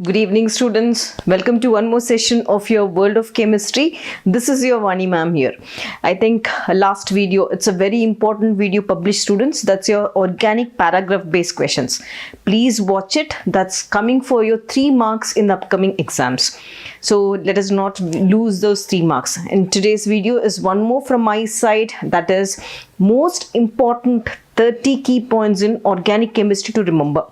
Good evening, students. Welcome to one more session of your World of Chemistry. This is your Vani ma'am here. I think last video, it's a very important video published, students. That's your organic paragraph based questions. Please watch it. That's coming for your 3 marks in the upcoming exams. So let us not lose those 3 marks. And today's video is one more from my side, that is most important 30 key points in organic chemistry to remember.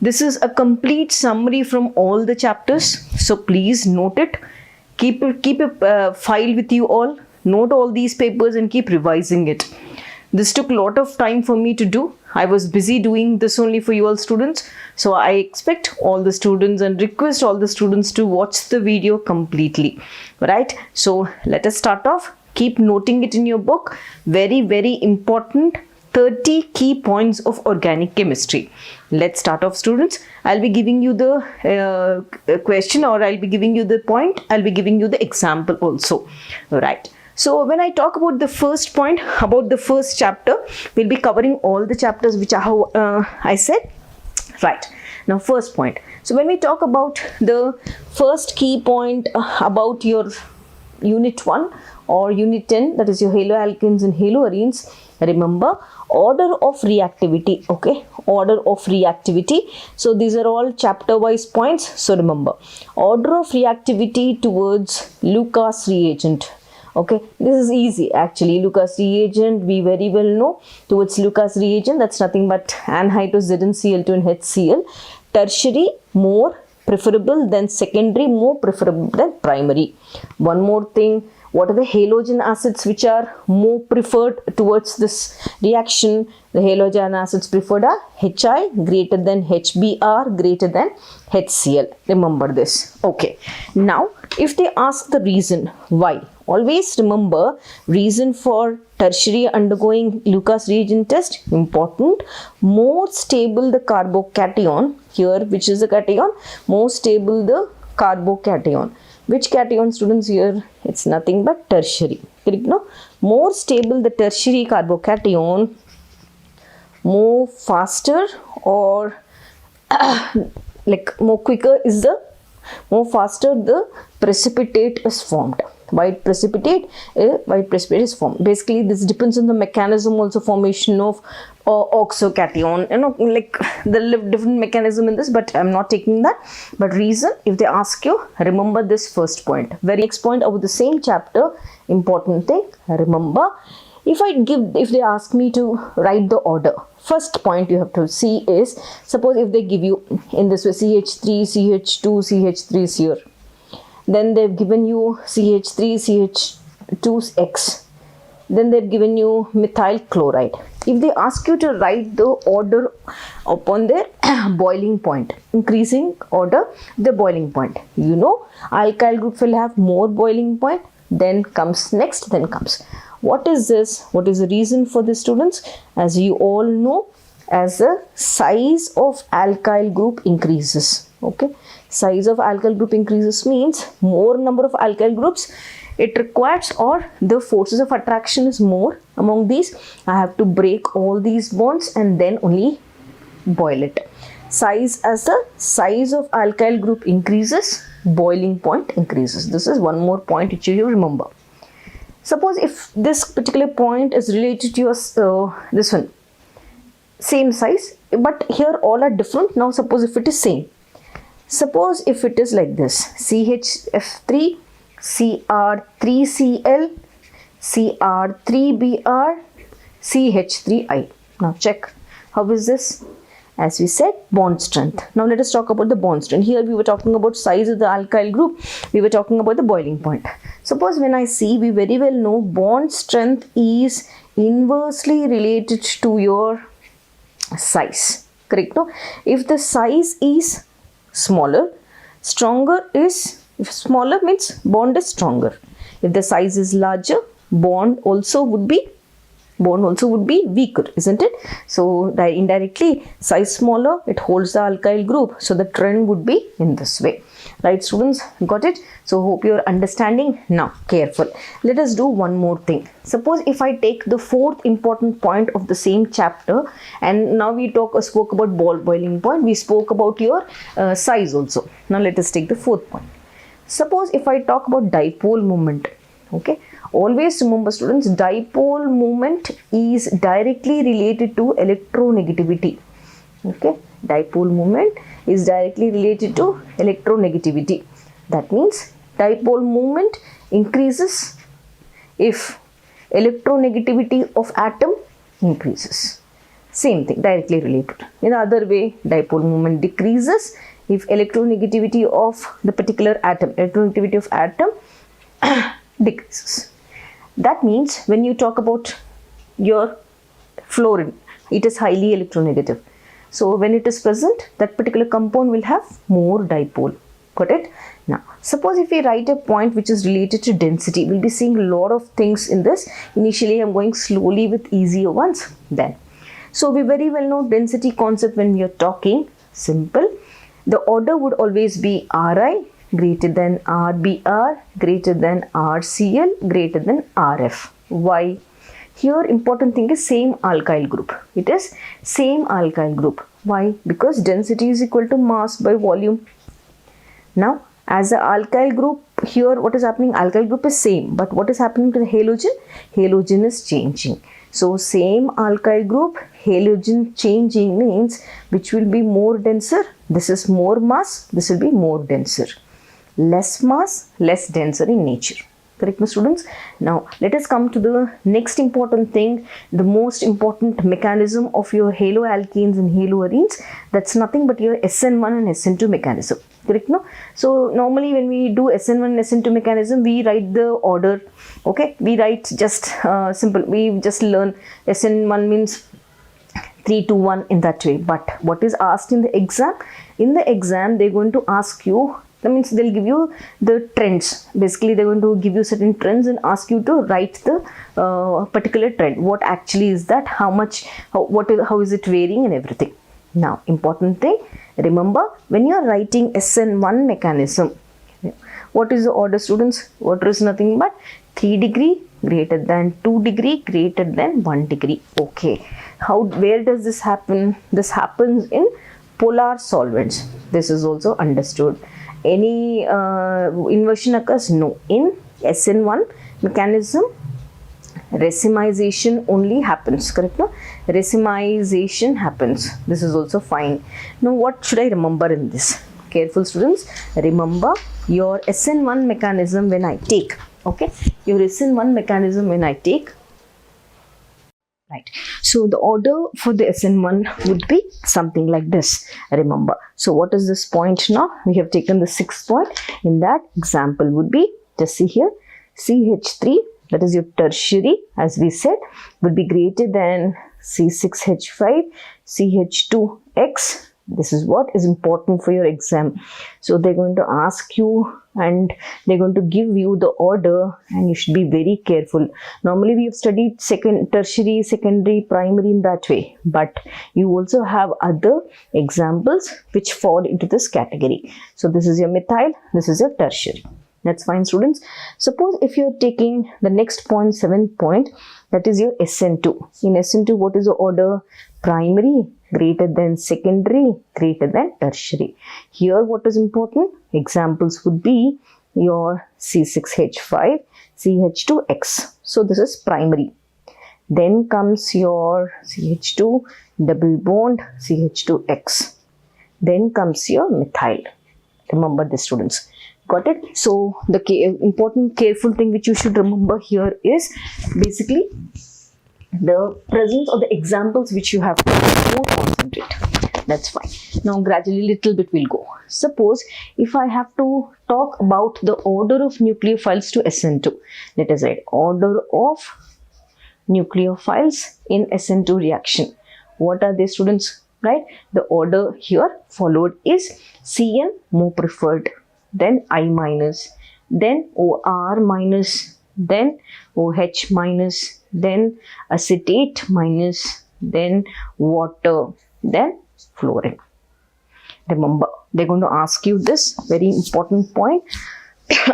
This is a complete summary from all the chapters, so please note it. Keep a file with you all. Note all these papers and keep revising it. This took a lot of time for me to do. I was busy doing this only for you all students. So I expect all the students and request all the students to watch the video completely. Right? So let us start off. Keep noting it in your book. Very, very important. 30 key points of organic chemistry. Let's start off, students. I'll be giving you the question, or I'll be giving you the point. I'll be giving you the example also. Right. So when I talk about the first point, about the first chapter, we'll be covering all the chapters which I said. Right. Now, first point. So when we talk about the first key point about your Unit 1 or Unit 10, that is your haloalkanes and haloarenes, remember order of reactivity. Okay, order of reactivity. So these are all chapter wise points. So remember order of reactivity towards Lucas reagent. Okay, this is easy actually. Lucas reagent, we very well know. Towards Lucas reagent, that's nothing but anhydrous ZnCl2 and HCl. Tertiary more preferable than secondary, more preferable than primary. One more thing, what are the halogen acids which are more preferred towards this reaction? The halogen acids preferred are Hi greater than HBr greater than HCl. Remember this. Okay. Now, if they ask the reason why, always remember reason for tertiary undergoing Lucas reagent test, important. More stable the carbocation here, which is the cation, more stable the carbocation. Which cation, students, here? It's nothing but tertiary. Correct, no? More stable the tertiary carbocation, more faster or like more quicker is the, more faster the precipitate is formed. White precipitate is formed. Basically, this depends on the mechanism also, formation of oxocation, you know, like the different mechanism in this, but I'm not taking that. But reason, if they ask you, remember this first point. Very next point of the same chapter, important thing, remember, if they ask me to write the order, first point you have to see is, suppose if they give you in this way CH3, CH2, CH3 is here. Then they've given you CH3, CH2X. Then they've given you methyl chloride. If they ask you to write the order upon their boiling point, increasing order, the boiling point. You know, alkyl group will have more boiling point, then comes next, then comes. What is this? What is the reason for this, students? As you all know, as the size of alkyl group increases. Okay. Size of alkyl group increases means more number of alkyl groups it requires, or the forces of attraction is more among these. I have to break all these bonds and then only boil it. Size, as the size of alkyl group increases, boiling point increases. This is one more point which you remember. Suppose if this particular point is related to your this one, same size, but here all are different. Now suppose if it is same. Suppose if it is like this, CHF3, Cr3Cl, Cr3Br, CH3I. Now check. How is this? As we said, bond strength. Now let us talk about the bond strength. Here we were talking about size of the alkyl group. We were talking about the boiling point. Suppose when I see, we very well know bond strength is inversely related to your size. Correct? No? If the size is smaller, stronger is, if smaller means bond is stronger. If the size is larger, bond also would be bond also would be weaker, isn't it? So indirectly, size smaller, it holds the alkyl group. So the trend would be in this way. Right, students, got it? So hope you're understanding. Now careful, let us do one more thing. Suppose if I take the fourth important point of the same chapter, and now we spoke about ball boiling point, we spoke about your size also. Now let us take the fourth point. Suppose if I talk about dipole moment, okay, always remember students, dipole moment is directly related to electronegativity. Okay, dipole moment is directly related to electronegativity. That means dipole moment increases if electronegativity of atom increases. Same thing, directly related. In other way, dipole moment decreases if electronegativity of the particular atom, decreases. That means when you talk about your fluorine, it is highly electronegative. So when it is present, that particular compound will have more dipole. Got it? Now, suppose if we write a point which is related to density, we'll be seeing a lot of things in this. Initially, I'm going slowly with easier ones then. So we very well know density concept when we are talking. Simple. The order would always be Ri greater than Rbr greater than Rcl greater than Rf. Why? Here important thing is same alkyl group. It is same alkyl group. Why? Because density is equal to mass by volume. Now as the alkyl group, here what is happening? Alkyl group is same, but what is happening to the halogen? Halogen is changing. So same alkyl group, halogen changing means which will be more denser? This is more mass, this will be more denser. Less mass, less denser in nature. Correct, my students? Now let us come to the next important thing, the most important mechanism of your haloalkanes and haloarenes. That's nothing but your Sn1 and Sn2 mechanism. Correct, no? So normally when we do Sn1 and Sn2 mechanism, we write the order. Okay, we write just simple. We just learn Sn1 means 3, 2, 1 in that way. But what is asked in the exam? In the exam, they're going to ask you. That means they'll give you the trends. Basically, they're going to give you certain trends and ask you to write the particular trend. What actually is that? How much? How is it varying and everything? Now, important thing. Remember, when you are writing Sn1 mechanism, what is the order, students? Order is nothing but 3 degree greater than 2 degree greater than 1 degree. Okay. Where does this happen? This happens in polar solvents. This is also understood. Any inversion occurs? No. In Sn1 mechanism, racemization only happens. Correct? No? Racemization happens. This is also fine. Now, what should I remember in this? Careful, students. Remember your Sn1 mechanism when I take. Okay? Your Sn1 mechanism when I take. Right. So the order for the Sn1 would be something like this. Remember. So what is this point now? We have taken the 6th point. In that example would be, just see here, CH3, that is your tertiary, as we said, would be greater than C6H5, CH2X. This is what is important for your exam. So they're going to ask you and they're going to give you the order, and you should be very careful. Normally we have studied tertiary, secondary, primary in that way, but you also have other examples which fall into this category. So this is your methyl, this is your tertiary. That's fine, students. Suppose if you're taking the next point, 7th point, that is your Sn2. In Sn2, what is the order? Primary greater than secondary greater than tertiary. Here what is important? Examples would be your C6H5, CH2X. So this is primary. Then comes your CH2 double bond CH2X. Then comes your methyl. Remember this, students. Got it? So the important careful thing which you should remember here is basically the presence or the examples which you have to more concentrate. That's fine. Now gradually little bit will go. Suppose if I have to talk about the order of nucleophiles to Sn2. Let us write order of nucleophiles in Sn2 reaction. What are they, students? Right? The order here followed is Cn more preferred, then I minus, then OR minus, then OH minus, then acetate minus, then water, then fluorine. Remember, they're going to ask you this very important point.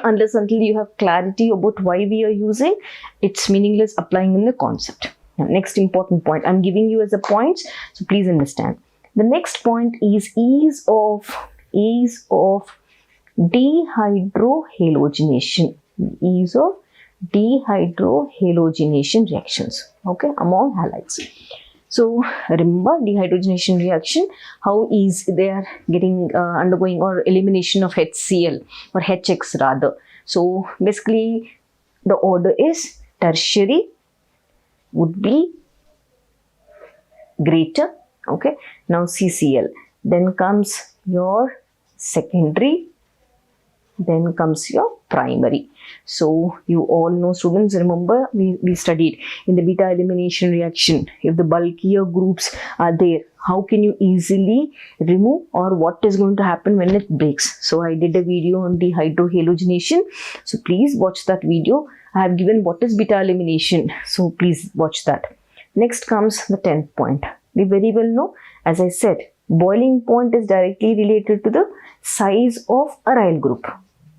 Unless until you have clarity about why we are using, it's meaningless applying in the concept. Now, next important point I'm giving you as a point, so please understand. The next point is ease of dehydrohalogenation. Ease of dehydrohalogenation reactions, okay, among halides. So remember, dehydrogenation reaction, how is they are getting undergoing or elimination of HCl or HX rather. So basically the order is tertiary would be greater, okay. Now CCl, then comes your secondary, then comes your primary. So you all know, students, remember we studied in the beta elimination reaction, if the bulkier groups are there, how can you easily remove, or what is going to happen when it breaks. So I did a video on dehydrohalogenation, so please watch that video. I have given what is beta elimination, so please watch that. Next comes the 10th point. We very well know, as I said, boiling point is directly related to the size of aryl group.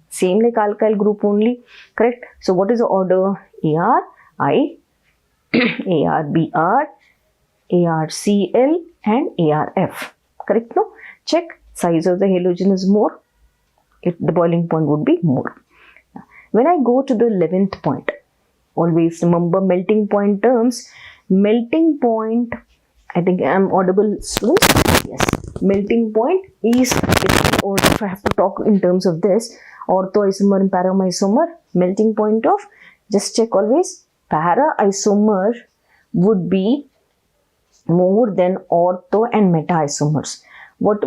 Same like alkyl group only, correct? So what is the order? ARI, ARBr, ARCl and ARF, correct? No? Check, size of the halogen is more, if the boiling point would be more. When I go to the 11th point, always remember melting point terms. Melting point, I think I am audible, students? Yes. Melting point is, if I have to talk in terms of this, orthoisomer and para-isomer, melting point of, just check always, para-isomer would be more than ortho and meta-isomers. What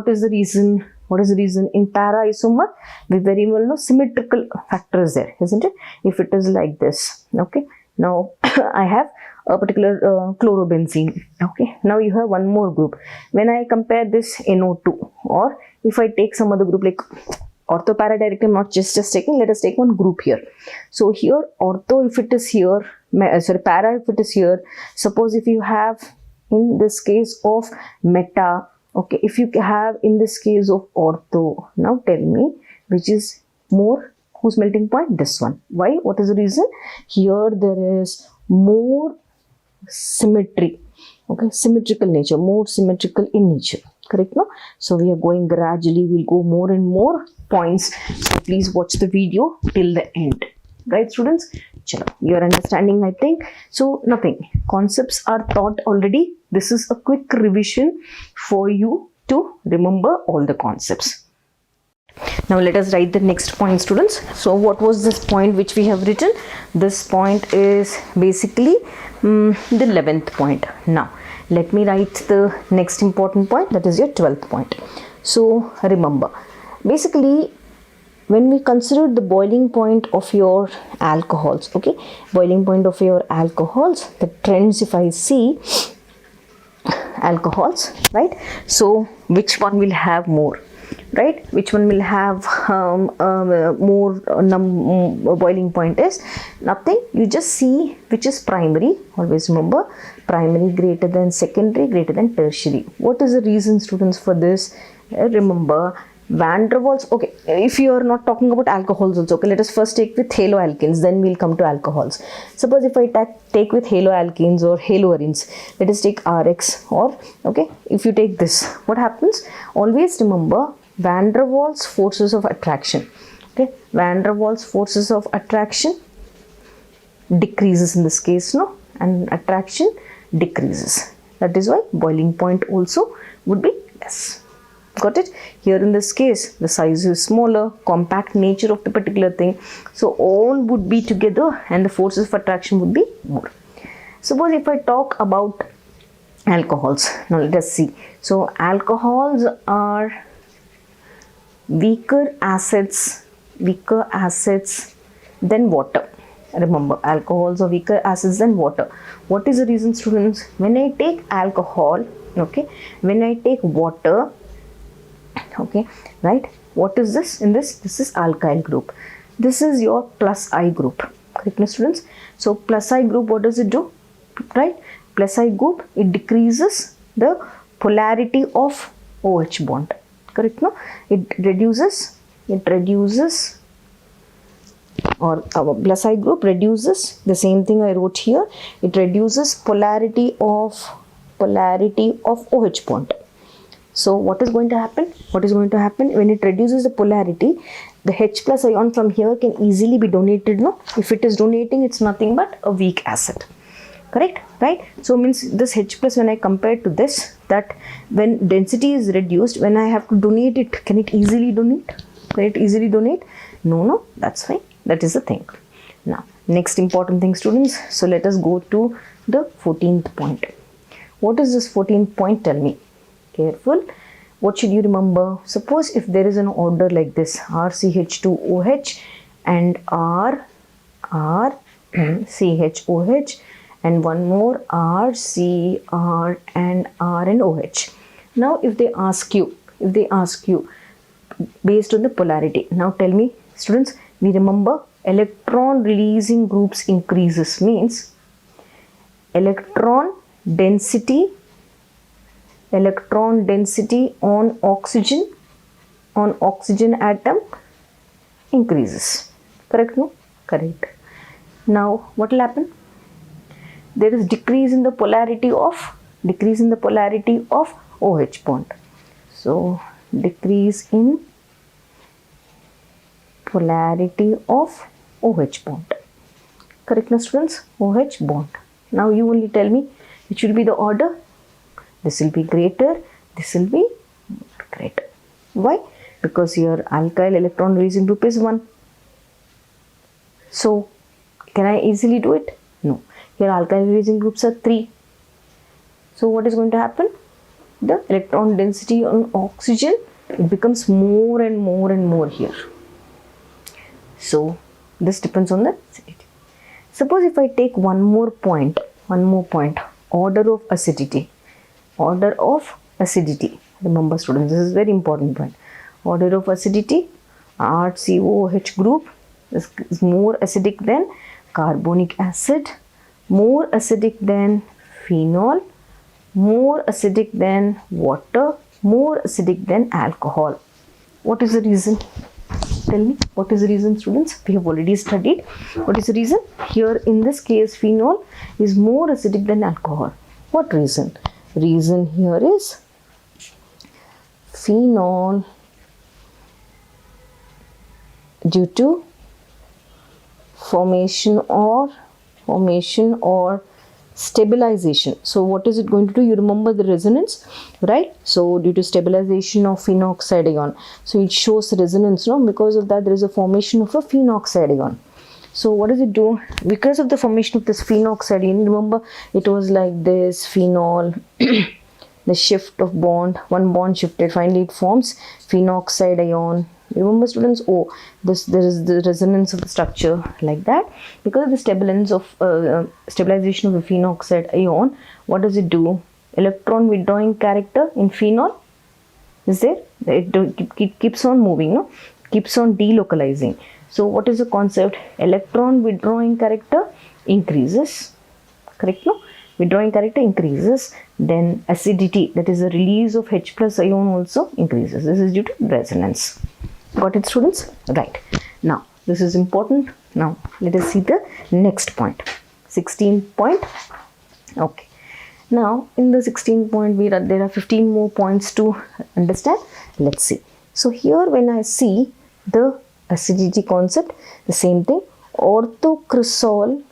is the reason? What is the reason? In para-isomer, we very well know symmetrical factor is there, isn't it? If it is like this, okay. Now I have a particular chlorobenzene, okay. Now you have one more group. When I compare this NO2, or if I take some other group like ortho para directly, I'm not just taking, let us take one group here. So here ortho, if it is here, para if it is here, suppose if you have in this case of meta, okay, if you have in this case of ortho, now tell me which is more, whose melting point? This one. Why? What is the reason? Here there is more symmetry, okay, symmetrical nature, more symmetrical in nature, correct? No? So we are going gradually, we'll go more and more points, so please watch the video till the end, right students? Chalo, you are understanding, I think. So nothing, concepts are taught already. This is a quick revision for you to remember all the concepts. Now let us write the next point, students. So what was this point which we have written? This point is basically the 11th point. Now let me write the next important point, that is your 12th point. So remember, basically when we consider the boiling point of your alcohols, okay, boiling point of your alcohols, the trends if I see alcohols, right? So which one will have more? Right, which one will have more boiling point is nothing. You just see which is primary. Always remember, primary greater than secondary, greater than tertiary. What is the reason, students, for this? Remember, van der Waals. Okay, if you are not talking about alcohols also, okay, let us first take with haloalkanes, then we'll come to alcohols. Suppose if I take with haloalkanes or haloarenes, let us take RX, or okay, if you take this, what happens? Always remember van der Waals forces of attraction, okay, van der Waals forces of attraction decreases in this case, no, and attraction decreases. That is why boiling point also would be less. Got it? Here in this case, the size is smaller, compact nature of the particular thing, so all would be together and the forces of attraction would be more. Suppose if I talk about alcohols, now let us see. So alcohols are weaker acids than water. Remember, alcohols are weaker acids than water. What is the reason, students? When I take alcohol, okay, when I take water, okay, right, what is this? In this is alkyl group, this is your plus I group, Correct, no, students? So plus I group, what does it do? Right? Plus I group, it decreases the polarity of OH bond. Correct, no? It reduces, or our plus I group reduces the same thing I wrote here. It reduces polarity of OH bond. So what is going to happen? What is going to happen when it reduces the polarity? The H plus ion from here can easily be donated. No, if it is donating, it's nothing but a weak acid. Correct, right? So means this H plus, when I compare to this, that when density is reduced, when I have to donate it, can it easily donate? Can it easily donate? No, that's fine. That is the thing. Now, next important thing, students. So let us go to the 14th point. What is this 14th point? Tell me. Careful. What should you remember? Suppose if there is an order like this, RCH2OH and RCHOH and one more RCR and RNOH. Now if they ask you based on the polarity, now tell me, students, we remember electron releasing groups increases means electron density on oxygen atom increases. Correct, no? Correct. Now what will happen? There is decrease in the polarity of OH bond. So decrease in polarity of OH bond. Correct, no, students? OH bond. Now you only tell me which will be the order. This will be greater, this will be greater. Why? Because your alkyl electron releasing group is 1. So can I easily do it? No. Here alkyl releasing groups are 3. So what is going to happen? The electron density on oxygen, it becomes more and more here. So this depends on the acidity. Suppose if I take one more point, order of acidity. Remember, students, this is very important point. Order of acidity, RCOH group is more acidic than carbonic acid, more acidic than phenol, more acidic than water, more acidic than alcohol. What is the reason? Tell me, what is the reason, students? We have already studied. What is the reason? Here in this case, phenol is more acidic than alcohol. What reason? Reason here is phenol due to formation or stabilization. So what is it going to do? You remember the resonance, right? So due to stabilization of phenoxide ion, so it shows resonance, no? Because of that there is a formation of a phenoxide ion. So what does it do? Because of the formation of this phenoxide ion, remember it was like this, phenol, the shift of bond, one bond shifted, finally it forms phenoxide ion. Remember, students, there is the resonance of the structure like that. Because of the stabilization of the phenoxide ion, what does it do? Electron withdrawing character in phenol is there. It keeps on moving, no? Keeps on delocalizing. So what is the concept? Electron withdrawing character increases. Correct, no? Withdrawing character increases. Then acidity, that is the release of H plus ion, also increases. This is due to resonance. Got it, students? Right. Now this is important. Now let us see the next point. 16th point. Okay. Now in the 16th point there are 15 more points to understand. Let's see. So here when I see the acidity concept, the same thing. Orthocresol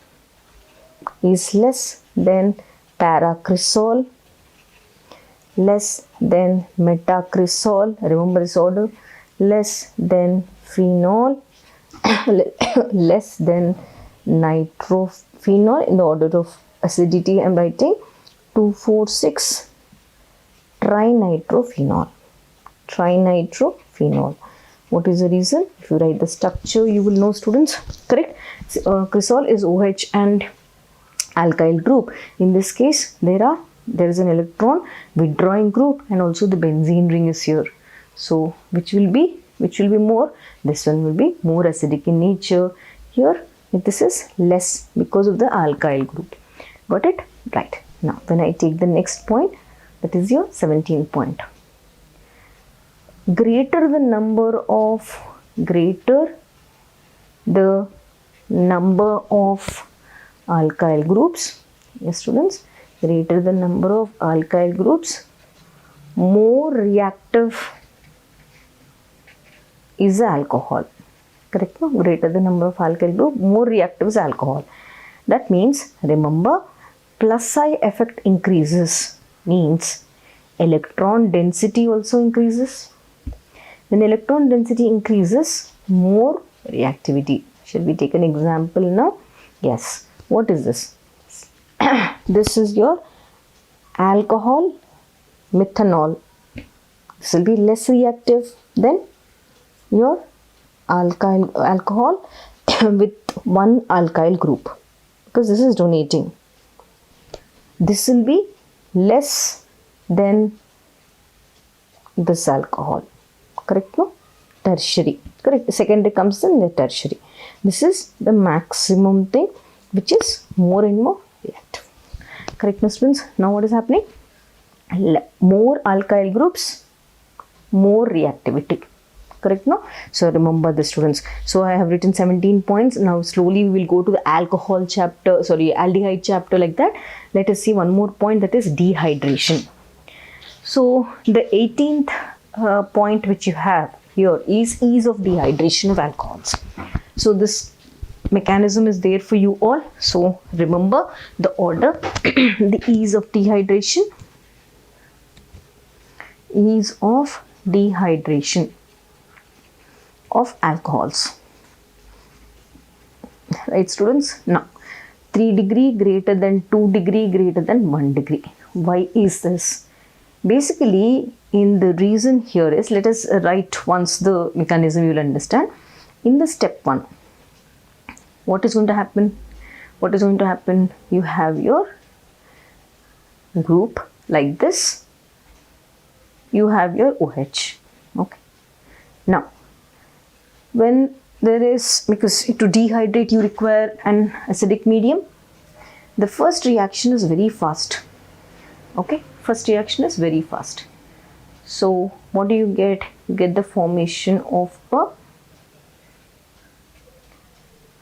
is less than paracresol, less than metacresol. Remember this order. Less than phenol, less than nitrophenol. In the order of acidity I am writing 2,4,6 trinitrophenol. What is the reason? If you write the structure, you will know, students. Correct? Cresol is OH and alkyl group. In this case, there is an electron withdrawing group and also the benzene ring is here. So which will be more? This one will be more acidic in nature. Here This is less because of the alkyl group. Got it? Right. Now when I take the next point, that is your 17th point. Greater the number of alkyl groups, yes students, greater the number of alkyl groups, more reactive is the alcohol. Correct? No? Greater the number of alkyl group, more reactive is alcohol. That means, remember, plus I effect increases means electron density also increases. When electron density increases, more reactivity. Shall we take an example now? Yes. What is this? This is your alcohol, methanol. This will be less reactive than your alcohol with one alkyl group, because this is donating. This will be less than this alcohol. Correct? No? Tertiary. Correct. Secondary comes in the tertiary. This is the maximum thing which is more and more reactive. Correct, my students? Now what is happening? More alkyl groups, more reactivity. Correct? No? So remember this, students. So I have written 17 points. Now slowly we will go to the alcohol chapter, aldehyde chapter, like that. Let us see one more point, that is dehydration. So the 18th point which you have here is ease of dehydration of alcohols. So this mechanism is there for you all. So remember the order. The ease of dehydration. Ease of dehydration of alcohols. Right, students? Now 3 degree greater than 2 degree greater than 1 degree. Why is this? Basically, in the reason here is, let us write once the mechanism, you will understand. In the step 1, what is going to happen? What is going to happen? You have your group like this. You have your OH. Okay. Now, when there is, because to dehydrate you require an acidic medium, the first reaction is very fast. Okay, first reaction is very fast. So what do you get? You get the formation of a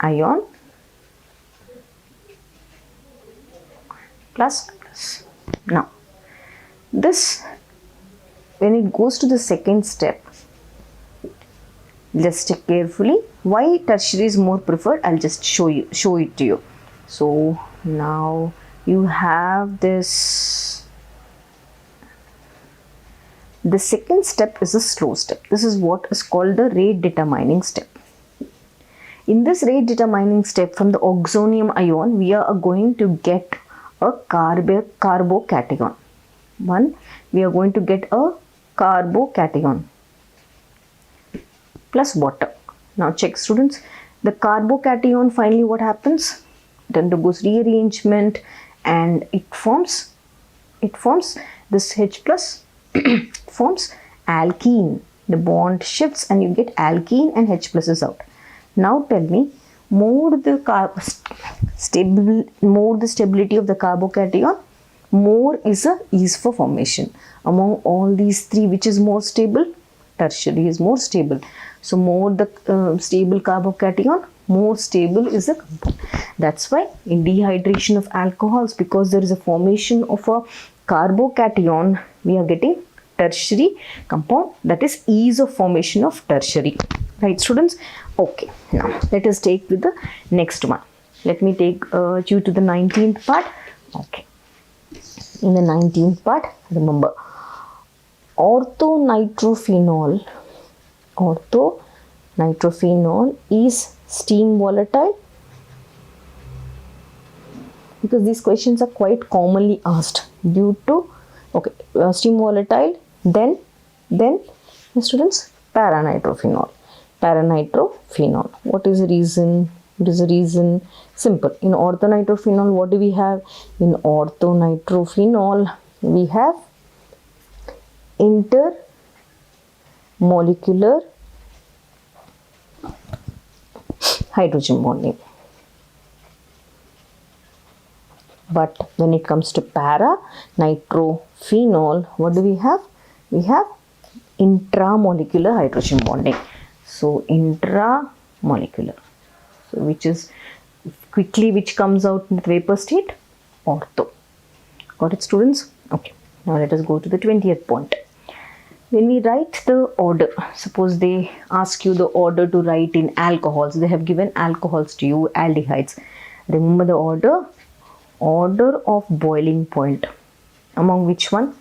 ion plus. Now this, when it goes to the second step, just check carefully. Why tertiary is more preferred? I'll just show it to you. So now you have this. The second step is a slow step. This is what is called the rate determining step. In this rate determining step, from the oxonium ion, we are going to get a carbocation. We are going to get a carbocation plus water. Now check, students. The carbocation, finally what happens? It undergoes rearrangement and it forms this H plus forms alkene. The bond shifts and you get alkene and H plus is out. Now tell me, more the stability of the carbocation, more is a ease for formation. Among all these three, which is more stable? Tertiary is more stable. So more the stable carbocation, more stable is the compound. That's why in dehydration of alcohols, because there is a formation of a carbocation, we are getting tertiary compound, that is ease of formation of tertiary. Right, students? Okay, now let us take with the next one. Let me take you to the 19th part. Okay, in the 19th part, remember, orthonitrophenol is steam volatile, because these questions are quite commonly asked due to steam volatile. Then students, paranitrophenol. What is the reason? Simple. In orthonitrophenol, what do we have? In orthonitrophenol, we have intermolecular hydrogen bonding. But when it comes to para, nitrophenol, what do we have? We have intramolecular hydrogen bonding. So intramolecular, so which is quickly which comes out in the vapor state? Ortho. Got it, students? Okay. Now let us go to the 20th point. When we write the order, suppose they ask you the order to write in alcohols. They have given alcohols to you, aldehydes. Remember the order of boiling point. Among which one?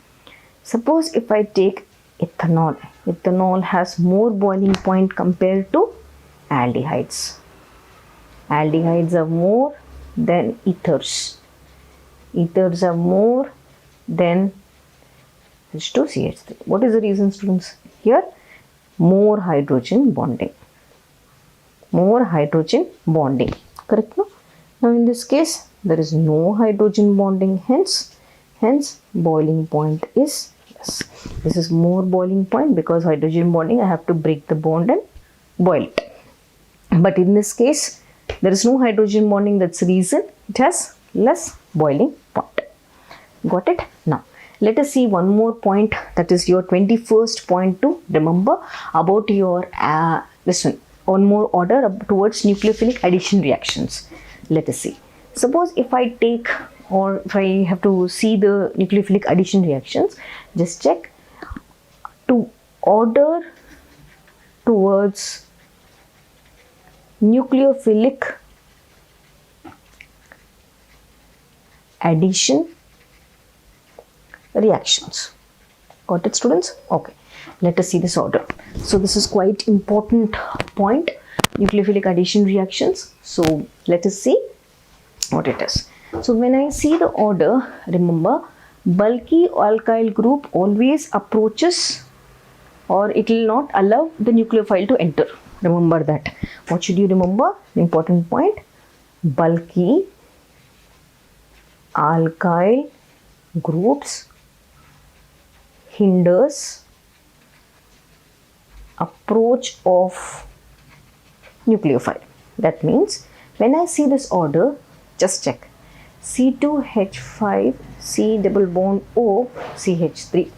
Suppose if I take ethanol. Ethanol has more boiling point compared to aldehydes. Aldehydes are more than ethers. Ethers are more than H2CH3. What is the reason, students? Here, more hydrogen bonding. More hydrogen bonding. Correct, no? Now in this case, there is no hydrogen bonding. Hence boiling point is less. This is more boiling point because hydrogen bonding, I have to break the bond and boil it. But in this case, there is no hydrogen bonding. That's the reason it has less boiling point. Got it? Now, let us see one more point, that is your 21st point to remember about your, listen, one more order towards nucleophilic addition reactions. Let us see. Suppose if I take, or if I have to see the nucleophilic addition reactions, just check to order towards nucleophilic addition reactions. Got it, students? Okay, let us see this order. So this is quite important point, nucleophilic addition reactions. So let us see what it is. So when I see the order, remember, bulky alkyl group always approaches, or it will not allow the nucleophile to enter. Remember that. What should you remember? Important point, bulky alkyl groups hinders approach of nucleophile. That means when I see this order, just check C2H5 C double bond O CH3.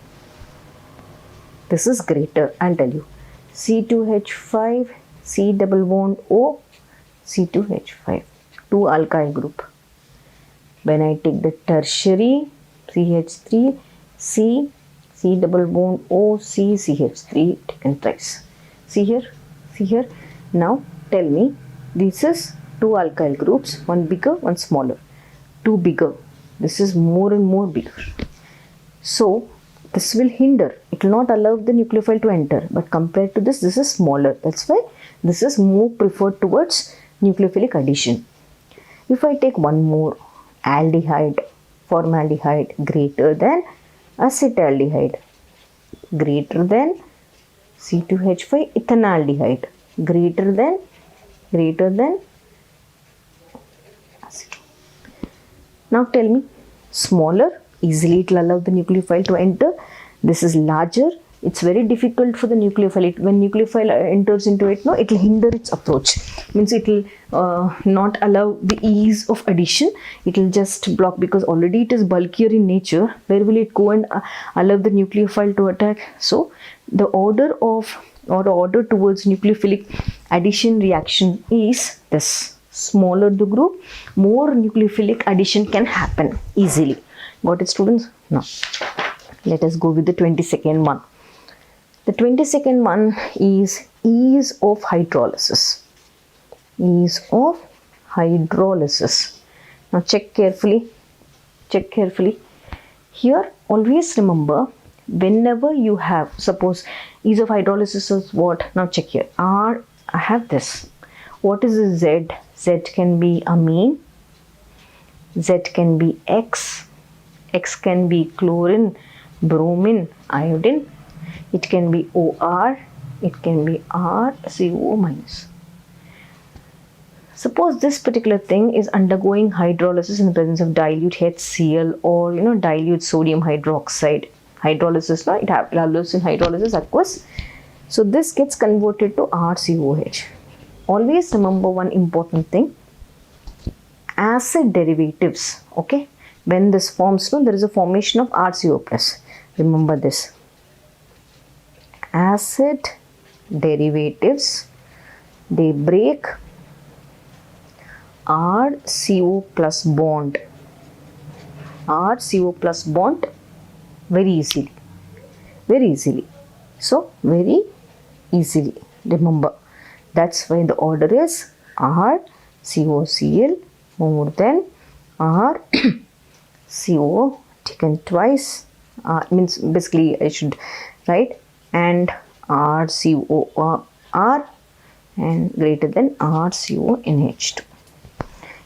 This is greater, I'll tell you. C2H5 C double bond O C2H5, 2 alkyl group. When I take the tertiary CH3 C double bond O C CH3 taken twice. See here. Now tell me, this is 2 alkyl groups, one bigger, one smaller. 2 bigger. This is more and more bigger. So this will hinder. It will not allow the nucleophile to enter. But compared to this is smaller. That's why this is more preferred towards nucleophilic addition. If I take one more, aldehyde, formaldehyde greater than acetaldehyde, greater than C2H5 ethanaldehyde, greater than acid. Now tell me, smaller, easily it will allow the nucleophile to enter. This is larger, it's very difficult for the nucleophile. When nucleophile enters into it, no, it will hinder its approach. Means it will not allow the ease of addition. It will just block, because already it is bulkier in nature. Where will it go and allow the nucleophile to attack? So the order towards nucleophilic addition reaction is this. Smaller the group, more nucleophilic addition can happen easily. Got it, students? Now let us go with the 22nd one. The 22nd one is ease of hydrolysis. Ease of hydrolysis. Now check carefully. Here always remember, whenever you have, suppose ease of hydrolysis is what? Now check here. I have this. What is the Z? Z can be amine. Z can be X. X can be chlorine, bromine, iodine. It can be OR. It can be RCO minus. Suppose this particular thing is undergoing hydrolysis in the presence of dilute HCl or dilute sodium hydroxide. Hydrolysis, no, it allows in hydrolysis aqueous. So this gets converted to RCOH. Always remember one important thing. Acid derivatives, okay? When this forms, no, there is a formation of RCO plus. Remember this. Acid derivatives, they break RCO plus bond. RCO plus bond very easily. Very easily. So, very easily. Remember, that's why the order is RCOCl more than RCO taken twice. Means basically I should write and RCOR and greater than RCONH2.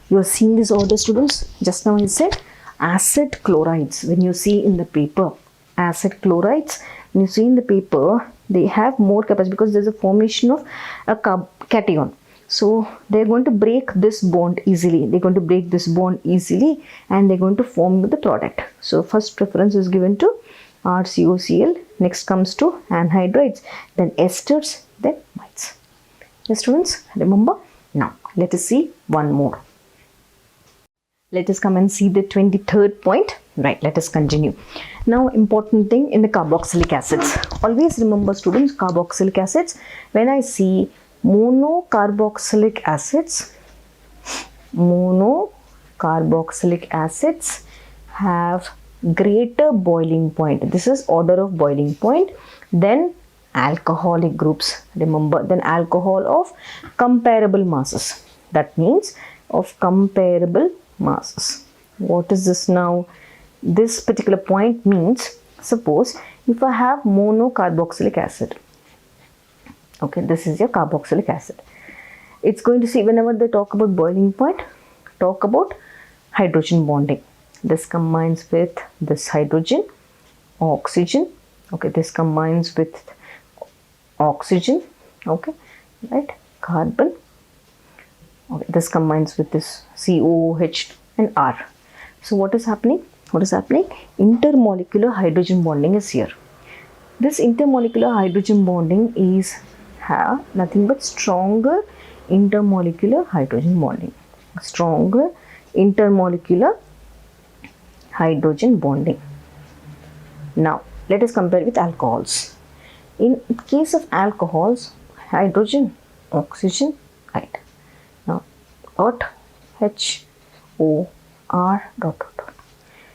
You are seeing this order, students. Just now I said acid chlorides. When you see in the paper, acid chlorides, when you see in the paper, they have more capacity because there is a formation of a cation. So they are going to break this bond easily. They are going to break this bond easily and they are going to form the product. So first preference is given to RCOCl. Next comes to anhydrides, then esters, then mites. Yes, students, remember? Now let us see one more. Let us come and see the 23rd point. Right, let us continue. Now, important thing in the carboxylic acids. Always remember, students, carboxylic acids. When I see monocarboxylic acids have greater boiling point. This is order of boiling point. Then alcoholic groups. Remember, then alcohol of comparable masses. That means of comparable masses. What is this now? This particular point means, suppose if I have monocarboxylic acid. Okay, this is your carboxylic acid. It's going to see, whenever they talk about boiling point, talk about hydrogen bonding. This combines with this hydrogen, oxygen. Okay, this combines with oxygen. Okay, right, carbon. Okay, this combines with this COOH and R. So what is happening? What is happening? Intermolecular hydrogen bonding is here. This intermolecular hydrogen bonding is nothing but stronger intermolecular hydrogen bonding. Stronger intermolecular hydrogen bonding. Now, let us compare with alcohols. In case of alcohols, hydrogen, oxygen, right. Now, dot HO R dot dot dot.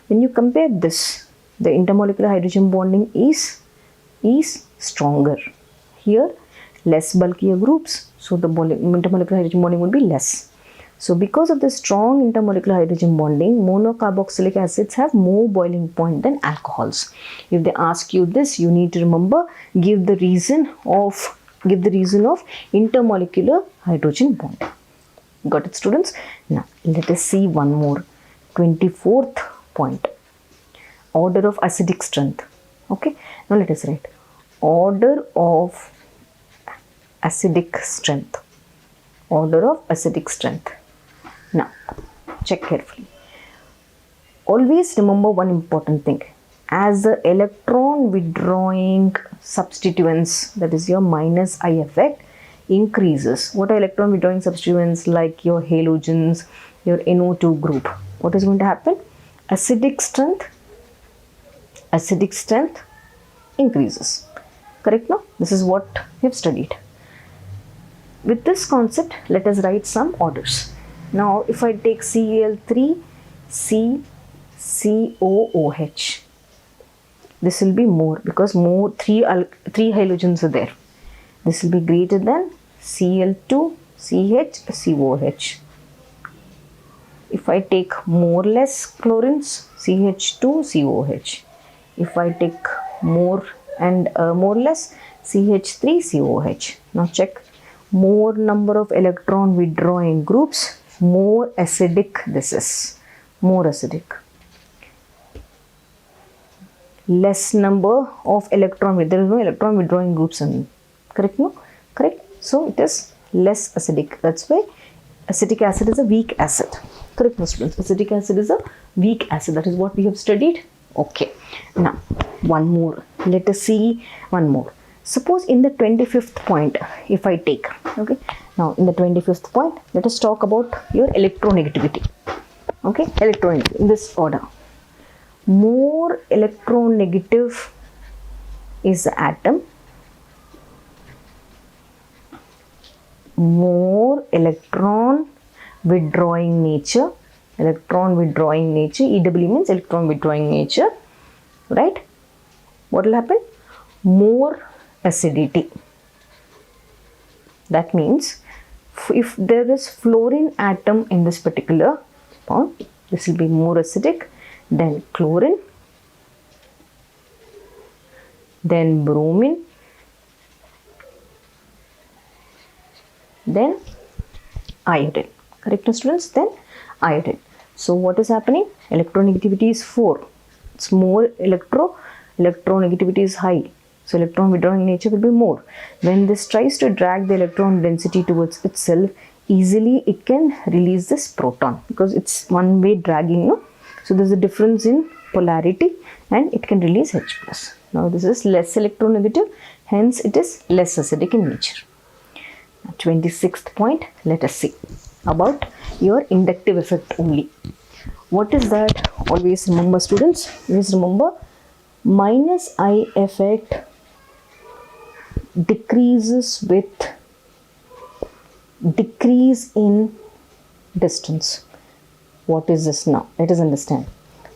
When you compare this, the intermolecular hydrogen bonding is stronger. Here, less bulkier groups, so the intermolecular hydrogen bonding will be less. So because of the strong intermolecular hydrogen bonding, monocarboxylic acids have more boiling point than alcohols. If they ask you this, you need to remember, give the reason of intermolecular hydrogen bonding. Got it, students? Now let us see one more. 24th point. Order of acidic strength. Okay, now let us write order of acidic strength. Order of acidic strength. Now check carefully. Always remember one important thing. As the electron withdrawing substituents, that is your minus I effect, increases. What are electron withdrawing substituents? Like your halogens, your NO2 group. What is going to happen? Acidic strength increases. Correct now? This is what we have studied. With this concept, let us write some orders. Now, if I take Cl3, CCOOH, this will be more because more three halogens are there. This will be greater than Cl2, CHCOH. If I take more less chlorines, CH2COH. If I take more and more less, CH3COH. Now check, more number of electron withdrawing groups, more acidic this is. More acidic. Less number of electron, there is no electron withdrawing groups in. Correct? No? Correct? So it is less acidic. That's why acetic acid is a weak acid. Correct, no, students? Acetic acid is a weak acid. That is what we have studied. Okay. Now, one more. Let us see one more. Suppose in the 25th point, if I take, okay. Now, in the 25th point, let us talk about your electronegativity. Okay, electronegative in this order. More electronegative is the atom, more electron withdrawing nature. Electron withdrawing nature, EW means electron withdrawing nature, right? What will happen? More acidity. That means if there is fluorine atom in this particular bond, this will be more acidic than chlorine, then bromine, then iodine. Correct, students? Then iodine. So what is happening? Electronegativity is 4. It's more electronegativity is high. So electron withdrawing nature will be more. When this tries to drag the electron density towards itself, easily it can release this proton because it's one way dragging, no? So there's a difference in polarity and it can release H+. Now this is less electronegative, hence it is less acidic in nature. 26th point, let us see about your inductive effect only. What is that? Always remember, students, always remember, minus I effect decreases with decrease in distance. What is this now? Let us understand.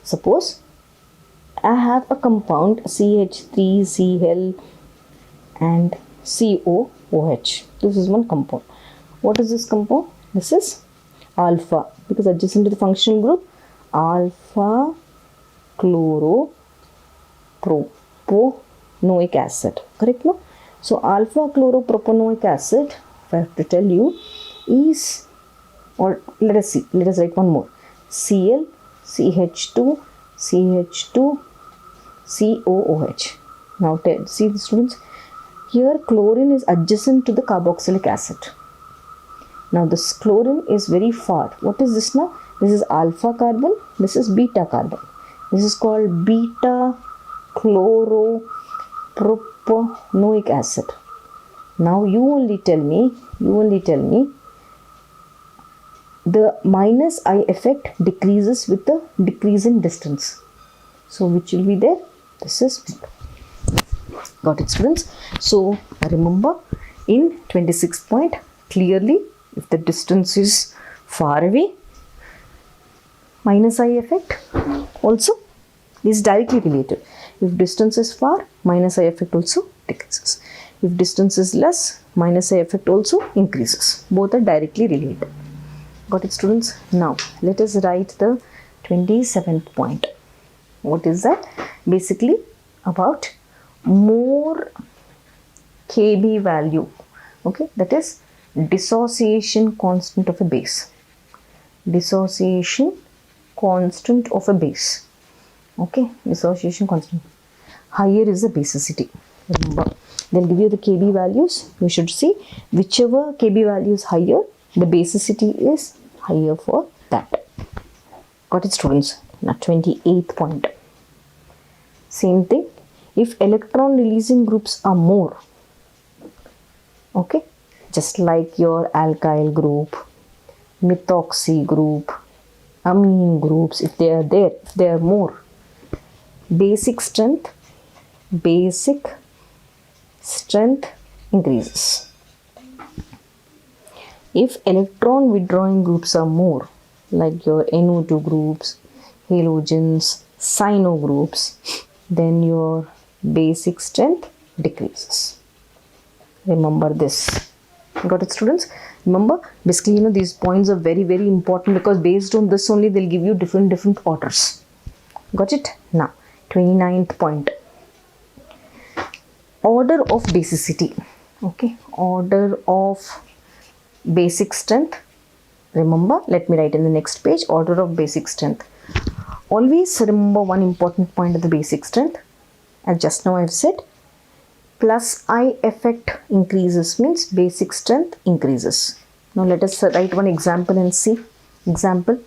Suppose I have a compound CH3Cl and COOH. This is one compound. What is this compound? This is alpha, because adjacent to the functional group, alpha chloropropanoic acid. Correct, no? So alpha chloropropanoic acid, if I have to tell you, is, or let us see, let us write one more, Cl, CH2, CH2, COOH. Now see the students, here chlorine is adjacent to the carboxylic acid. Now this chlorine is very far. What is this now? This is alpha carbon, this is beta carbon. This is called beta chloropropanoic acid. Now you only tell me the minus I effect decreases with the decrease in distance. So which will be there? This is, got it, students? So remember, in 26th point, clearly if the distance is far away, minus I effect also is directly related. If distance is far, minus I effect also decreases. If distance is less, minus I effect also increases. Both are directly related. Got it, students? Now let us write the 27th point. What is that? Basically about more Kb value. Okay, that is dissociation constant of a base. Dissociation constant of a base. Okay, dissociation constant. Higher is the basicity. Remember, they'll give you the Kb values. You should see whichever Kb value is higher, the basicity is higher for that. Got it, students? Now 28th point. Same thing. If electron releasing groups are more, okay, just like your alkyl group, methoxy group, amine groups, if they are there, if they are more, basic strength increases. If electron withdrawing groups are more, like your NO2 groups, halogens, cyano groups, then your basic strength decreases. Remember this. Got it, students? Remember, basically, these points are very, very important because based on this only they'll give you different orders. Got it? Now, 29th point. Order of basicity. Okay, order of basic strength. Remember, let me write in the next page, order of basic strength. Always remember one important point of the basic strength. As just now I have said, plus I effect increases means basic strength increases. Now let us write one example and see. Example,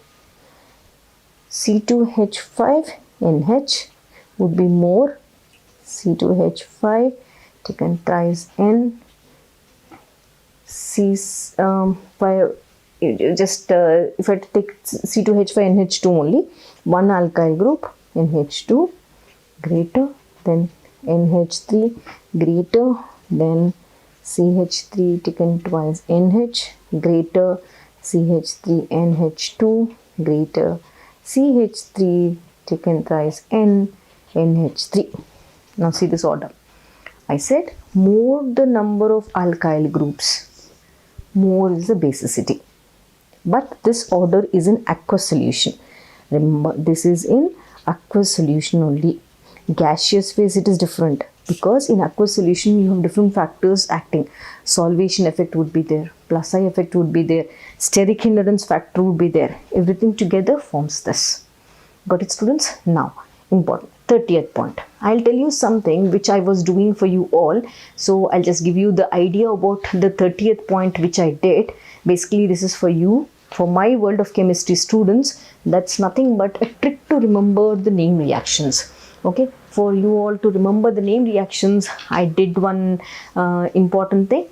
C2H5NH would be more. C2H5 taken tries N, C5 just if I take C2H5NH2 only, one alkyl group NH2 greater than NH3 greater than CH3 taken twice NH greater CH3NH2 greater CH3 taken thrice NH3. Now see this order. I said more the number of alkyl groups, more is the basicity. But this order is in aqueous solution. Remember, this is in aqueous solution only. Gaseous phase it is different, because in aqueous solution you have different factors acting. Solvation effect would be there, plus I effect would be there, steric hindrance factor would be there. Everything together forms this. Got it, students? Now, important 30th point. I'll tell you something which I was doing for you all. So I'll just give you the idea about the 30th point which I did. Basically, this is for you, for my world of chemistry students. That's nothing but a trick to remember the name reactions. Okay, for you all to remember the name reactions, I did one important thing.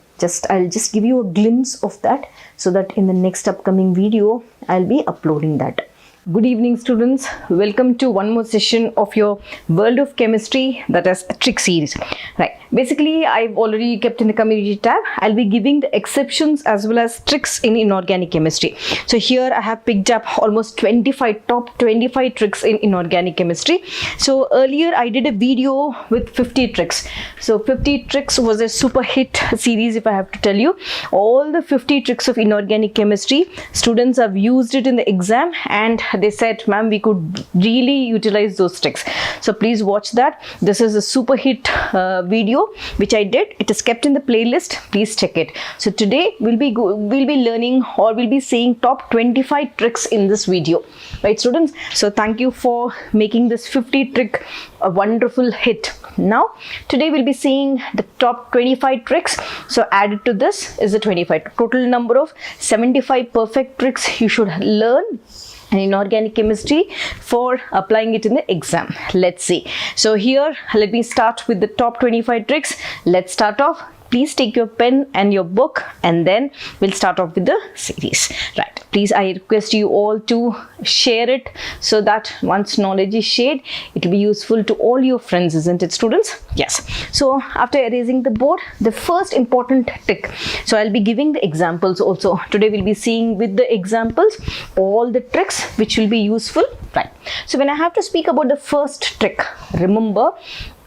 I'll just give you a glimpse of that, so that in the next upcoming video I'll be uploading that. Good evening, students. Welcome to one more session of your World of Chemistry, that is a trick series. Right. Basically, I've already kept in the community tab. I'll be giving the exceptions as well as tricks in inorganic chemistry. So here I have picked up almost top 25 tricks in inorganic chemistry. So earlier I did a video with 50 tricks. So 50 tricks was a super hit series, if I have to tell you. All the 50 tricks of inorganic chemistry, students have used it in the exam, and they said, ma'am, we could really utilize those tricks. So please watch that. This is a super hit video which I did. It is kept in the playlist. Please check it. So today we'll be learning, or we'll be seeing top 25 tricks in this video. Right, students? So thank you for making this 50 trick a wonderful hit. Now today we'll be seeing the top 25 tricks. So added to this is the 25. Total number of 75 perfect tricks you should learn in inorganic chemistry for applying it in the exam. Let's see. So here, let me start with the top 25 tricks. Let's start off. Please take your pen and your book, and then we'll start off with the series. Right. Please, I request you all to share it, so that once knowledge is shared, it will be useful to all your friends, isn't it, students? Yes. So after erasing the board, the first important trick. So I'll be giving the examples also. Today we'll be seeing with the examples all the tricks which will be useful. Right. So when I have to speak about the first trick, remember,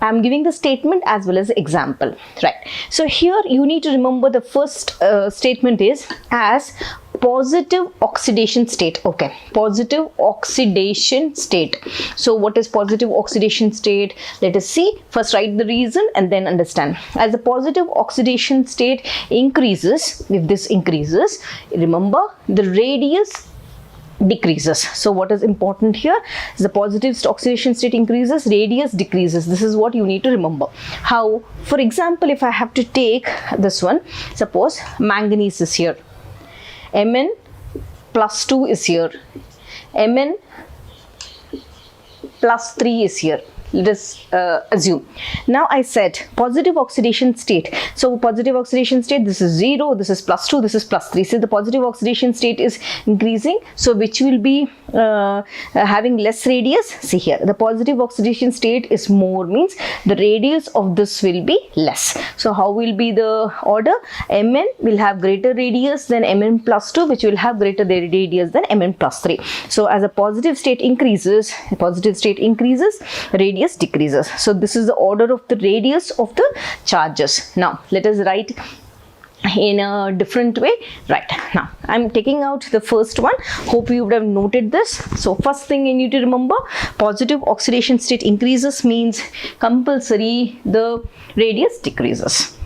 I'm giving the statement as well as the example. Right. So here you need to remember the first statement is as positive oxidation state. Okay, positive oxidation state. So what is positive oxidation state? Let us see. First write the reason and then understand. As the positive oxidation state increases, if this increases, remember the radius decreases. So what is important here is the positive oxidation state increases, radius decreases. This is what you need to remember. How? For example, if I have to take this one, suppose manganese is here, Mn plus 2 is here, Mn plus 3 is here. Let us assume. Now I said positive oxidation state. So positive oxidation state, this is 0, this is plus 2, this is plus 3. So the positive oxidation state is increasing. So which will be having less radius? See here, the positive oxidation state is more, means the radius of this will be less. So how will be the order? Mn will have greater radius than Mn plus 2, which will have greater radius than Mn plus 3. So as a positive state increases, radius decreases. So this is the order of the radius of the charges. Now let us write in a different way. Right, now I'm taking out the first one. Hope you would have noted this. So first thing you need to remember, positive oxidation state increases means compulsory the radius decreases.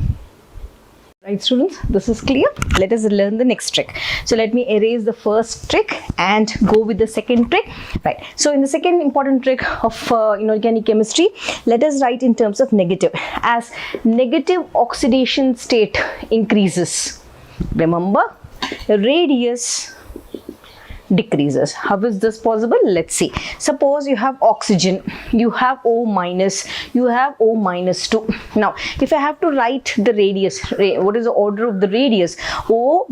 Right, students, this is clear. Let us learn the next trick. So let me erase the first trick and go with the second trick. Right. So in the second important trick of inorganic chemistry, let us write in terms of negative. As negative oxidation state increases, remember the radius decreases. How is this possible? Let's see. Suppose you have oxygen, you have O minus, you have O minus 2. Now if I have to write the radius, what is the order of the radius? O,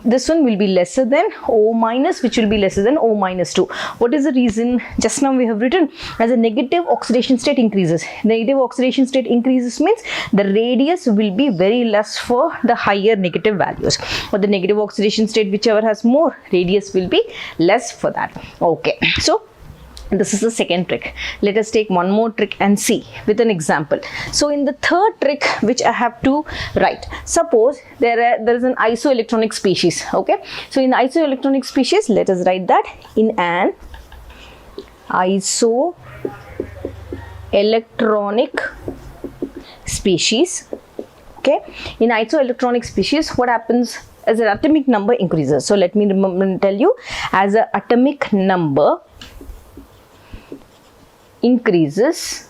this one will be lesser than O minus, which will be lesser than O minus 2. What is the reason? Just now we have written as a negative oxidation state increases. Negative oxidation state increases means the radius will be very less for the higher negative values, or the negative oxidation state whichever has more, radius will be less for that. Okay, so this is the second trick. Let us take one more trick and see with an example. So in the third trick which I have to write, suppose there is an isoelectronic species. Okay, so in isoelectronic species, let us write that in an isoelectronic species. Okay, in isoelectronic species, what happens as an atomic number increases? So let me tell you, as an atomic number increases,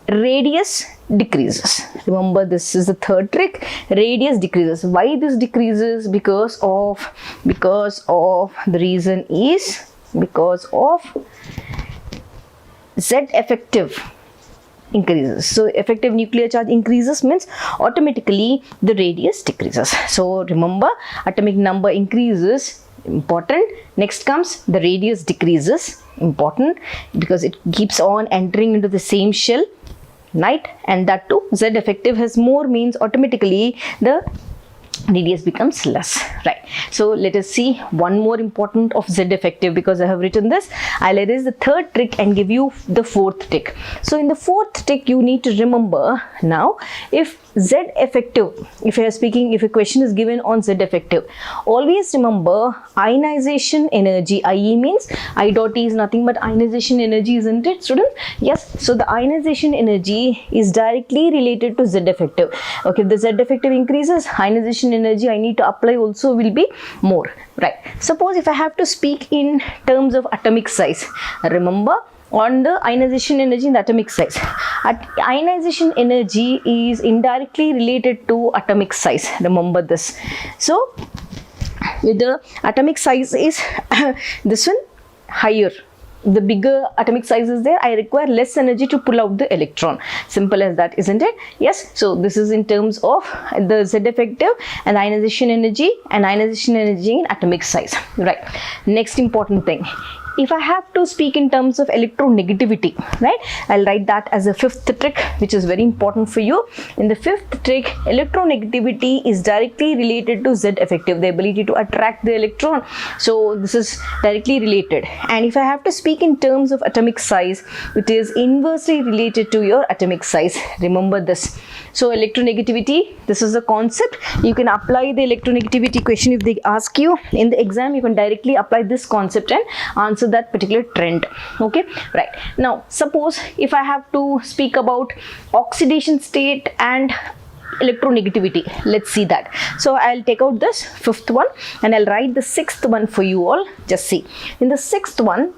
radius decreases. Remember, this is the third trick. Radius decreases. Why this decreases? Because of the reason is because of Z effective increases. So effective nuclear charge increases means automatically the radius decreases. So remember, atomic number increases, important. Next comes the radius decreases, important, because it keeps on entering into the same shell, right? And that too, Z effective has more means automatically the radius becomes less, right? So let us see one more important of Z effective, because I have written this. I'll erase the third trick and give you the fourth trick. So in the fourth trick, you need to remember now, if Z effective, if a question is given on Z effective, always remember ionization energy. IE means I dot E is nothing but ionization energy, isn't it, students? Yes. So the ionization energy is directly related to Z effective. Okay, if the Z effective increases, ionization energy I need to apply also will be more, right? Suppose if I have to speak in terms of atomic size, remember on the ionization energy in the atomic size. Ionization energy is indirectly related to atomic size. Remember this. So with the atomic size is this one higher, the bigger atomic size is there, I require less energy to pull out the electron. Simple as that, isn't it? Yes. So this is in terms of the Z effective and ionization energy in atomic size, right? Next important thing, if I have to speak in terms of electronegativity, right, I'll write that as a fifth trick, which is very important for you. In the fifth trick, electronegativity is directly related to Z effective, the ability to attract the electron. So this is directly related. And if I have to speak in terms of atomic size, it is inversely related to your atomic size. Remember this. So electronegativity, this is the concept. You can apply the electronegativity question if they ask you in the exam. You can directly apply this concept and answer that particular trend. Okay, right. Now suppose if I have to speak about oxidation state and electronegativity, let's see that. So I'll take out this fifth one and I'll write the sixth one for you all. Just see, in the sixth one,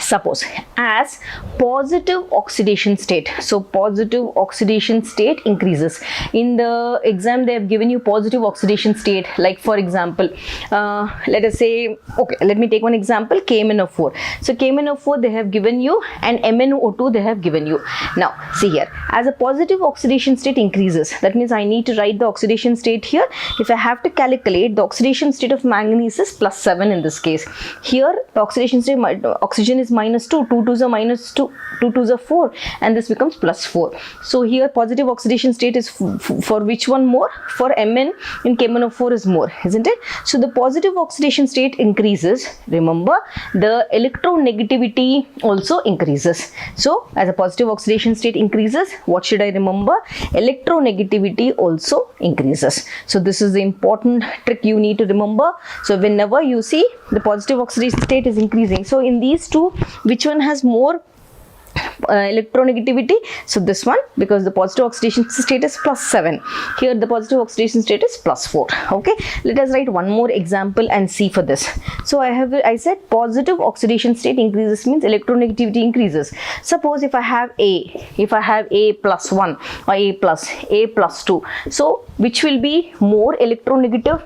suppose as positive oxidation state. So positive oxidation state increases. In the exam they have given you positive oxidation state, like for example let us say, okay, let me take one example, KMnO4. So KMnO4 they have given you, and MnO2 they have given you. Now see here, as a positive oxidation state increases, that means I need to write the oxidation state here. If I have to calculate the oxidation state of manganese is +7 in this case. Here the oxidation state, oxygen is -2, 2 2s are -2, 2 2s are 4, and this becomes +4. So here positive oxidation state is for which one more? For Mn in KMnO4 is more, isn't it? So the positive oxidation state increases. Remember, the electronegativity also increases. So as a positive oxidation state increases, what should I remember? Electronegativity also increases. So this is the important trick you need to remember. So whenever you see the positive oxidation state is increasing, so in these two, which one has more electronegativity? So this one, because the positive oxidation state is +7. Here the positive oxidation state is +4. Okay, let us write one more example and see for this. So I said positive oxidation state increases means electronegativity increases. Suppose if I have A +1 or A +2, so which will be more electronegative?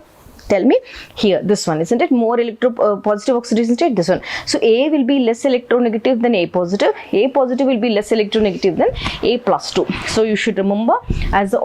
Tell me. Here, this one, isn't it? More positive oxidation state, this one. So A will be less electronegative than A positive. A positive will be less electronegative than A plus 2. So you should remember, as the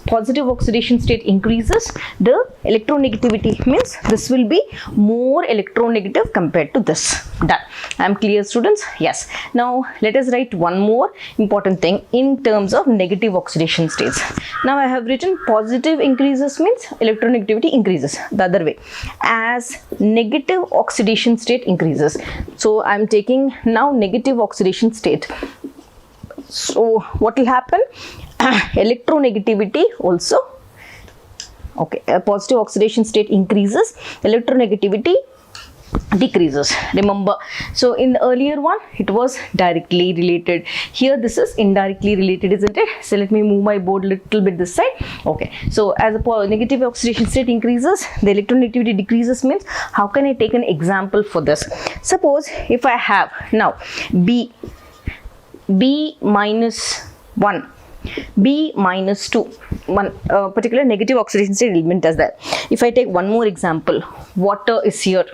positive oxidation state increases, the electronegativity means this will be more electronegative compared to this. Done. I am clear, students? Yes. Now let us write one more important thing in terms of negative oxidation states. Now I have written positive increases means electronegativity increases. The other way, as negative oxidation state increases. So I am taking now negative oxidation state. So what will happen? Electronegativity also, okay, a positive oxidation state increases, electronegativity decreases. Remember, so in the earlier one it was directly related, here this is indirectly related, isn't it? So let me move my board a little bit this side. Okay, so as a negative oxidation state increases, the electronegativity decreases means, how can I take an example for this? Suppose if I have now B minus 1, B minus 2, one particular negative oxidation state element does that. If I take one more example, water is here,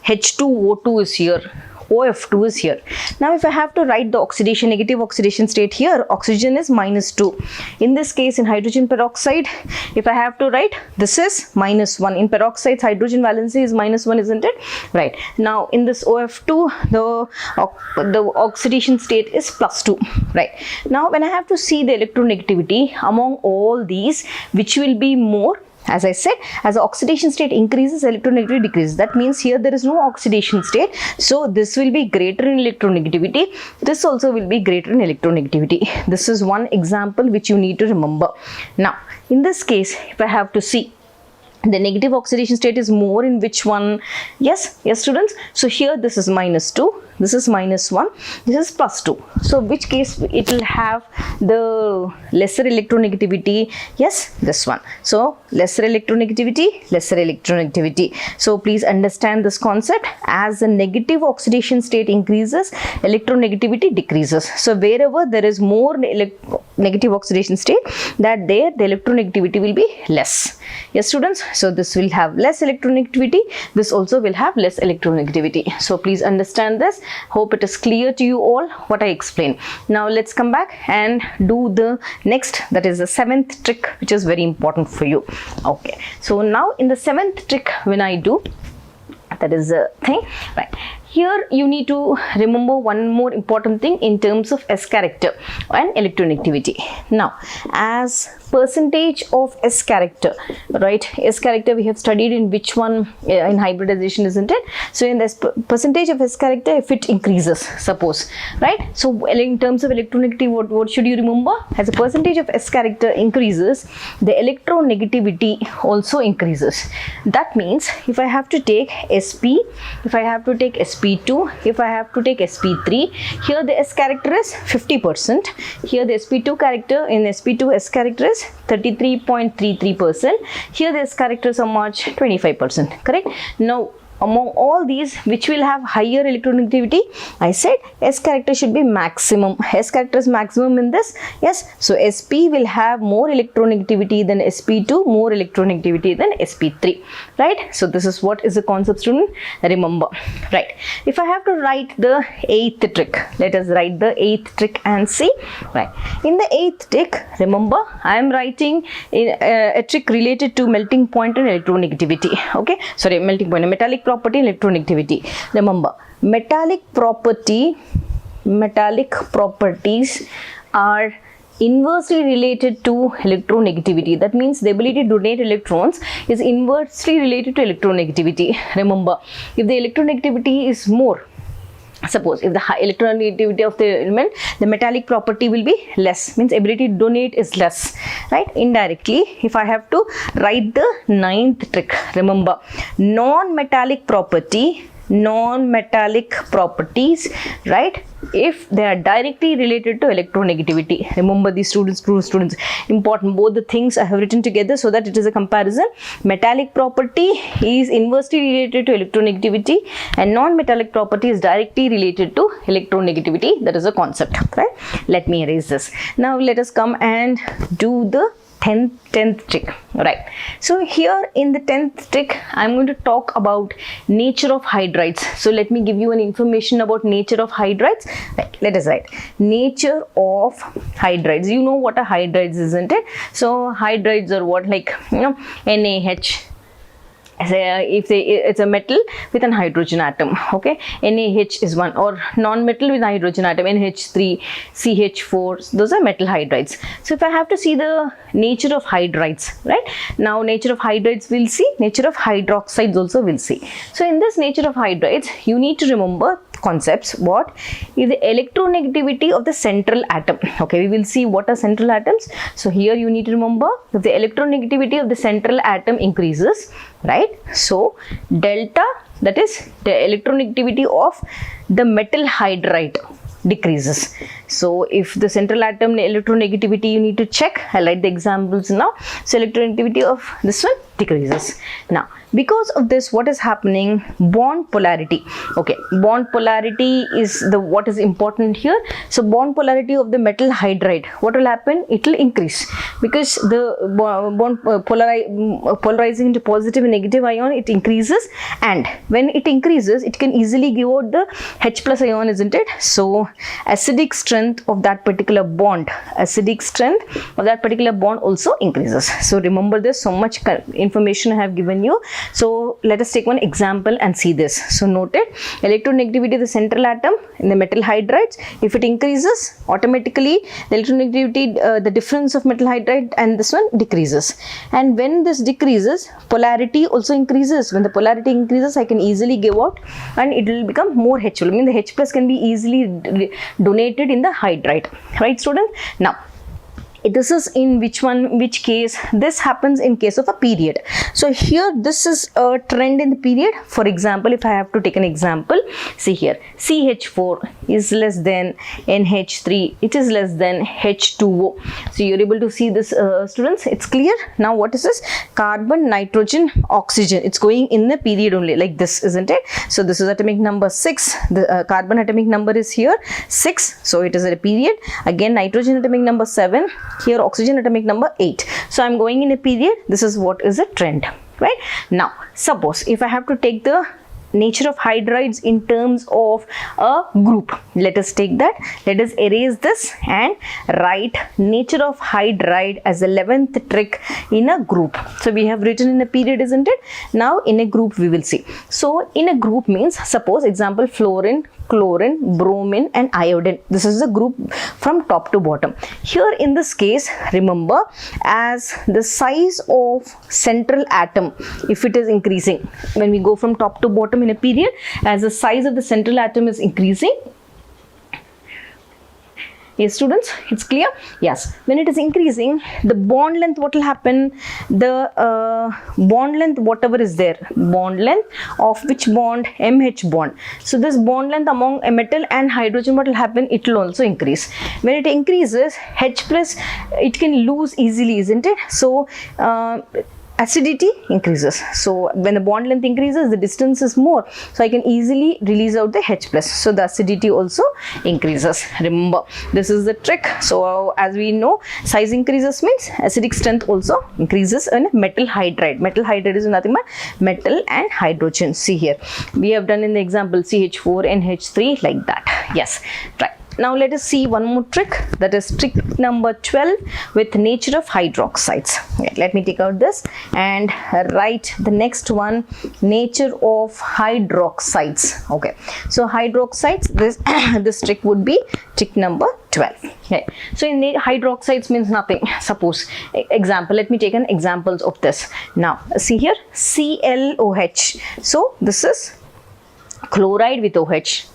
H2O2 is here, OF2 is here. Now if I have to write the negative oxidation state here, oxygen is minus 2. In this case, in hydrogen peroxide, if I have to write, this is minus 1. In peroxides, hydrogen valency is minus 1, isn't it? Right. Now in this OF2, the oxidation state is plus 2. Right. Now when I have to see the electronegativity among all these, which will be more? As I said, as the oxidation state increases, electronegativity decreases. That means here there is no oxidation state. So this will be greater in electronegativity. This also will be greater in electronegativity. This is one example which you need to remember. Now, in this case, if I have to see, the negative oxidation state is more in which one? Yes, students. So here this is minus 2, this is minus 1, this is plus 2. So which case it will have the lesser electronegativity? Yes, this one. So lesser electronegativity, lesser electronegativity. So please understand this concept. As the negative oxidation state increases, electronegativity decreases. So wherever there is more negative oxidation state, that there the electronegativity will be less. Yes, students. So this will have less electronegativity. This also will have less electronegativity. So please understand this. Hope it is clear to you all what I explained. Now let's come back and do the next, that is the 7th trick, which is very important for you. Okay. So now in the 7th trick, when I do, that is the thing, right? Here you need to remember one more important thing in terms of S character and electronegativity. Now, as percentage of S character, right? S character we have studied in which one? In hybridization, isn't it? So in this percentage of S character, if it increases, suppose, right? So in terms of electronegativity, what should you remember? As a percentage of S character increases, the electronegativity also increases. That means if I have to take SP, if I have to take SP2, if I have to take SP3, here the S character is 50%. Here the SP2 character, in SP2 S character is 33.33%. Here the S characters are much 25%. Correct? Now among all these, which will have higher electronegativity? I said S character should be maximum. S character is maximum in this. Yes. So SP will have more electronegativity than SP2, more electronegativity than SP3. Right. So this is what is the concept, student. Remember. Right. If I have to write the 8th trick, let us write the 8th trick and see. Right. In the 8th trick, remember, I am writing a trick related to melting point and electronegativity. Okay. Sorry, melting point, metallic property and electronegativity. Remember, metallic properties are inversely related to electronegativity. That means the ability to donate electrons is inversely related to electronegativity. Remember, if the electronegativity is more, suppose if the high electronegativity of the element, the metallic property will be less, means ability to donate is less, right? Indirectly, if I have to write the 9th trick, remember, non-metallic properties, right, if they are directly related to electronegativity. Remember these students, important, both the things I have written together so that it is a comparison. Metallic property is inversely related to electronegativity and non-metallic property is directly related to electronegativity. That is a concept, right? Let me erase this. Now let us come and do the 10th trick, right? So here in the 10th trick, I'm going to talk about nature of hydrides. So let me give you an information about nature of hydrides. Right, let us write nature of hydrides. You know what a hydrides, isn't it? So hydrides are what, like, you know, NaH. It's a metal with an hydrogen atom, okay? NaH is one, or non-metal with hydrogen atom, NH3, CH4, those are metal hydrides. So if I have to see the nature of hydrides, right? Now nature of hydrides we'll see, nature of hydroxides also we'll see. So in this nature of hydrides, you need to remember concepts. What is the electronegativity of the central atom? Okay, we will see what are central atoms. So here you need to remember that the electronegativity of the central atom increases, right? So delta, that is the electronegativity of the metal hydride, decreases. So if the central atom electronegativity you need to check, I'll write the examples now. So electronegativity of this one decreases. Now because of this, what is happening? Bond polarity. Okay, bond polarity is the what is important here. So bond polarity of the metal hydride, what will happen? It will increase because the bond polarizing into positive and negative ion, it increases, and when it increases, it can easily give out the H plus ion, isn't it? So acidic strength of that particular bond, acidic strength of that particular bond also increases. So remember this, so much information I have given you. So let us take one example and see this. So noted, electronegativity of the central atom in the metal hydrides, if it increases, automatically the electronegativity, the difference of metal hydride and this one decreases. And when this decreases, polarity also increases. When the polarity increases, I can easily give out and it will become more H. I mean the H plus can be easily donated in the hydride, right students? Now this is in which case? This happens in case of a period. So here this is a trend in the period. For example, if I have to take an example, see here, CH4 is less than NH3, it is less than H2O. So you're able to see this, students, it's clear. Now what is this? Carbon, nitrogen, oxygen. It's going in the period only, like this, isn't it? So this is atomic number 6. The carbon atomic number is here 6, so it is a period. Again nitrogen atomic number 7. Here oxygen atomic number 8. So I'm going in a period. This is what is a trend, right? Now suppose if I have to take the nature of hydrides in terms of a group, let us take that. Let us erase this and write nature of hydride as 11th trick in a group. So we have written in a period, isn't it? Now in a group we will see. So in a group means, suppose example, fluorine, chlorine, bromine and iodine. This is the group from top to bottom. Here in this case, remember, as the size of central atom, if it is increasing, when we go from top to bottom in a period, as the size of the central atom is increasing. Yes students, it's clear? Yes, when it is increasing, the bond length, what will happen? The bond length, whatever is there, bond length of which bond? MH bond. So this bond length among a metal and hydrogen, what will happen? It will also increase. When it increases, H plus, it can lose easily, isn't it? So acidity increases. So when the bond length increases, the distance is more, so I can easily release out the H plus. So the acidity also increases. Remember, this is the trick. So as we know, size increases means acidic strength also increases in metal hydride. Metal hydride is nothing but metal and hydrogen. See here, we have done in the example CH4 NH3 like that. Yes, right. Now let us see one more trick, that is trick number 12 with nature of hydroxides. Okay, let me take out this and write the next one, nature of hydroxides. Okay, so hydroxides, this trick would be trick number 12. Okay, so in hydroxides means nothing. Suppose example, let me take an examples of this. Now see here, ClOH. So this is chloride with OH.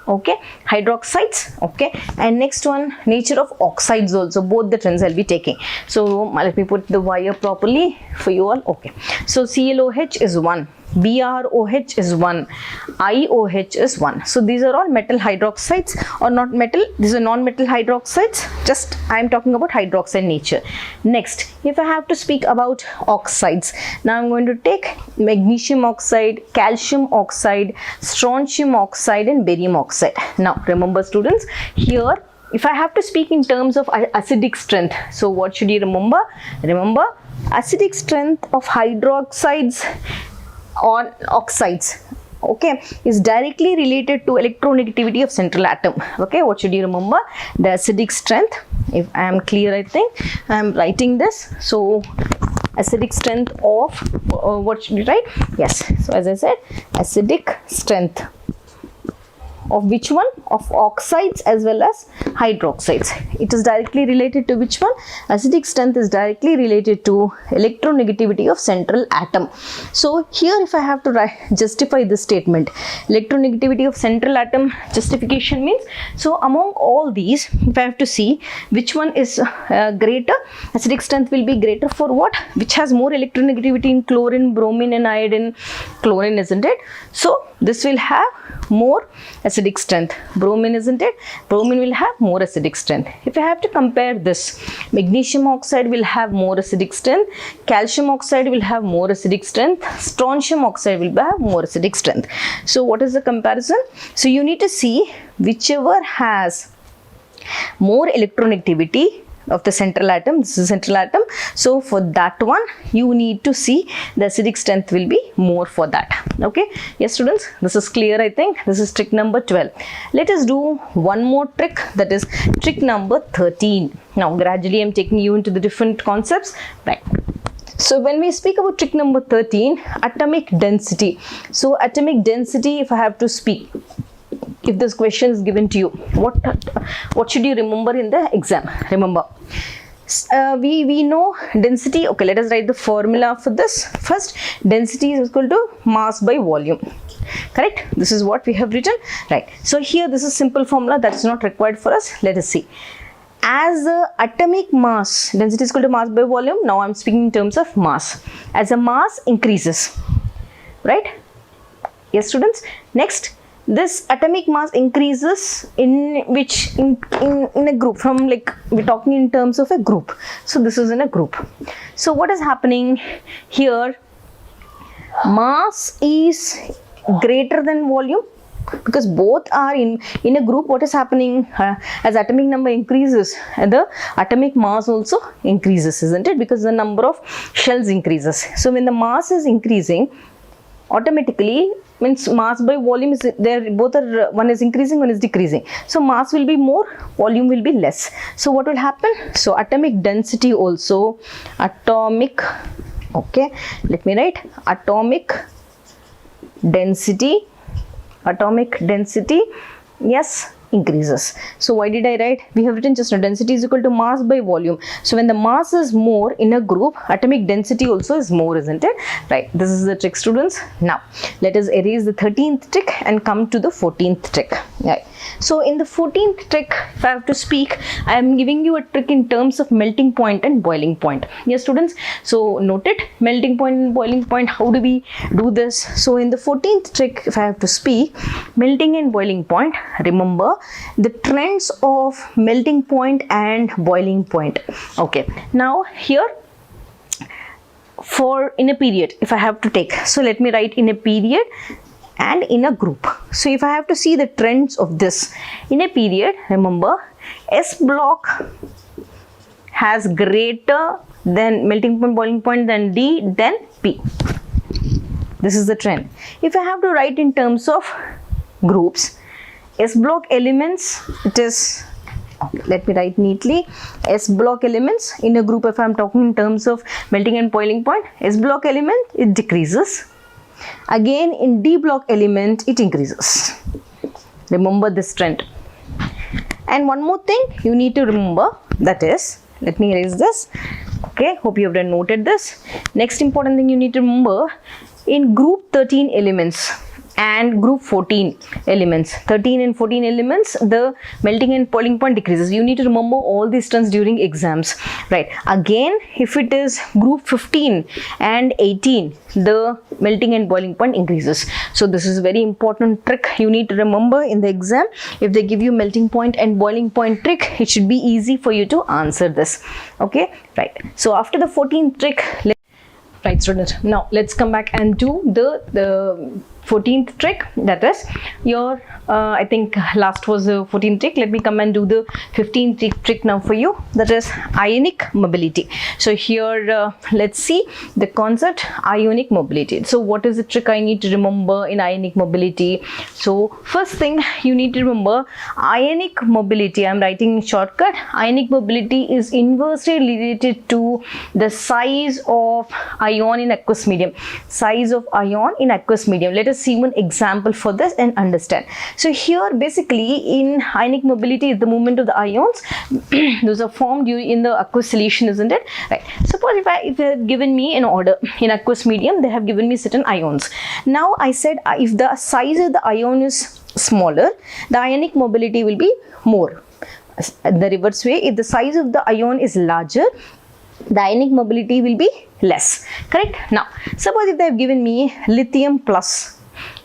Okay, hydroxides. Okay, and next one, nature of oxides also. Both the trends I'll be taking. So let me put the wire properly for you all. Okay, so ClOH is 1, BrOH is 1, IOH is 1. So these are all metal hydroxides, or not metal, these are non-metal hydroxides. Just I am talking about hydroxide nature. Next, if I have to speak about oxides, now I'm going to take magnesium oxide, calcium oxide, strontium oxide and barium oxide. Now remember students, here if I have to speak in terms of acidic strength, so what should you remember? Remember, acidic strength of hydroxides on oxides, okay, is directly related to electronegativity of central atom. Okay, what should you remember? The acidic strength. If I am clear, I think I am writing this. So acidic strength of what should you write? Yes, so as I said, acidic strength of which one? Of oxides as well as hydroxides. It is directly related to which one? Acidic strength is directly related to electronegativity of central atom. So here if I have to justify this statement, electronegativity of central atom, justification means, so among all these, if I have to see which one is greater, acidic strength will be greater for what? Which has more electronegativity in chlorine, bromine and iodine? Chlorine, isn't it? So this will have more acidic strength. Bromine, isn't it? Bromine will have more acidic strength. If I have to compare this, magnesium oxide will have more acidic strength, calcium oxide will have more acidic strength, strontium oxide will have more acidic strength. So what is the comparison? So you need to see whichever has more electronegativity of the central atom. This is central atom. So for that one, you need to see the acidic strength will be more for that. Okay. Yes, students, this is clear, I think. This is trick number 12. Let us do one more trick, that is trick number 13. Now, gradually I am taking you into the different concepts. Right. So when we speak about trick number 13, atomic density. So atomic density, if I have to speak, if this question is given to you, what should you remember in the exam? Remember, we know density. Okay, let us write the formula for this. First, density is equal to mass by volume. Correct? This is what we have written. Right. So here this is simple formula that is not required for us. Let us see. As the atomic mass, density is equal to mass by volume. Now I am speaking in terms of mass. As the mass increases, right? Yes, students. Next, this atomic mass increases in which in a group, from like we're talking in terms of a group. So this is in a group. So what is happening here? Mass is greater than volume, because both are in a group. What is happening? As atomic number increases, the atomic mass also increases, isn't it? Because the number of shells increases. So when the mass is increasing, automatically, means mass by volume is there, both are, one is increasing, one is decreasing. So mass will be more, volume will be less. So what will happen? So atomic density also, atomic, okay, let me write atomic density, yes, increases. So why did I write? We have written just now, density is equal to mass by volume. So when the mass is more in a group, atomic density also is more, isn't it? Right. This is the trick, students. Now let us erase the 13th trick and come to the 14th trick. Right. So in the 14th trick, if I have to speak, I am giving you a trick in terms of melting point and boiling point. Yes, students. So note it, melting point and boiling point. How do we do this? So in the 14th trick, if I have to speak, melting and boiling point, remember the trends of melting point and boiling point. Okay. Now here, for in a period, if I have to take, so let me write in a period and in a group. So if I have to see the trends of this in a period, remember S block has greater than melting point, boiling point than D, then P. This is the trend. If I have to write in terms of groups, S block elements, it is, let me write neatly, S block elements in a group, if I am talking in terms of melting and boiling point, S block element, it decreases. Again in D block element, it increases. Remember this trend. And one more thing you need to remember, that is, let me erase this. Okay, hope you have noted this. Next important thing you need to remember, in group 13 elements and group 14 elements, 13 and 14 elements, the melting and boiling point decreases. You need to remember all these terms during exams, right? Again, if it is group 15 and 18, the melting and boiling point increases. So this is a very important trick you need to remember in the exam. If they give you melting point and boiling point trick, it should be easy for you to answer this. Okay, right. So after the 14th trick, Right, students. Now let's come back and do the 14th trick. That is your I think last was the 14th trick. Let me come and do the 15th trick now for you. That is ionic mobility. So here let's see the concept ionic mobility. So what is the trick I need to remember in ionic mobility? So first thing you need to remember, ionic mobility, I'm writing in shortcut. Ionic mobility is inversely related to the size of ion in aqueous medium. Size of ion in aqueous medium. Let us see one example for this and understand. So here basically in ionic mobility is the movement of the ions. Those are formed in the aqueous solution, isn't it? Right. Suppose if they have given me an order in aqueous medium, they have given me certain ions. Now I said if the size of the ion is smaller, the ionic mobility will be more. The reverse way, if the size of the ion is larger, the ionic mobility will be less. Correct? Now suppose if they have given me lithium plus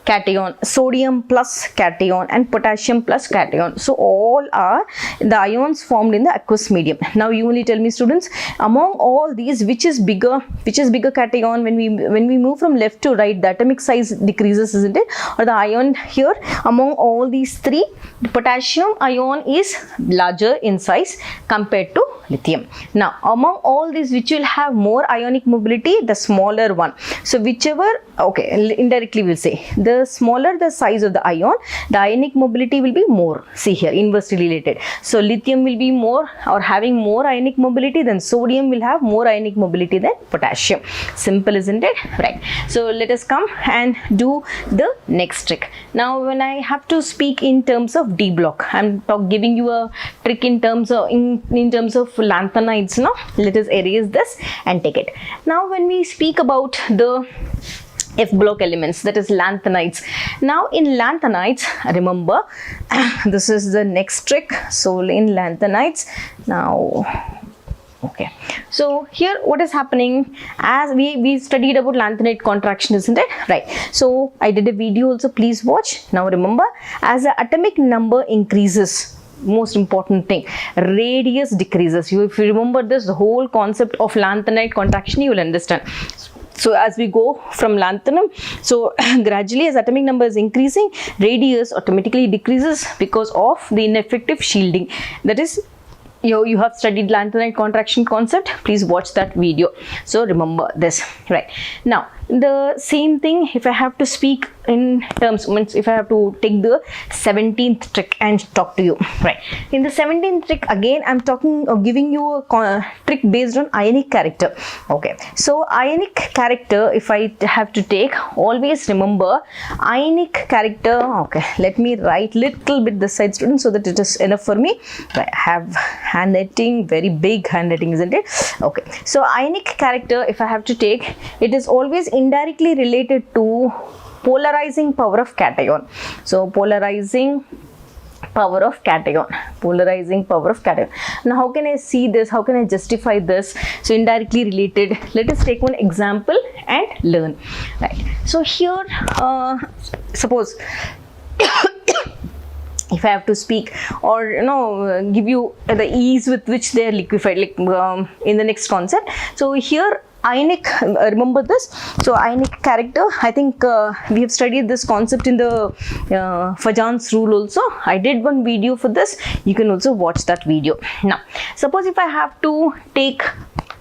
cation, sodium plus cation and potassium plus cation. So all are the ions formed in the aqueous medium. Now you only tell me, students, among all these which is bigger cation? When we move from left to right, the atomic size decreases, isn't it? Or the ion here, among all these three, the potassium ion is larger in size compared to lithium. Now among all these, which will have more ionic mobility? The smaller one. So whichever, okay, indirectly we'll say the smaller the size of the ion, the ionic mobility will be more. See here, inversely related. So lithium will be more or having more ionic mobility than sodium will have more ionic mobility than potassium. Simple, isn't it? Right. So let us come and do the next trick. Now when I have to speak in terms of D block, I'm giving you a trick in terms of lanthanides. Now let us erase this and take it. Now when we speak about the F block elements, that is lanthanides. Now in lanthanides, remember this is the next trick. So in lanthanides, now okay, so here what is happening, as we studied about lanthanide contraction, isn't it? Right. So I did a video also, please watch. Now remember, as the atomic number increases, most important thing, radius decreases. If you remember this, the whole concept of lanthanide contraction, you will understand. So as we go from lanthanum, so gradually as atomic number is increasing, radius automatically decreases because of the ineffective shielding. That is, you have studied lanthanide contraction concept, please watch that video. So remember this. Right. Now the same thing, if I have to speak in terms, if I have to take the 17th trick and talk to you, right? In the 17th trick, again I'm talking or giving you a trick based on ionic character. Okay, so ionic character, if I have to take, always remember ionic character. Okay, let me write little bit this side, students, so that it is enough for me. I have handwriting, very big handwriting, isn't it? Okay, so ionic character, if I have to take, it is always indirectly related to polarizing power of cation. So polarizing power of cation, polarizing power of cation. Now how can I see this? How can I justify this? So indirectly related. Let us take one example and learn. Right. So here, suppose if I have to speak or give you the ease with which they are liquefied, like in the next concept. So here ionic, remember this. So ionic character, I think we have studied this concept in the Fajan's rule also. I did one video for this. You can also watch that video. Now suppose if I have to take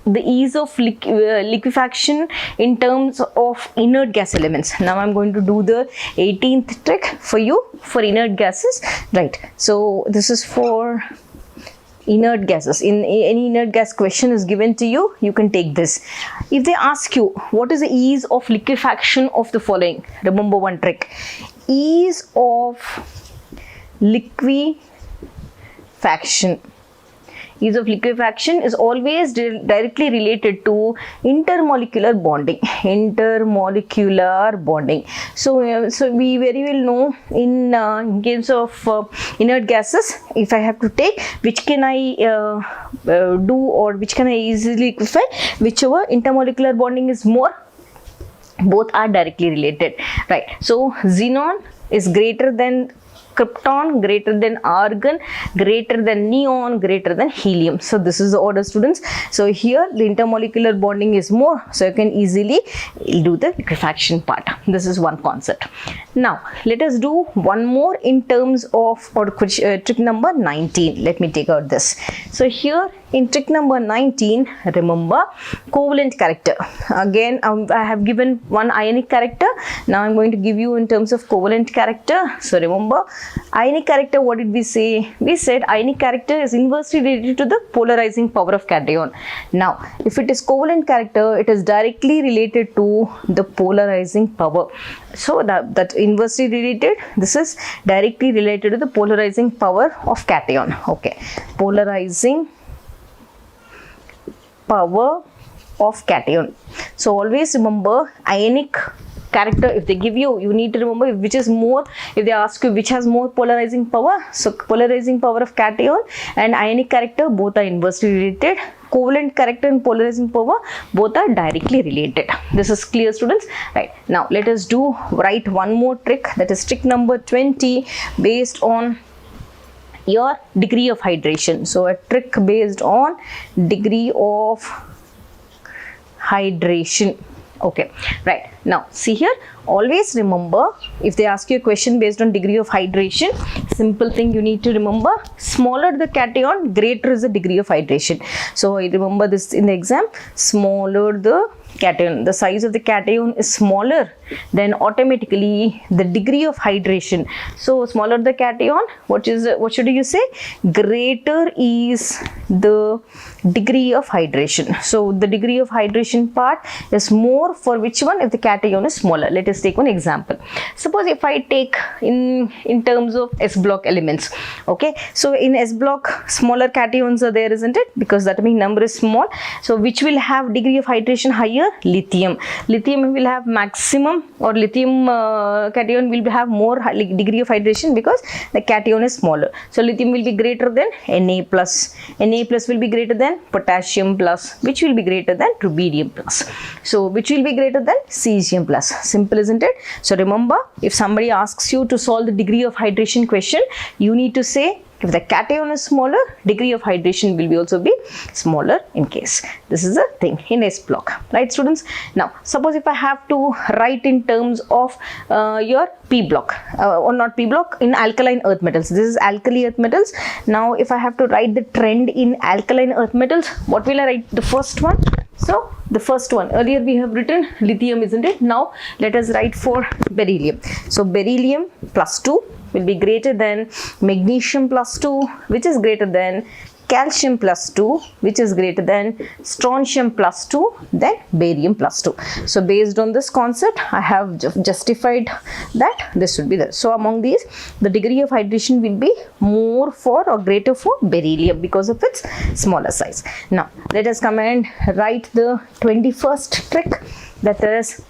the ease of liquefaction in terms of inert gas elements. Now I'm going to do the 18th trick for you for inert gases. Right. So this is for inert gases. In any inert gas question is given to you, you can take this. If they ask you what is the ease of liquefaction of the following, remember one trick. Ease of liquefaction. Ease of liquefaction is always directly related to intermolecular bonding. Intermolecular bonding. So we very well know in case of inert gases, if I have to take, which can I do or which can I easily liquefy, whichever intermolecular bonding is more, both are directly related. Right. So xenon is greater than krypton, greater than argon, greater than neon, greater than helium. So this is the order, students. So here the intermolecular bonding is more, so you can easily do the liquefaction part. This is one concept. Now let us do one more in terms of trick number 19. Let me take out this. So here in trick number 19, remember covalent character. Again, I have given one ionic character. Now I'm going to give you in terms of covalent character. So remember, ionic character, what did we say? We said ionic character is inversely related to the polarizing power of cation. Now, if it is covalent character, it is directly related to the polarizing power. So that inversely related, this is directly related to the polarizing power of cation. Okay, polarizing power of cation. So always remember ionic character, if they give you, you need to remember which is more, if they ask you which has more polarizing power. So polarizing power of cation and ionic character, both are inversely related. Covalent character and polarizing power, both are directly related. This is clear, students? Right, now let us write one more trick, that is trick number 20, based on your degree of hydration. So a trick based on degree of hydration. Okay, right, now see here, always remember, if they ask you a question based on degree of hydration, simple thing you need to remember, smaller the cation, greater is the degree of hydration. So remember this in the exam, smaller the cation, the size of the cation is smaller, then automatically the degree of hydration. So smaller the cation, what should you say? Greater is the degree of hydration. So the degree of hydration part is more for which one? If the cation is smaller. Let us take one example. Suppose if I take in terms of S block elements. Okay, so in S block smaller cations are there, isn't it? Because the atomic number is small. So which will have degree of hydration higher? Lithium. Lithium will have maximum, or lithium cation will have more degree of hydration because the cation is smaller. So lithium will be greater than Na plus. Na plus will be greater than potassium plus, which will be greater than rubidium plus. So which will be greater than cesium plus. Simple, isn't it? So remember, if somebody asks you to solve the degree of hydration question, you need to say, if the cation is smaller, degree of hydration will also be smaller in case. This is a thing in S block, right, students? Now, suppose if I have to write in terms of your P block, or not P block, in alkaline earth metals. This is alkali earth metals. Now, if I have to write the trend in alkaline earth metals, what will I write? The first one. So, the first one, earlier we have written lithium, isn't it? Now, let us write for beryllium. So, beryllium plus 2 will be greater than magnesium plus 2, which is greater than calcium plus 2, which is greater than strontium plus 2, then barium plus 2. So based on this concept, I have justified that this should be there. So among these, the degree of hydration will be more for or greater for beryllium because of its smaller size. Now let us come and write the 21st trick, that is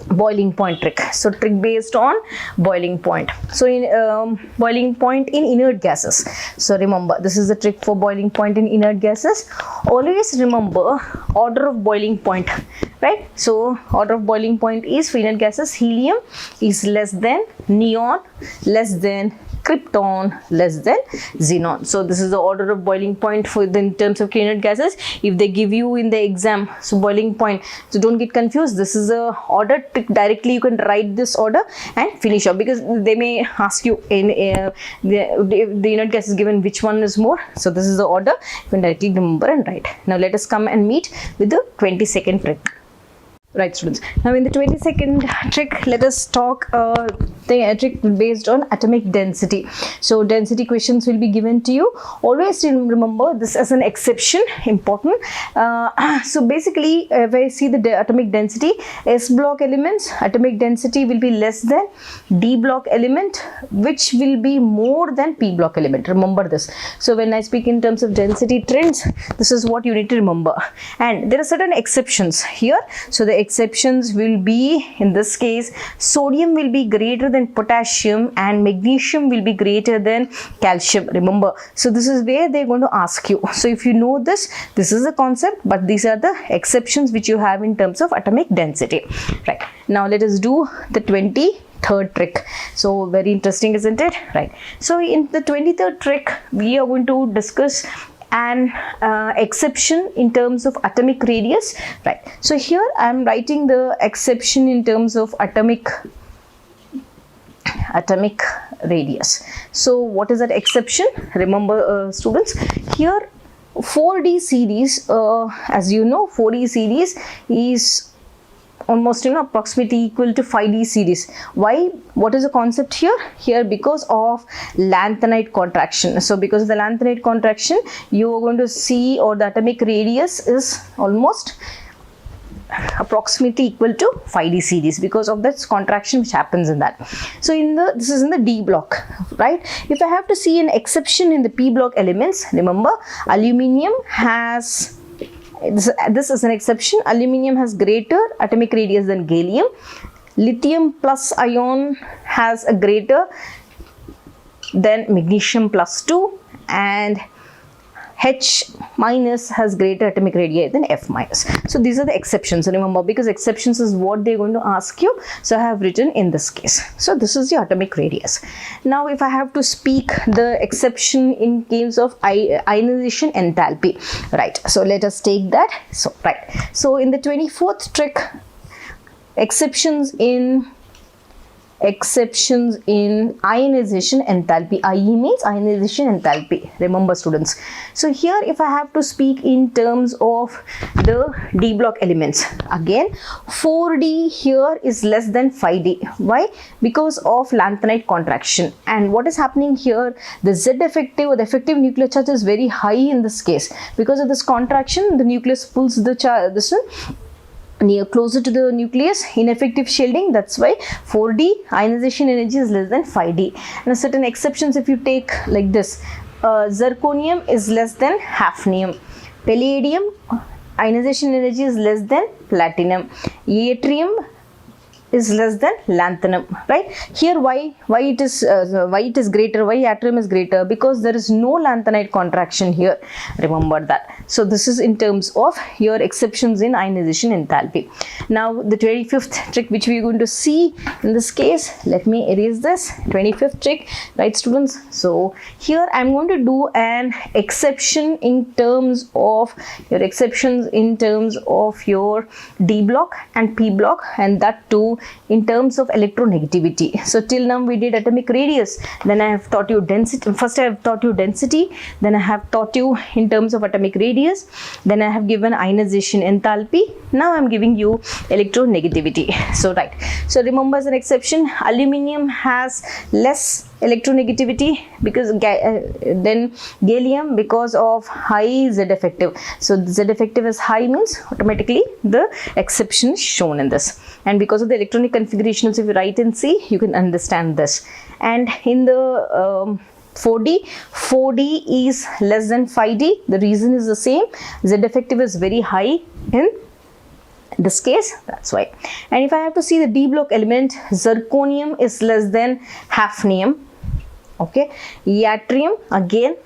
boiling point trick. So trick based on boiling point. So in boiling point in inert gases. So remember, this is the trick for boiling point in inert gases. Always remember order of boiling point, right? So order of boiling point is for inert gases, helium is less than neon, less than krypton, less than xenon. So this is the order of boiling point for in terms of inert gases. If they give you in the exam, so boiling point, so don't get confused. This is a order trick. Directly you can write this order and finish up, because they may ask you in the inert gas is given which one is more. So this is the order. You can directly remember and write. Now let us come and meet with the 22nd trick. Right, students. Now in the 22nd trick, let us talk the trick based on atomic density. So density questions will be given to you. Always remember this as an exception, important. So basically, if I see the atomic density, S block elements, atomic density will be less than D block element, which will be more than P block element. Remember this. So when I speak in terms of density trends, this is what you need to remember. And there are certain exceptions here. So the exceptions will be, in this case, sodium will be greater than potassium and magnesium will be greater than calcium. Remember, so this is where they're going to ask you. So if you know this, this is the concept, but these are the exceptions which you have in terms of atomic density. Right, now let us do the 23rd 23rd trick. So very interesting, isn't it? Right. So in the 23rd trick, we are going to discuss an exception in terms of atomic radius. Right. So here I am writing the exception in terms of atomic radius. So what is that exception? Remember, students, here 4D series, as you know, 4D series is almost approximately equal to 5D series. Why? What is the concept here? Here, because of lanthanide contraction. So because of the lanthanide contraction, you are going to see, or the atomic radius is almost approximately equal to 5D series because of this contraction which happens in that. So this is in the D block, right? If I have to see an exception in the P block elements, remember, aluminium has, this is an exception, aluminium has greater atomic radius than gallium. Lithium plus ion has a greater than magnesium plus 2, and H minus has greater atomic radii than F minus. So these are the exceptions. Remember, because exceptions is what they're going to ask you. So I have written in this case. So this is the atomic radius. Now if I have to speak the exception in case of ionization enthalpy, right? So let us take that. So right. So in the 24th trick, exceptions in ionization enthalpy. IE means ionization enthalpy. Remember, students. So here if I have to speak in terms of the D block elements, again 4D here is less than 5D. Why? Because of lanthanide contraction. And what is happening here, the Z effective, or the effective nuclear charge, is very high in this case. Because of this contraction, the nucleus pulls the charge, this one, near closer to the nucleus, ineffective shielding. That's why 4D ionization energy is less than 5D. And certain exceptions, if you take like this, zirconium is less than hafnium, palladium ionization energy is less than platinum, yttrium is less than lanthanum, right? Here why it is greater, why yttrium is greater? Because there is no lanthanide contraction here. Remember that. So this is in terms of your exceptions in ionization enthalpy. Now the 25th trick which we are going to see in this case, let me erase this 25th trick, right, students? So here I am going to do an exception in terms of your exceptions in terms of your D block and P block, and that too in terms of electronegativity. So till now we did atomic radius, then I have taught you density. First I have taught you density, then I have taught you in terms of atomic radius, then I have given ionization enthalpy. Now I am giving you electronegativity. So right, so remember, as an exception, aluminium has less electronegativity because then gallium, because of high Z effective. So Z effective is high means automatically the exception is shown in this, and because of the electronic configurations, if you write and see, you can understand this. And in the 4D is less than 5D. The reason is the same. Z effective is very high in this case, that's why. And if I have to see the D block element, zirconium is less than hafnium. Okay, yttrium again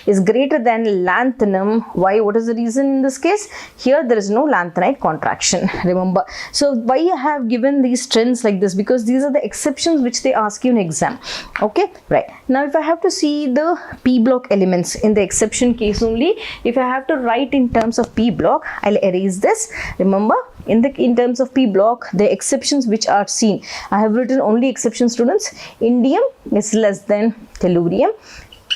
is greater than lanthanum. Why? What is the reason in this case? Here there is no lanthanide contraction. Remember. So why I have given these trends like this? Because these are the exceptions which they ask you in exam. Okay, right. Now if I have to see the P block elements in the exception case only, if I have to write in terms of P block, I'll erase this. Remember, in terms of P block, the exceptions which are seen, I have written only exception, students. Indium is less than tellurium,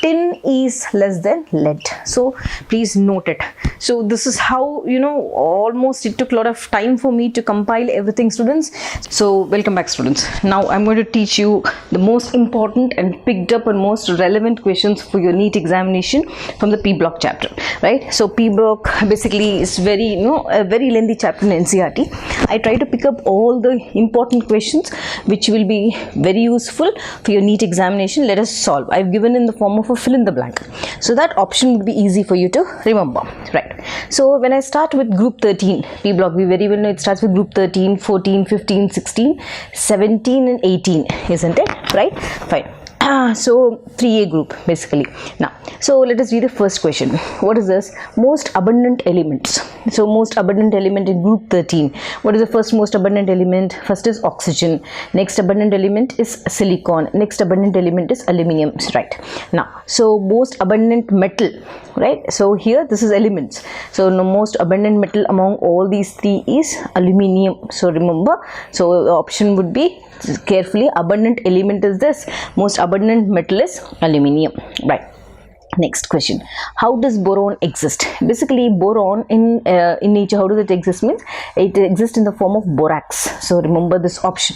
tin is less than lead. So please note it. So this is how, almost it took a lot of time for me to compile everything, students. So welcome back, students. Now I'm going to teach you the most important and picked up and most relevant questions for your NEET examination from the P block chapter, right? So P block basically is very, a very lengthy chapter in NCERT. I try to pick up all the important questions which will be very useful for your NEET examination. Let us solve. I've given in the form of a fill in the blank, so that option would be easy for you to remember, right? So when I start with group 13, P block, we very well know it starts with group 13, 14, 15, 16, 17 and 18, isn't it? right? Fine. So 3A group basically. Now, so let us read the first question. What is this? Most abundant elements. So most abundant element in group 13. What is the first most abundant element? First is oxygen. Next abundant element is silicon. Next abundant element is aluminium. Right. Now, so most abundant metal. Right. So here this is elements. So the most abundant metal among all these three is aluminium. So remember. So the option would be carefully. Abundant element is this. Most abundant metal is aluminium. Right. Next question. How does boron exist? Basically, boron in nature, how does it exist? Means it exists in the form of borax. So remember this option.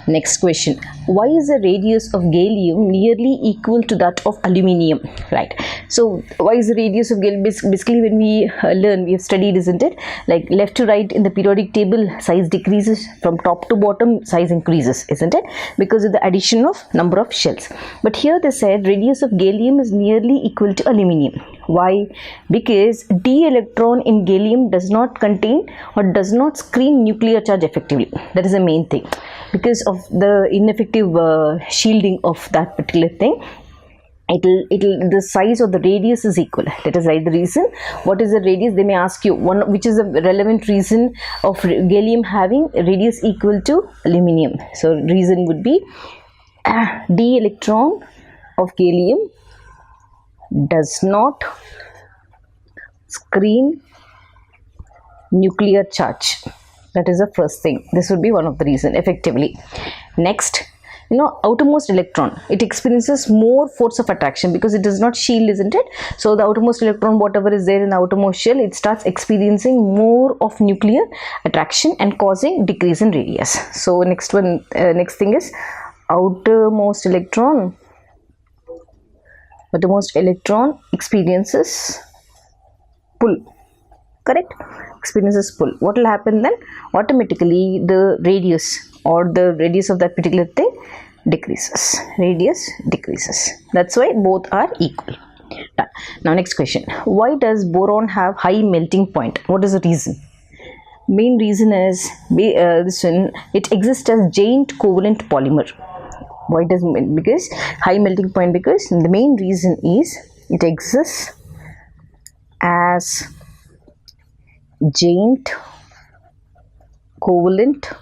Next question. Why is the radius of gallium nearly equal to that of aluminium? Right. So why is the radius of gallium? Basically, when we learn, we have studied, isn't it? Like left to right in the periodic table, size decreases. From top to bottom, size increases, isn't it? Because of the addition of number of shells. But here they said radius of gallium is nearly equal to aluminium. Why? Because d electron in gallium does not contain or does not screen nuclear charge effectively. That is the main thing. Because of the ineffective shielding of that particular thing, the size of the radius is equal. Let us write the reason. What is the radius? They may ask you which is the relevant reason of gallium having radius equal to aluminium. So reason would be d electron of gallium does not screen nuclear charge. That is the first thing. This would be one of the reasons effectively. Next, outermost electron, it experiences more force of attraction because it does not shield, isn't it? So the outermost electron, whatever is there in the outermost shell, it starts experiencing more of nuclear attraction and causing decrease in radius. So next thing is outermost electron experiences pull. Correct? Experiences pull. What will happen then? Automatically the radius or the radius of that particular thing decreases. Radius decreases. That's why both are equal. Done. Now next question. Why does boron have high melting point? What is the reason? Main reason is this one. It exists as giant covalent polymer. Why does it? Because high melting point, because the main reason is it exists as giant covalent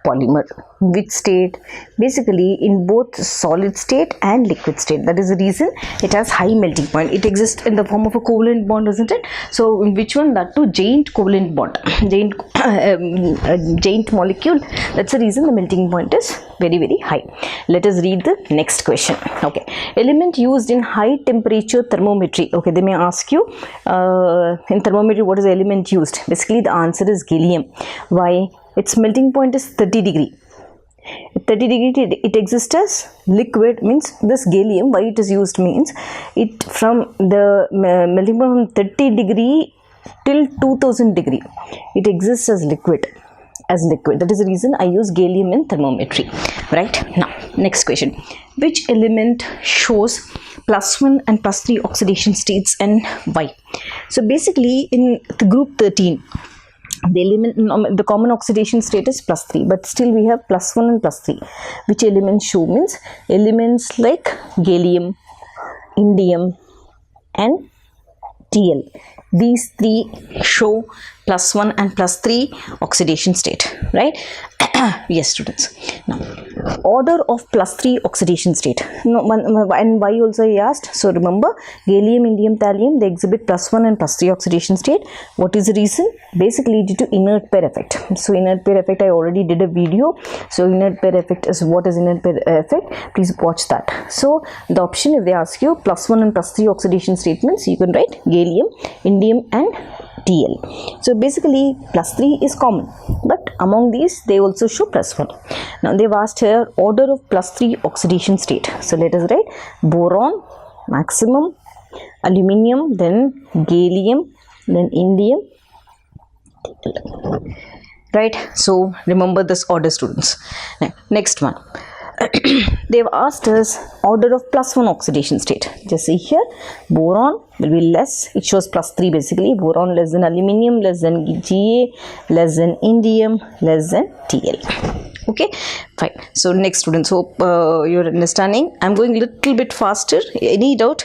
polymer. Which state? Basically in both solid state and liquid state. That is the reason it has high melting point. It exists in the form of a covalent bond, isn't it? So in which one? That too giant covalent bond, giant molecule. That's the reason the melting point is very, very high. Let us read the next question. Okay. Element used in high temperature thermometry. Okay, they may ask you in thermometry what is the element used. Basically the answer is gallium. Why? Its melting point is 30 degree. 30 degree it exists as liquid, means this gallium, why it is used means it from the melting point from 30 degree till 2000 degree it exists as liquid. That is the reason I use gallium in thermometry. Right. Now next question. Which element shows +1 and +3 oxidation states and why? So basically in the group 13 the common oxidation state is +3, but still we have +1 and +3. Which elements show? Means elements like gallium, indium and Tl. These three show +1 and +3 oxidation state, right? Yes, students. Now, order of +3 oxidation state. And why also I asked. So remember, gallium, indium, thallium, they exhibit +1 and +3 oxidation state. What is the reason? Basically due to inert pair effect. So inert pair effect, I already did a video. So inert pair effect is, what is inert pair effect? Please watch that. So the option, if they ask you +1 and +3 oxidation statements, you can write gallium, indium and Tl. So basically +3 is common, but among these they also show +1. Now they've asked here order of +3 oxidation state. So let us write boron maximum, aluminium, then gallium, then indium, right? So remember this order, students. Next one. They've asked us order of +1 oxidation state. Just see here, boron will be less, it shows +3 basically, boron less than aluminium, less than Ga, less than indium, less than Tl. Okay, fine. So next, students, hope you're understanding. I'm going a little bit faster. Any doubt,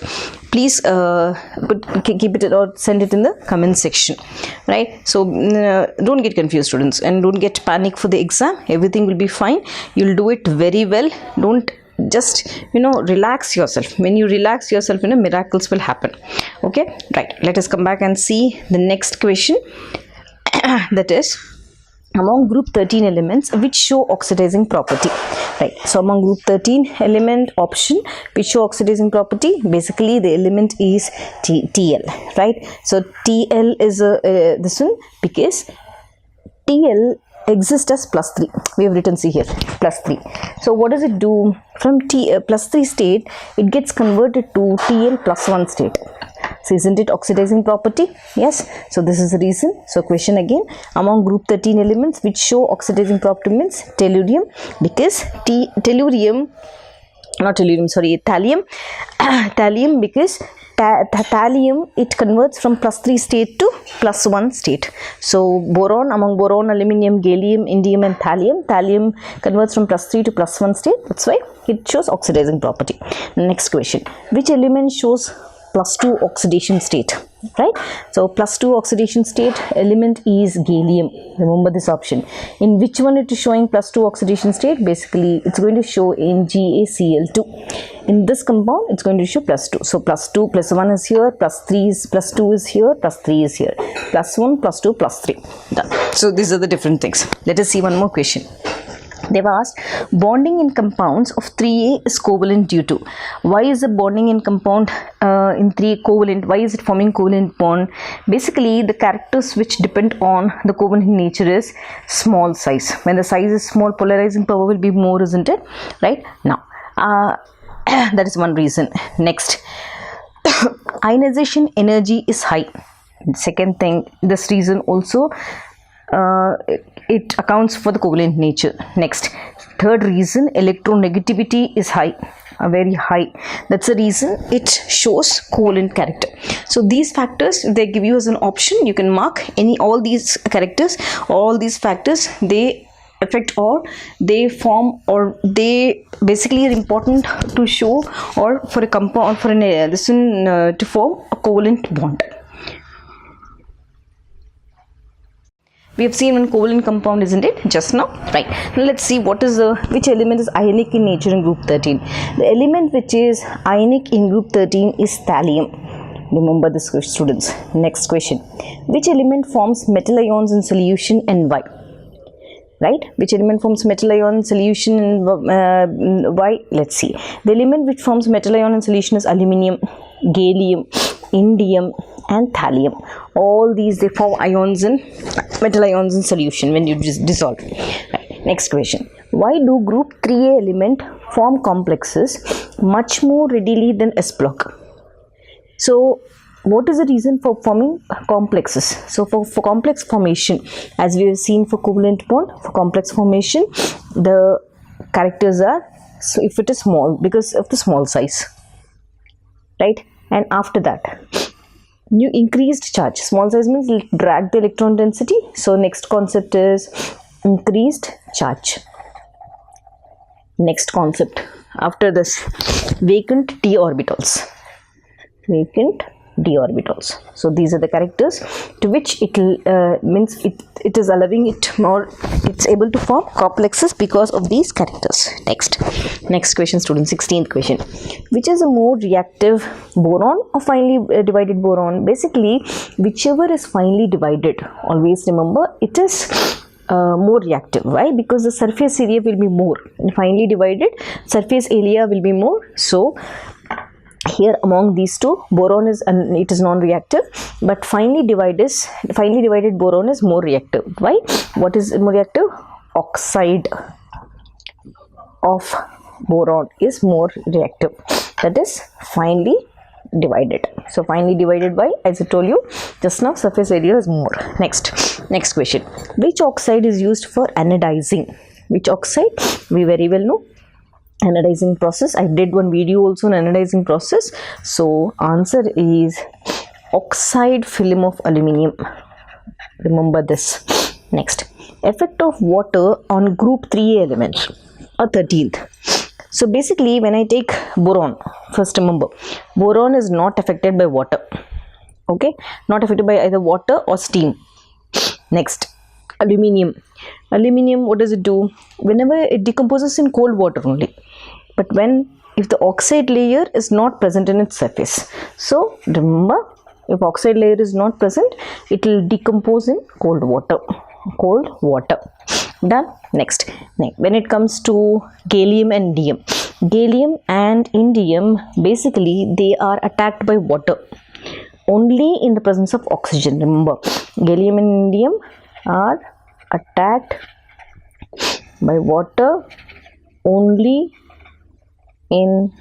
please keep it or send it in the comment section, right? So don't get confused, students, and don't get panic for the exam. Everything will be fine. You'll do it very well. Don't just relax yourself. When you relax yourself, miracles will happen. Okay, right. Let us come back and see the next question. That is, among group 13 elements which show oxidizing property, right? So among group 13 element option which show oxidizing property, basically the element is TL, right? So TL is this one because TL exists as +3. We have written, see here, +3. So what does it do? From +3 state, it gets converted to TL +1 state. So isn't it oxidizing property? Yes. So this is the reason. So question again, among group 13 elements which show oxidizing property means tellurium, because thallium, because thallium, it converts from +3 state to +1 state. So boron, among boron, aluminium, gallium, indium and thallium converts from +3 to +1 state. That's why it shows oxidizing property. Next question, which element shows +2 oxidation state, right? So +2 oxidation state element is gallium. Remember this option. In which one it is showing +2 oxidation state? Basically it's going to show in GaCl2. In this compound it's going to show +2. So +2 +1 is here, +3 is +2 is here, +3 is here, +1 +2 +3. Done. So these are the different things. Let us see one more question. They've asked, bonding in compounds of 3A is covalent due to. Why is the bonding in compound in 3A covalent? Why is it forming covalent bond? Basically, the characters which depend on the covalent nature is small size. When the size is small, polarizing power will be more, isn't it? Right? Now, that is one reason. Next, ionization energy is high. Second thing, this reason also it accounts for the covalent nature. Next, third reason, electronegativity is high, very high. That's the reason it shows covalent character. So these factors, they give you as an option. You can mark all these characters, all these factors, they affect or they form or they basically are important to show or for a compound, for this one to form a covalent bond. We have seen one covalent compound, isn't it, just now? Right. Now let's see what is which element is ionic in nature in group 13. The element which is ionic in group 13 is thallium. Remember this, students. Next question. Which element forms metal ions in solution and why? Right? Which element forms metal ion in solution and why? Let's see. The element which forms metal ion in solution is aluminium, gallium, indium and thallium. All these, they form ions in metal ions in solution when you just dissolve. Right. Next question. Why do group 3A element form complexes much more readily than S block? So what is the reason for forming complexes? So for complex formation, as we have seen for covalent bond, for complex formation, the characters are, so if it is small, because of the small size, right? And after that, new increased charge. Small size means drag the electron density. So next concept is increased charge. Next concept after this, vacant d orbitals. Vacant d orbitals. So these are the characters to which it means it is allowing it more, it's able to form complexes because of these characters. Next question, student. 16th question. Which is a more reactive, boron or finely divided boron? Basically, whichever is finely divided, always remember it is more reactive. Why? Because the surface area will be more. In finely divided, surface area will be more. So here among these two, boron is it is non-reactive, but finely divided boron is more reactive. Why? What is more reactive? Oxide of boron is more reactive. That is finely divided. So finely divided by, as I told you just now, surface area is more. Next question. Which oxide is used for anodizing? Which oxide? We very well know. Anodizing process. I did one video also on anodizing process. So answer is oxide film of aluminium. Remember this. Next, Effect of water on group 3 elements, or 13th. So basically, when I take boron, first remember, boron is not affected by water. Okay, not affected by either water or steam. Next, aluminium. Aluminium, what does it do? Whenever it decomposes in cold water only. But if the oxide layer is not present in its surface. So remember, if oxide layer is not present, it will decompose in cold water. Cold water. Done. Next, when it comes to gallium and indium. Gallium and indium, basically they are attacked by water only in the presence of oxygen. Remember, gallium and indium are attacked by water only in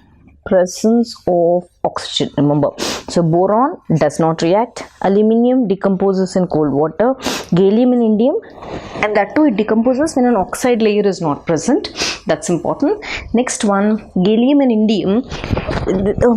presence of oxygen. Remember, so boron does not react, aluminium decomposes in cold water, gallium and indium, and that too it decomposes when an oxide layer is not present. That's important. Next one, gallium and indium,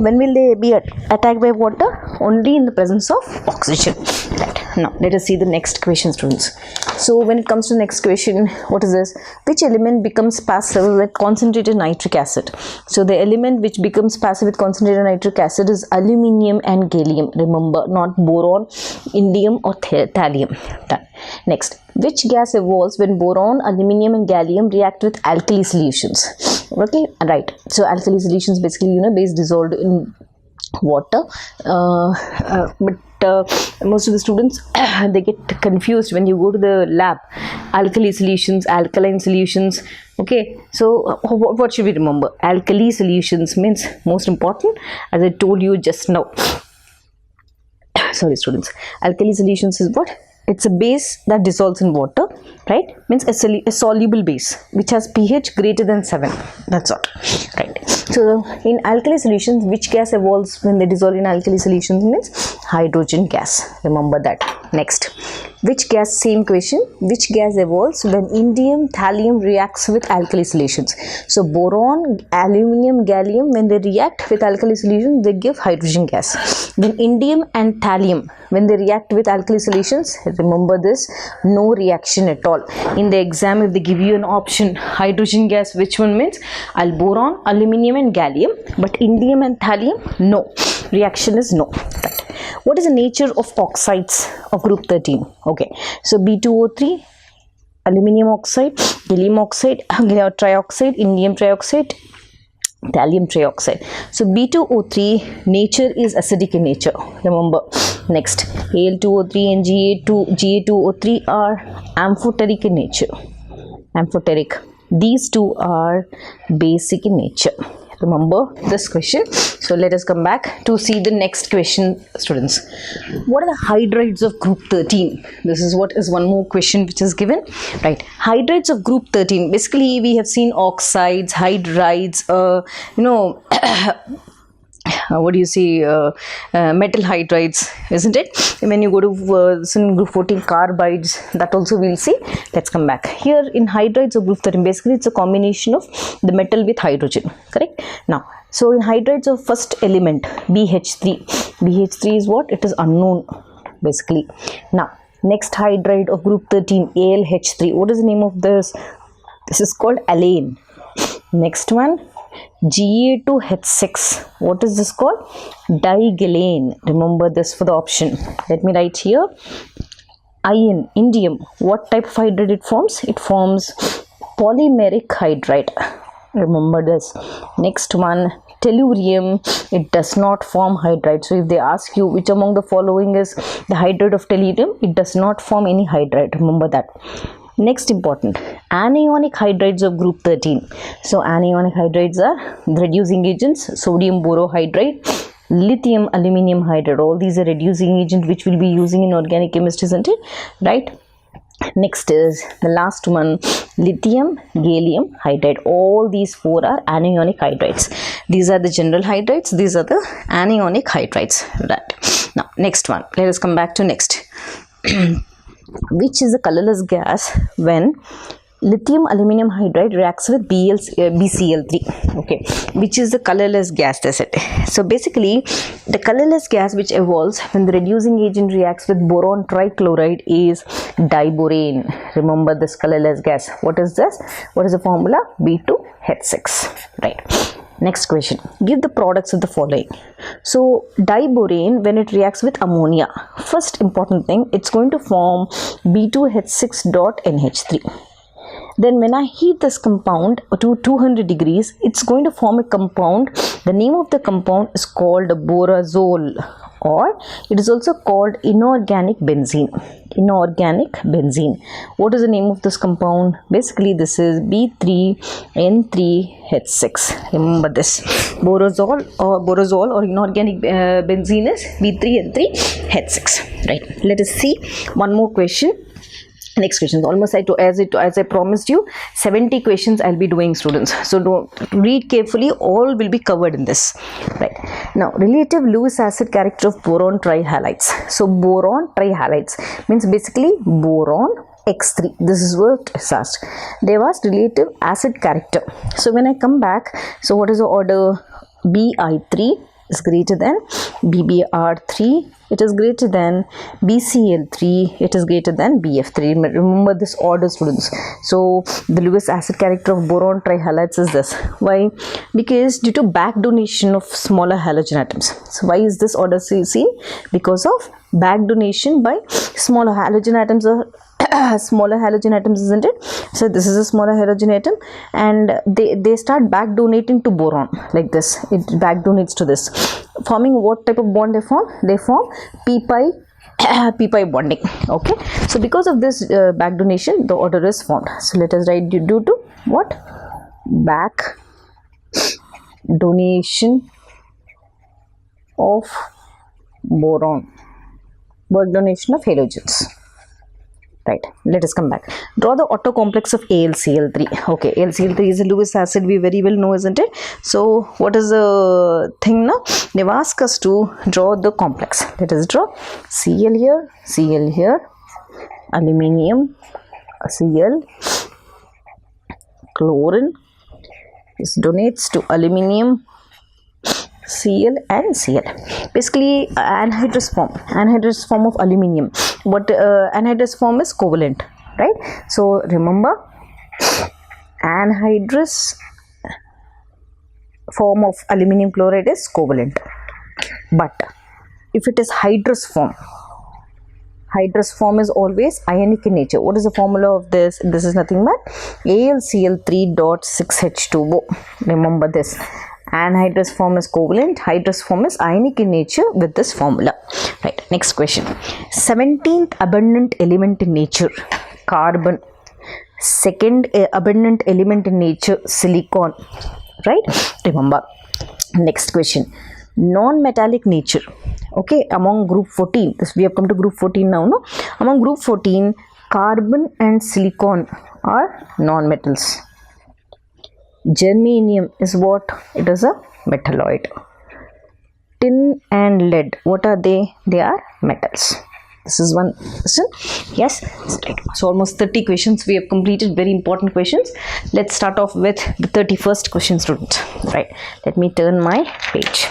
when will they be attacked by water? Only in the presence of oxygen. Right. Now let us see the next question, students. So when it comes to next question, what is this? Which element becomes passive with concentrated nitric acid? So the element which becomes passive with concentrated nitric acid is aluminium and gallium. Remember, not boron, indium or thallium. Done. Next, which gas evolves when boron, aluminium and gallium react with alkali solutions? Okay, right. So alkali solutions basically, base dissolved in water, but most of the students they get confused when you go to the lab. Alkali solutions, alkaline solutions. Okay, so what should we remember? Alkali solutions means most important, as I told you just now. Sorry students, alkali solutions is what? It's a base that dissolves in water, right? Means a soluble base which has pH greater than 7. That's all, right? So in alkali solutions, which gas evolves when they dissolve in alkali solutions? Means hydrogen gas. Remember that. Next, which gas? Same question. Which gas evolves when indium, thallium reacts with alkali solutions? So boron, aluminium, gallium, when they react with alkali solutions, they give hydrogen gas. When indium and thallium, when they react with alkali solutions, remember this, no reaction at all. In the exam, if they give you an option, hydrogen gas, which one means? Boron, aluminium and gallium, but indium and thallium, no. Reaction is no. Right. What is the nature of oxides of group 13? Okay, so B2O3, aluminium oxide, gallium oxide, trioxide, indium trioxide, thallium trioxide. So B2O3 nature is acidic in nature. Remember. Next, Al2O3 and Ga2O3 are amphoteric in nature. Amphoteric. These two are basic in nature. Remember this question. So let us come back to see the next question, students. What are the hydrides of group 13? This is what is one more question which is given, right? Hydrides of group 13. Basically, we have seen oxides, hydrides, what do you see, metal hydrides, isn't it? When you go to group 14, carbides, that also we'll see. Let's come back. Here in hydrides of group 13, basically it's a combination of the metal with hydrogen, correct? Now, so in hydrides of first element, BH3. BH3 is what? It is unknown, basically. Now, next hydride of group 13, AlH3. What is the name of this? This is called alane. Next one, Ga2H6. What is this called? Digalane. Remember this for the option. Let me write here. Iron, indium. What type of hydride it forms? It forms polymeric hydride. Remember this. Next one, tellurium. It does not form hydride. So if they ask you which among the following is the hydride of tellurium, it does not form any hydride. Remember that. Next important, anionic hydrides of group 13. So anionic hydrides are reducing agents, sodium borohydride, lithium aluminium hydride. All these are reducing agent which we'll be using in organic chemistry, isn't it? Right? Next is the last one, lithium gallium hydride. All these four are anionic hydrides. These are the general hydrides. These are the anionic hydrides. Right. Now next one. Let us come back to next. Which is a colorless gas when lithium aluminum hydride reacts with BCl3, okay, which is the colorless gas, that's it. So basically the colorless gas which evolves when the reducing agent reacts with boron trichloride is diborane. Remember this colorless gas. What is this? What is the formula? B2H6, right? Next question. Give the products of the following. So diborane, when it reacts with ammonia, first important thing, it's going to form B2H6.NH3. Then when I heat this compound to 200 degrees, it's going to form a compound. The name of the compound is called borazole, or it is also called inorganic benzene. Inorganic benzene. What is the name of this compound? Basically this is B3N3H6. Remember this. Borazole or inorganic benzene is B3N3H6. Right. Let us see one more question. Next question. Almost as I promised you, 70 questions I'll be doing, students. So don't read carefully. All will be covered in this. Right. Now, relative Lewis acid character of boron trihalides. So boron trihalides means basically boron X3. This is what is asked. They asked relative acid character. So when I come back, so what is the order? Bi3 is greater than BBr3, it is greater than BCl3, it is greater than BF3. Remember this order, students. So the Lewis acid character of boron trihalides is this. Why? Because due to back donation of smaller halogen atoms. So why is this order seen? Because of back donation by smaller halogen atoms are smaller halogen atoms, isn't it? So this is a smaller halogen atom, and they start back donating to boron like this. It back donates to this, forming what type of bond they form? They form p-pi bonding. Okay, so because of this back donation, the order is formed. So let us write due to what? Back donation of boron, back donation of halogens. Right, let us come back. Draw the auto complex of AlCl3. Okay, AlCl3 is a Lewis acid, we very well know, isn't it? So what is the thing now? They've asked us to draw the complex. Let us draw Cl here, aluminium, Cl, chlorine. This donates to aluminium, Cl and Cl. Basically anhydrous form of aluminium. But anhydrous form is covalent, right? So remember, anhydrous form of aluminium chloride is covalent. But if it is hydrous form is always ionic in nature. What is the formula of this? This is nothing but AlCl3.6H2O. Remember this. Anhydrous form is covalent, hydrous form is ionic in nature with this formula. Right, next question. 17th abundant element in nature, carbon. Second abundant element in nature, silicon. Right, remember. Next question. Non-metallic nature. Okay, among group 14, this we have come to group 14 now, no? Among group 14, carbon and silicon are non-metals. Germanium is what? It is a metalloid. Tin and lead, what are they? They are metals. This is one question. Yes, right. So almost 30 questions we have completed, very important questions. Let's start off with the 31st question, student. Right, let me turn my page.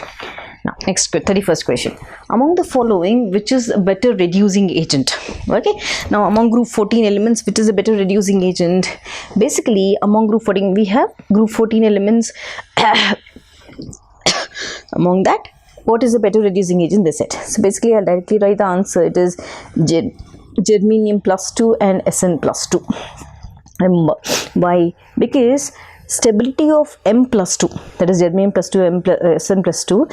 Now, next 31st question. Among the following, which is a better reducing agent? Okay. Now, among group 14 elements, which is a better reducing agent? Basically, among group 14, we have group 14 elements. Among that, what is a better reducing agent? They said. So, basically, I'll directly write the answer. It is germanium +2 and Sn+2. Remember, why? Because stability of M+2, that is germanium +2, Sn+2,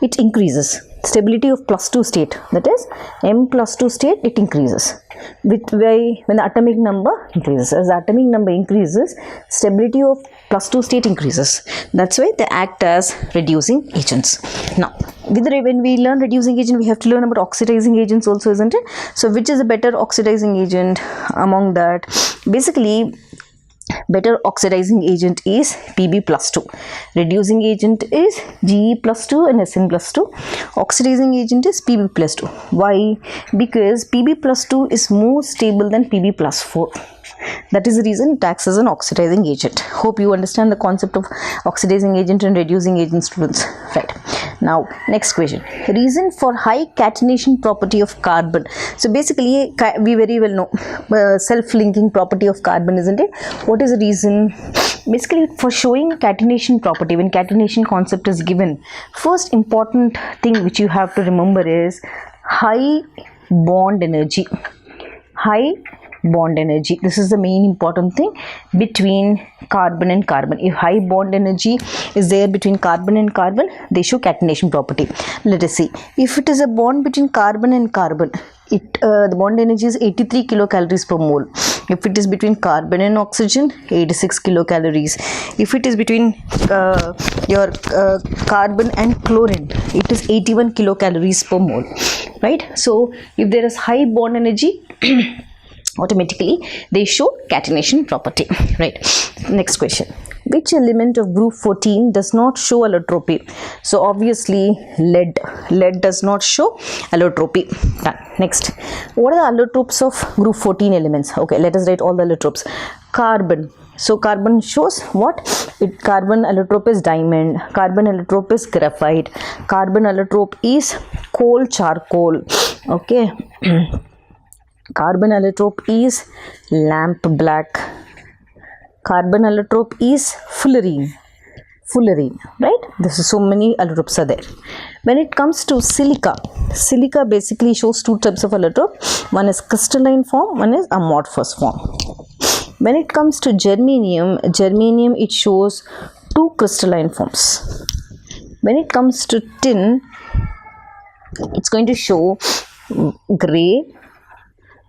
it increases. Stability of +2 state, that is M+2 state, it increases. When the atomic number increases. As the atomic number increases, stability of +2 state increases. That's why they act as reducing agents. Now, when we learn reducing agent, we have to learn about oxidizing agents also, isn't it? So, which is a better oxidizing agent among that? Basically, Better oxidizing agent is Pb plus 2. Reducing agent is Ge plus 2 and Sn plus 2. Oxidizing agent is Pb plus 2. Why? Because Pb plus 2 is more stable than Pb plus 4. That is the reason it acts as an oxidizing agent. Hope you understand the concept of oxidizing agent and reducing agent, students. Right. Now, next question. Reason for high catenation property of carbon. So basically, we very well know self-linking property of carbon, isn't it? What is the reason? Basically, for showing catenation property, when catenation concept is given, first important thing which you have to remember is high bond energy. High bond energy. This is the main important thing between carbon and carbon. If high bond energy is there between carbon and carbon, they show catenation property. Let us see. If it is a bond between carbon and carbon, the bond energy is 83 kilocalories per mole. If it is between carbon and oxygen, 86 kilocalories. If it is between your carbon and chlorine, it is 81 kilocalories per mole. Right? So if there is high bond energy, automatically they show catenation property. Right. Next question. Which element of group 14 does not show allotropy? So obviously lead. Lead does not show allotropy. Done. Next. What are the allotropes of group 14 elements? Okay, let us write all the allotropes. Carbon. So carbon shows what? Carbon allotrope is diamond. Carbon allotrope is graphite. Carbon allotrope is coal charcoal. Okay. Carbon allotrope is lamp black. Carbon allotrope is fullerene. Fullerene, right? This is so many allotropes are there. When it comes to silica, silica basically shows two types of allotrope. One is crystalline form, one is amorphous form. When it comes to germanium, germanium it shows two crystalline forms. When it comes to tin, it's going to show gray,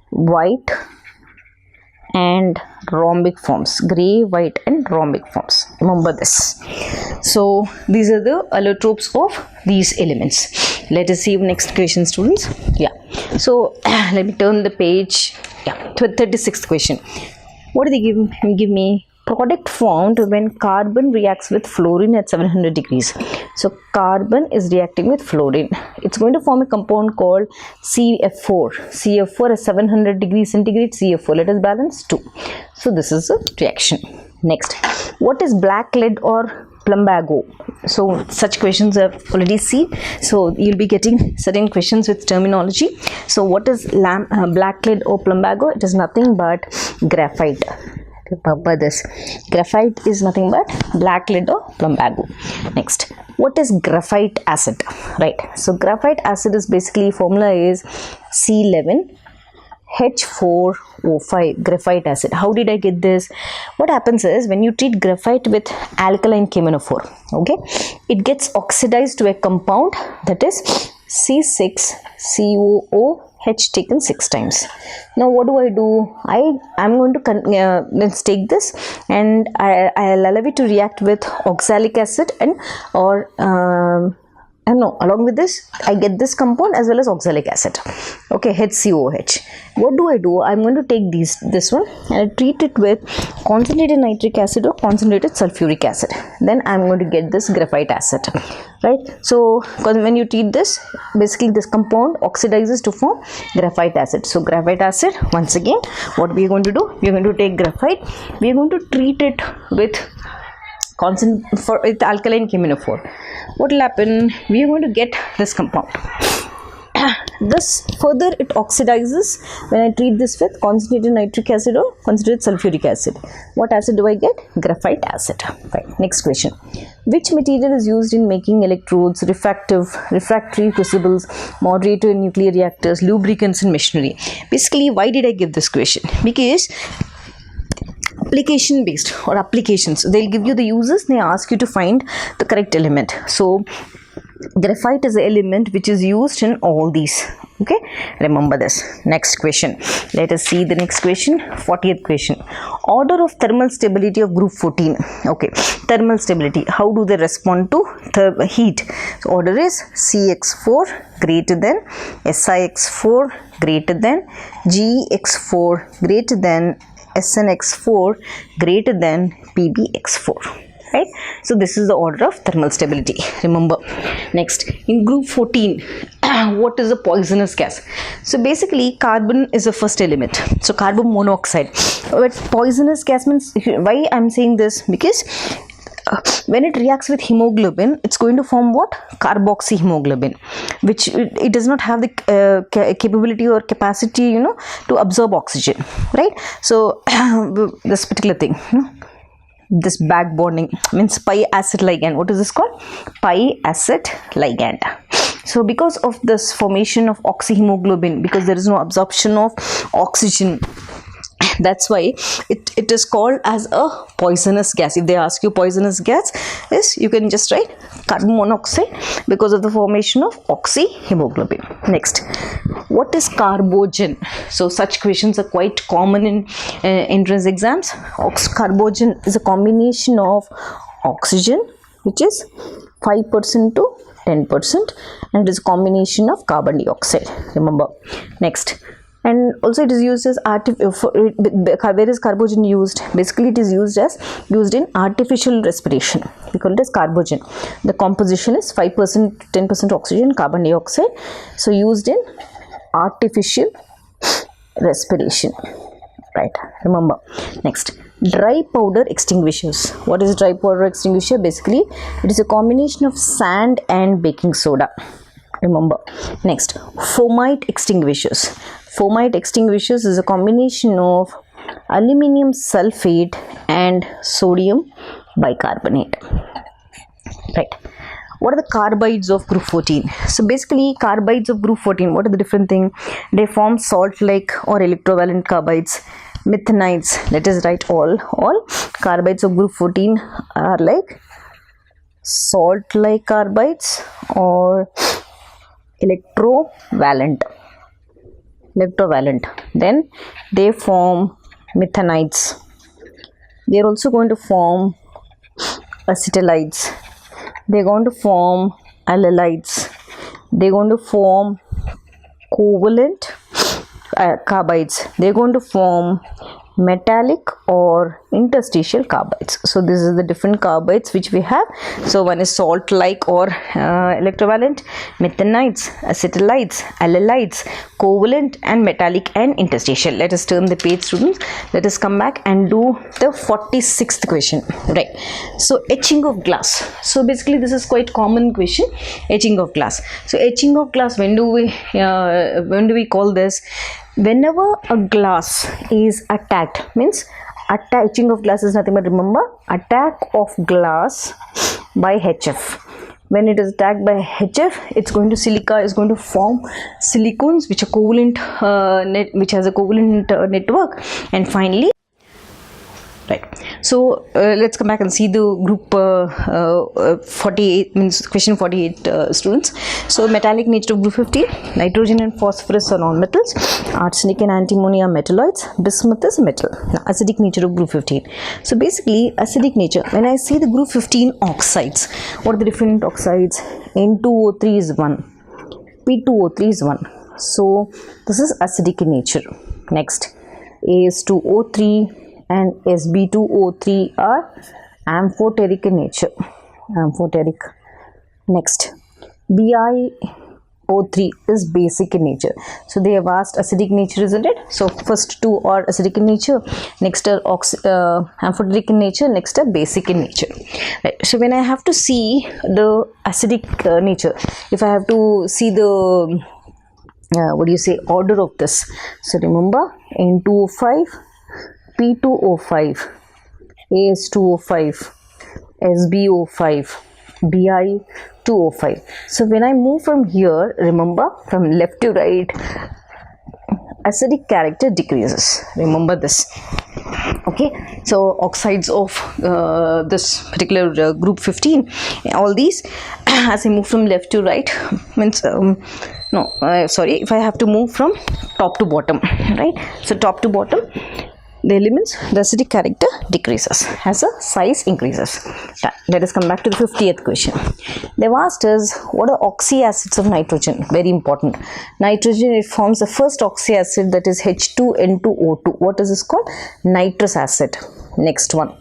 white and rhombic forms. Gray, white and rhombic forms. Remember this. So these are the allotropes of these elements. Let us see next question, students. Yeah. So let me turn the page. Yeah. 36th question. What do they give me? Product formed when carbon reacts with fluorine at 700 degrees. So carbon is reacting with fluorine. It's going to form a compound called CF4. CF4 at 700 degrees centigrade CF4. Let us balance 2. So this is a reaction. Next. What is black lead or plumbago? So such questions I've already seen. So you'll be getting certain questions with terminology. So what is black lead or plumbago? It is nothing but graphite. Remember this. Graphite is nothing but black lead or plumbago. Next, what is graphite acid? Right. So graphite acid is basically formula is C11H4O5 graphite acid. How did I get this? What happens is when you treat graphite with alkaline cheminophore, okay, it gets oxidized to a compound that is C6COOH taken 6 times. Now what do? I'm going to let's take this and I'll allow it to react with oxalic acid and along with this I get this compound as well as oxalic acid. Okay, HCOH. What do? I'm going to take this one and I treat it with concentrated nitric acid or concentrated sulfuric acid. Then I'm going to get this graphite acid. Right. So when you treat this, basically this compound oxidizes to form graphite acid. So graphite acid, once again, what we are going to do? We are going to take graphite. We are going to treat it with alkaline cheminophore. What will happen? We are going to get this compound. This further it oxidizes when I treat this with concentrated nitric acid or concentrated sulfuric acid. What acid do I get? Graphite acid. Right. Next question. Which material is used in making electrodes, refractory crucibles, moderator in nuclear reactors, lubricants in machinery? Basically, why did I give this question? Because application based or applications, they'll give you the uses, they ask you to find the correct element. So graphite is the element which is used in all these. Okay, remember this. Next question. Let us see the next question. 40th question. Order of thermal stability of group 14. Okay, thermal stability. How do they respond to heat? So order is CX4 greater than SiX4 greater than GX4 greater than SnX4 greater than PbX4. Right? So this is the order of thermal stability. Remember. Next, in group 14, what is a poisonous gas? So basically, carbon is the first element. So carbon monoxide. But poisonous gas means, why I'm saying this? Because when it reacts with hemoglobin, it's going to form what? Carboxyhemoglobin, which it does not have the capability or capacity, you know, to absorb oxygen, right? So this particular thing, you know, this back bonding means pi acid ligand. What is this called? Pi acid ligand. So because of this formation of oxyhemoglobin, because there is no absorption of oxygen, that's why it is called as a poisonous gas. If they ask you poisonous gas is, you can just write carbon monoxide because of the formation of oxyhemoglobin. Next, what is carbogen? So such questions are quite common in entrance exams. Carbogen is a combination of oxygen, which is 5% to 10%, and it is a combination of carbon dioxide. Remember. Next, and also it is used as where is carbogen used? Basically it is used in artificial respiration. We call it as carbogen. The composition is 5% to 10% oxygen, carbon dioxide. So used in artificial respiration. Right, remember. Next, dry powder extinguishers. What is dry powder extinguisher? Basically it is a combination of sand and baking soda. Remember. Next, fomite extinguishers. Fomite extinguishers is a combination of aluminium sulfate and sodium bicarbonate. Right. What are the carbides of group 14? So basically, carbides of group 14, what are the different things? They form salt-like or electrovalent carbides. Methanides, let us write all carbides of group 14 are like salt-like carbides or electrovalent. Then they form methanides. They are also going to form acetylides. They are going to form allylides. They are going to form covalent carbides. They are going to form metallic or interstitial carbides. So this is the different carbides which we have. So one is salt like or electrovalent, methanides, acetylides, allylides, covalent, and metallic and interstitial. Let us turn the page, students. Let us come back and do the 46th question. Right. So etching of glass. So basically this is quite common question. Etching of glass. So etching of glass, when do we call this? Whenever a glass is attacked, means etching of glass is nothing but, remember, attack of glass by HF. When it is attacked by HF, it's going to silica is going to form silicones which are covalent which has a covalent network, and finally. Right. So let's come back and see the group 48, means question 48 students. So metallic nature of group 15, nitrogen and phosphorus are non-metals, arsenic and antimony are metalloids, bismuth is a metal. Now, acidic nature of group 15. So basically acidic nature, when I say the group 15 oxides, what are the different oxides? N2O3 is 1, P2O3 is 1. So this is acidic in nature. Next, As2O3 and Sb2O3 are amphoteric in nature. Amphoteric. Next, BiO3 is basic in nature. So they have asked acidic nature, isn't it? So first two are acidic in nature, next are amphoteric in nature, next are basic in nature. Right. So when I have to see the acidic nature, if I have to see the order of this, so remember N2O5, P2O5, As2O5, SbO5, Bi2O5. So when I move from here, remember, from left to right, acidic character decreases. Remember this. Okay, so oxides of this particular group 15, all these, as I move from left to right, means if I have to move from top to bottom, right? So top to bottom, the elements, the acidic character decreases as the size increases. Done. Let us come back to the 50th question. They've asked us what are oxyacids of nitrogen. Very important. Nitrogen, it forms the first oxyacid, that is H2N2O2. What is this called? Nitrous acid. Next one,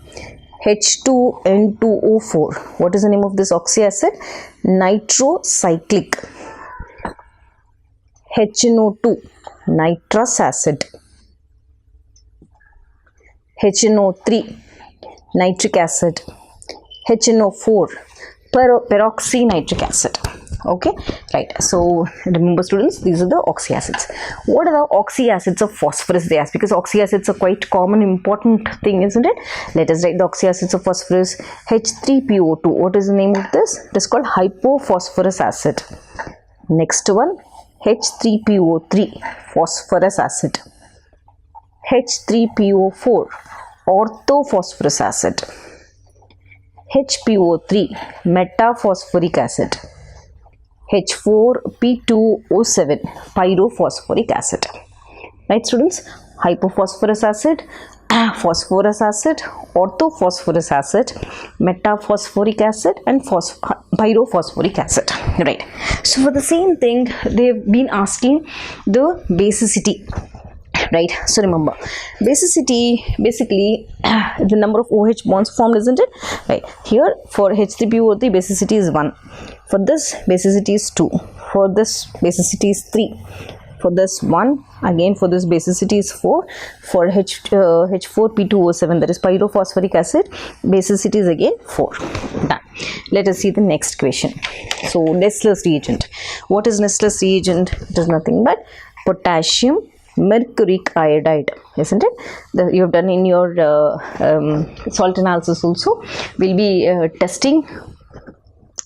H2N2O4. What is the name of this oxyacid? Nitrocyclic. HNO2, nitrous acid. HNO3, nitric acid. HNO4, peroxynitric acid. Okay, right. So remember students, these are the oxyacids. What are the oxyacids of phosphorus, they ask, because oxyacids are quite common, important thing, isn't it? Let us write the oxyacids of phosphorus. H3PO2. What is the name of this? It is called hypophosphorus acid. Next one, H3PO3, phosphorus acid. H3PO4, orthophosphorus acid. HPO3, metaphosphoric acid. H4P2O7, pyrophosphoric acid. Right students? Hypophosphorus acid, phosphorus acid, orthophosphorus acid, metaphosphoric acid, and pyrophosphoric acid. Right. So for the same thing, they've been asking the basicity. Right. So remember, basicity, basically the number of OH bonds formed, isn't it? Right. Here for H3PO3, basicity is 1. For this, basicity is 2. For this, basicity is 3. For this 1, again for this basicity is 4. For H4P2O7, that is pyrophosphoric acid, basicity is again 4. Done. Let us see the next question. So Nessler's reagent. What is Nessler's reagent? It is nothing but potassium mercuric iodide, isn't it? You have done in your salt analysis also. We'll be testing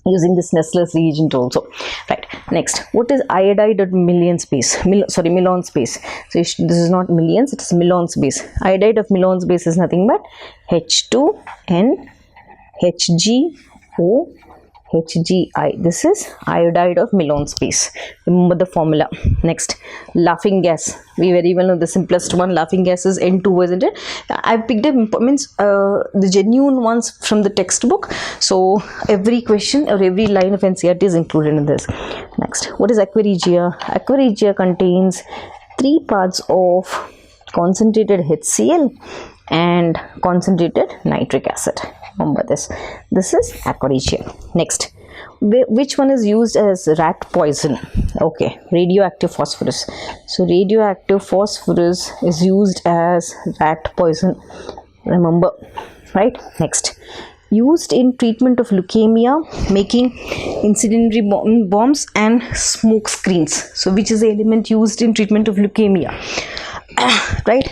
using this Nessler's reagent also. Right. Next, what is iodide at Millon space? Millon space. So this is not millions, it is Millon space. Iodide of Millon space is nothing but H2N HgO HgI. This is iodide of Millon space. Remember the formula. Next, laughing gas. We very well know the simplest one. Laughing gas is N2, isn't it? I picked up the genuine ones from the textbook. So every question or every line of NCERT is included in this. Next, what is aqua regia? Aqua regia contains 3 parts of concentrated HCl and concentrated nitric acid. Remember this. This is aqua regia. Next, which one is used as rat poison? Okay, radioactive phosphorus. So radioactive phosphorus is used as rat poison. Remember, right? Next, used in treatment of leukemia, making incendiary bombs and smoke screens. So which is the element used in treatment of leukemia? Right.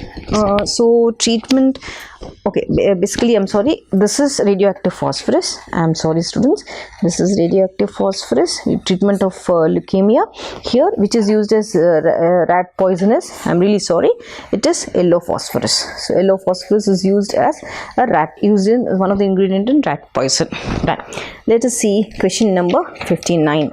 So treatment, okay, basically I'm sorry, this is radioactive phosphorus. I'm sorry students, this is radioactive phosphorus, treatment of leukemia. Here which is used as rat poisonous, I'm really sorry, it is yellow phosphorus. So yellow phosphorus is used as a used in one of the ingredient in rat poison. Right. Let us see question number 59.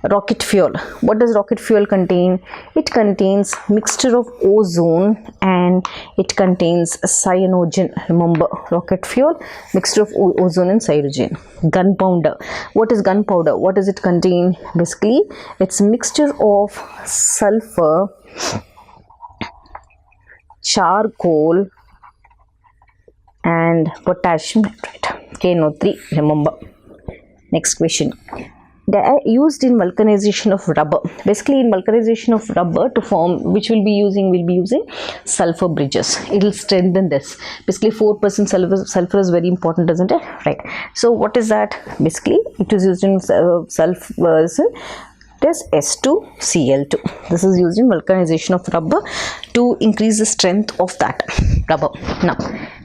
Rocket fuel. What does rocket fuel contain? It contains mixture of ozone and it contains cyanogen. Remember, rocket fuel, mixture of ozone and cyanogen. Gunpowder. What is gunpowder? What does it contain? Basically, it's a mixture of sulfur, charcoal and potassium nitrate. KNO3. Remember. Next question. They are used in vulcanization of rubber. Basically, in vulcanization of rubber to form, which we'll be using sulfur bridges. It will strengthen this. Basically, 4% sulfur is very important, isn't it? Right. So, what is that? Basically, it is used in sulfur. It is S2Cl2. This is used in vulcanization of rubber to increase the strength of that rubber. Now,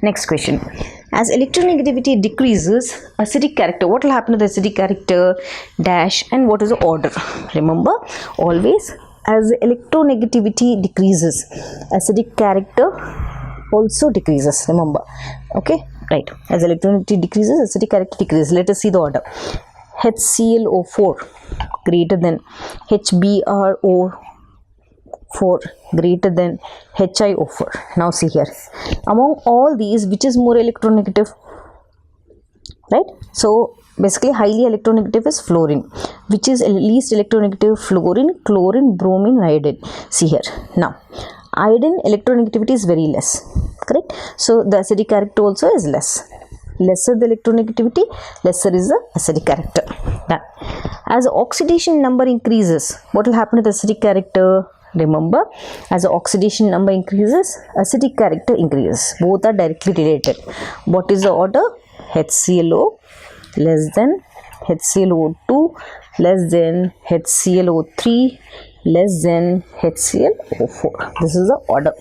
next question. As electronegativity decreases, acidic character, what will happen to the acidic character dash and what is the order? Remember, always as electronegativity decreases, acidic character also decreases. Remember, okay, right. As electronegativity decreases, acidic character decreases. Let us see the order. HClO4 greater than HBrO4 4 greater than HiO4. Now see here, among all these, which is more electronegative? Right? So basically highly electronegative is fluorine. Which is least electronegative? Fluorine, chlorine, bromine, iodine. See here. Now iodine electronegativity is very less, correct? So the acidic character also is less. Lesser the electronegativity, lesser is the acidic character. Done. As the oxidation number increases, what will happen to the acidic character? Remember, as the oxidation number increases, acidic character increases. Both are directly related. What is the order? HClO less than HClO2 less than HClO3 less than HClO4. This is the order.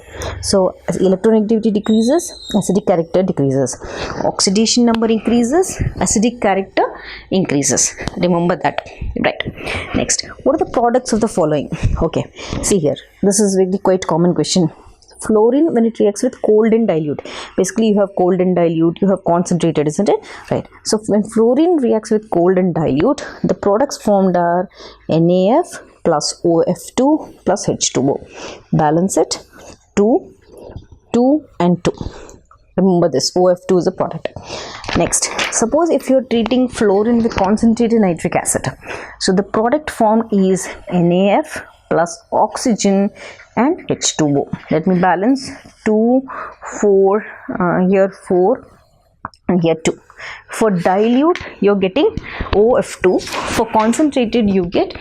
So as electronegativity decreases, acidic character decreases. Oxidation number increases, acidic character increases. Remember that, right? Next, what are the products of the following? Okay, see here, this is really quite common question. Fluorine, when it reacts with cold and dilute, basically you have cold and dilute, you have concentrated, isn't it? Right. So when fluorine reacts with cold and dilute, the products formed are NaF plus OF2 plus H2O. Balance it, 2, 2 and 2. Remember this, OF2 is a product. Next, suppose if you are treating fluorine with concentrated nitric acid. So the product formed is NaF plus oxygen and H2O. Let me balance, 2, 4, here 4 and here 2. For dilute, you're getting OF2. For concentrated, you get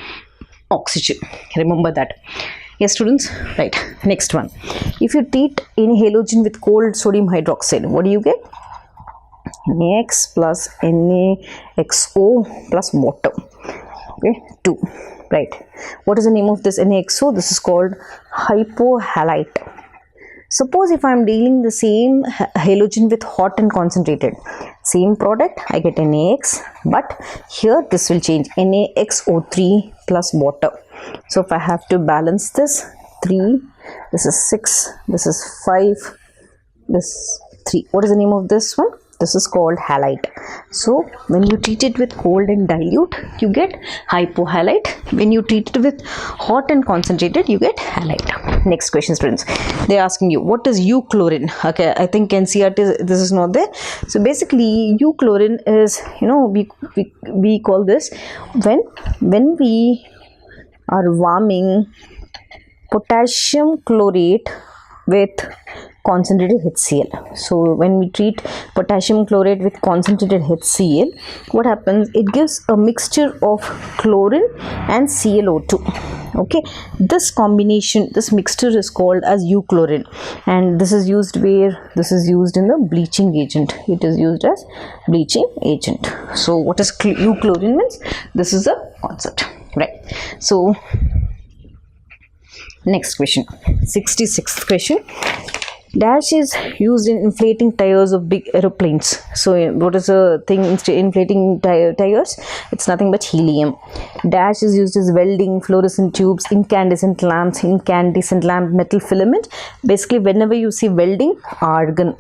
oxygen. Remember that. Yes, students? Right. Next one. If you treat any halogen with cold sodium hydroxide, what do you get? NaX plus NaXO plus water. Okay, 2. Right. What is the name of this NaXO? This is called hypohalite. Suppose if I am dealing the same halogen with hot and concentrated, same product, I get NaX, but here this will change, NaXO3 plus water. So if I have to balance this, 3, this is 6, this is 5, this 3. What is the name of this one? This is called halite. So when you treat it with cold and dilute, you get hypohalite. When you treat it with hot and concentrated, you get halite. Next question, students. They are asking you, what is euchlorine? Okay, I think NCERT, this is not there. So basically, euchlorine is, we call this when we are warming potassium chlorate with concentrated HCl. So when we treat potassium chlorate with concentrated HCl, what happens? It gives a mixture of chlorine and ClO2. Okay, this combination, this mixture is called as euchlorine, and this is used where? This is used in the bleaching agent. It is used as bleaching agent. So what is euchlorine means? This is a concept, right? So next question, 66th question. Dash is used in inflating tires of big aeroplanes. So what is the thing inflating tires? It's nothing but helium. Dash is used as welding, fluorescent tubes, incandescent lamps, incandescent lamp, metal filament. Basically whenever you see welding, argon.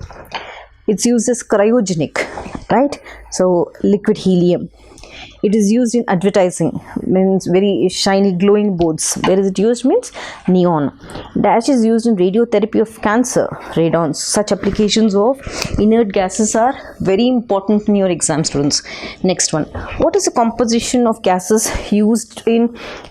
It's used as cryogenic, right? So liquid helium. It is used in advertising, means very shiny glowing boards. Where is it used? Means neon. Dash is used in radiotherapy of cancer, radons. Such applications of inert gases are very important in your exam, students. Next one. What is the composition of gases used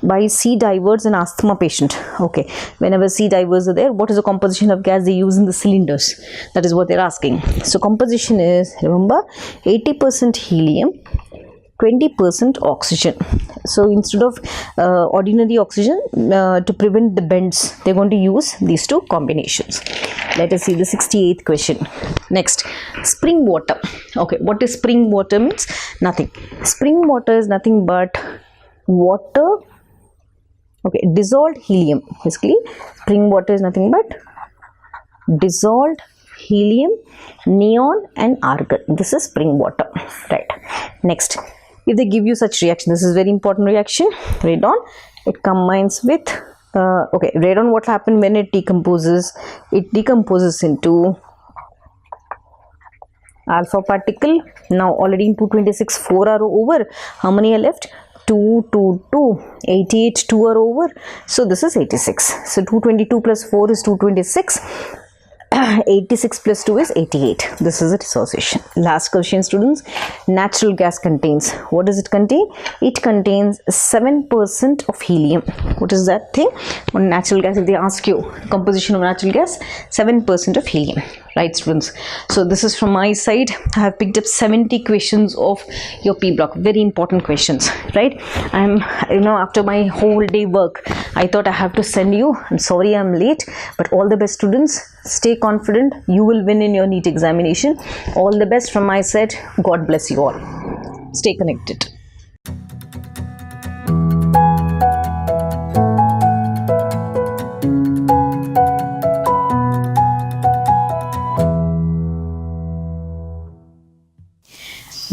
by sea divers and asthma patient? Okay, whenever sea divers are there, what is the composition of gas they use in the cylinders? That is what they're asking. So composition is, remember, 80% helium, 20% oxygen. So instead of ordinary oxygen, to prevent the bends, they're going to use these two combinations. Let us see the 68th question. Next, spring water. Okay, what is spring water means? Nothing. Spring water is nothing but water, okay, dissolved helium. Basically, spring water is nothing but dissolved helium, neon and argon. This is spring water, right? Next, if they give you such reaction, this is very important reaction, radon, it combines with okay, radon, what happened when it decomposes? It decomposes into alpha particle. Now already in 226, 4 are over. How many are left? 2, 2, 2, 88, 2 are over. So this is 86. So 222 plus 4 is 226. 86 plus 2 is 88. This is a dissociation. Last question, students. Natural gas contains, what does it contain? It contains 7% of helium. What is that thing? On natural gas, if they ask you composition of natural gas, 7% of helium. Right, students? So this is from my side. I have picked up 70 questions of your P block. Very important questions, right? After my whole day work, I thought I have to send you. I'm sorry I'm late, but all the best, students. Stay confident. You will win in your NEET examination. All the best from my side. God bless you all. Stay connected.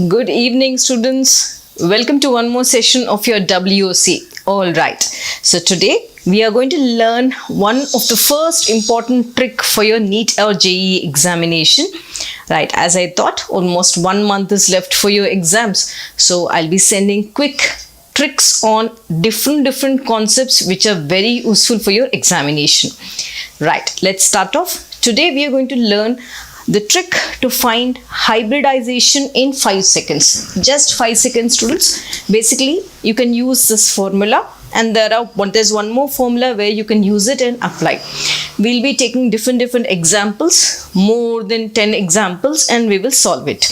Good evening, students. Welcome to one more session of your WOC. All right. So today we are going to learn one of the first important trick for your NEET or JEE examination. Right. As I thought, almost 1 month is left for your exams. So I'll be sending quick tricks on different concepts which are very useful for your examination. Right. Let's start off. Today we are going to learn the trick to find hybridization in 5 seconds. Just 5 seconds, students. Basically, you can use this formula, and there's one more formula where you can use it and apply. We'll be taking different examples, more than 10 examples, and we will solve it.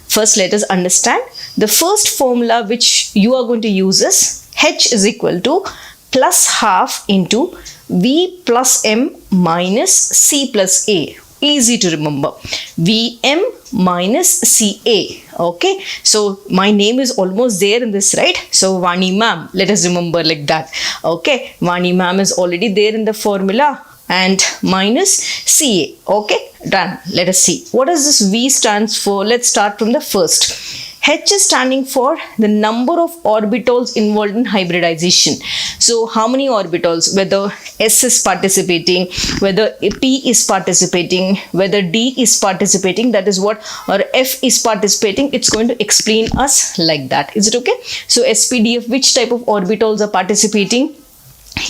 First, let us understand. The first formula which you are going to use is H is equal to plus half into V plus M minus C plus A. Easy to remember. Vm minus Ca. Okay. So my name is almost there in this, right? So Vani ma'am. Let us remember like that. Okay. Vani ma'am is already there in the formula. And minus Ca. Okay. Done. Let us see. What does this V stands for? Let's start from the first. H is standing for the number of orbitals involved in hybridization. So how many orbitals, whether S is participating, whether P is participating, whether D is participating, that is what, or F is participating, it's going to explain us like that. Is it okay? So SPDF, which type of orbitals are participating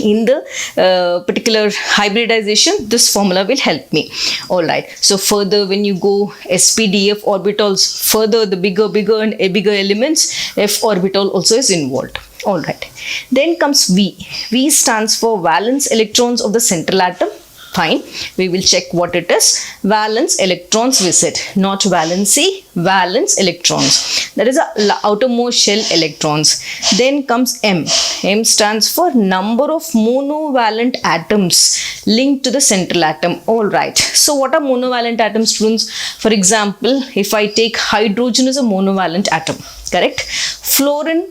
in the particular hybridization, this formula will help me. All right. So further, when you go SPDF orbitals, further the bigger and bigger elements, F orbital also is involved. All right. Then comes V. V stands for valence electrons of the central atom. Fine. We will check what it is. Valence electrons visit, not valency, valence electrons. That is the outermost shell electrons. Then comes M. M stands for number of monovalent atoms linked to the central atom. All right. So what are monovalent atoms, students? For example, if I take hydrogen as a monovalent atom, correct? Fluorine,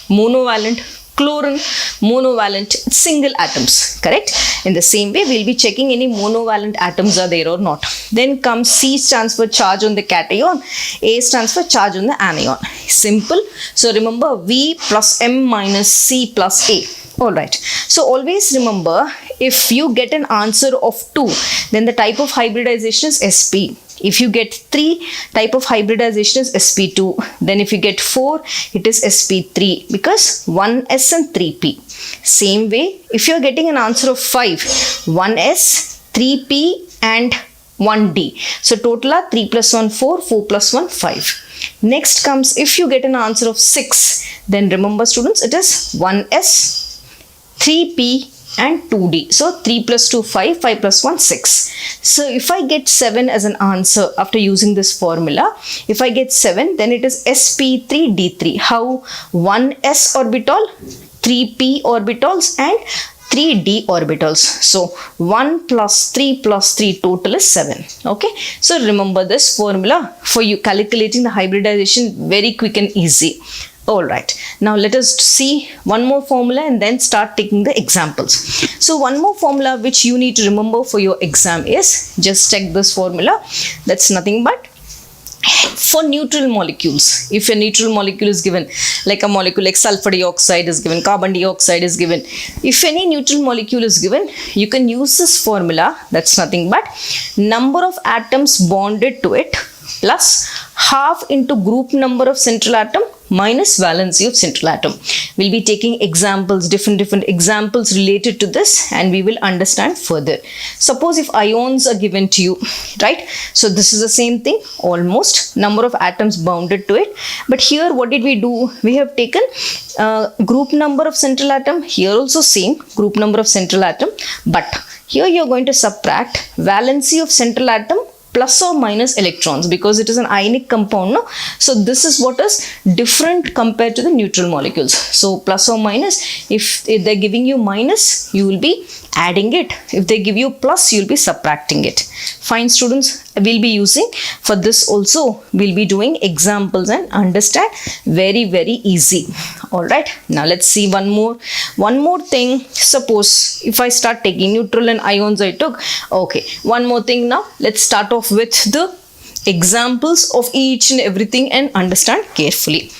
monovalent. Chlorine, monovalent, single atoms, correct? In the same way, we'll be checking any monovalent atoms are there or not. Then comes C stands for charge on the cation, A stands for charge on the anion. Simple. So remember V plus M minus C plus A. Alright. So always remember, if you get an answer of 2, then the type of hybridization is SP. If you get 3, type of hybridization is sp2. Then if you get 4, it is sp3 because 1s and 3p. Same way, if you are getting an answer of 5, 1s, 3p and 1d. So total are 3 plus 1, 4, 4 plus 1, 5. Next comes, if you get an answer of 6, then remember students, it is 1s, 3p and 2d. So 3 plus 2, 5, 5 plus 1, 6. So if I get 7 as an answer after using this formula, if I get 7, then it is sp3d3. How? 1s orbital, 3p orbitals and 3d orbitals. So 1 plus 3 plus 3 total is 7. Okay. So remember this formula for you calculating the hybridization, very quick and easy. Alright, now let us see one more formula and then start taking the examples. So one more formula which you need to remember for your exam is, just check this formula, that's nothing but for neutral molecules. If a neutral molecule is given, like a molecule like sulfur dioxide is given, carbon dioxide is given, if any neutral molecule is given, you can use this formula, that's nothing but number of atoms bonded to it plus half into group number of central atom minus valency of central atom. We'll be taking examples, different examples related to this, and we will understand further. Suppose if ions are given to you, right? So this is the same thing, almost number of atoms bounded to it. But here what did we do? We have taken group number of central atom. Here also same group number of central atom, but here you are going to subtract valency of central atom plus or minus electrons, because it is an ionic compound, no? So this is what is different compared to the neutral molecules. So plus or minus, if they're giving you minus, you will be adding it. If they give you plus, you'll be subtracting it. Fine, students, we'll be using for this also, we'll be doing examples and understand very easy. All right, now let's see one more thing. Suppose if I start taking neutral and ions I took, okay, one more thing. Now let's start off with the examples of each and everything and understand carefully.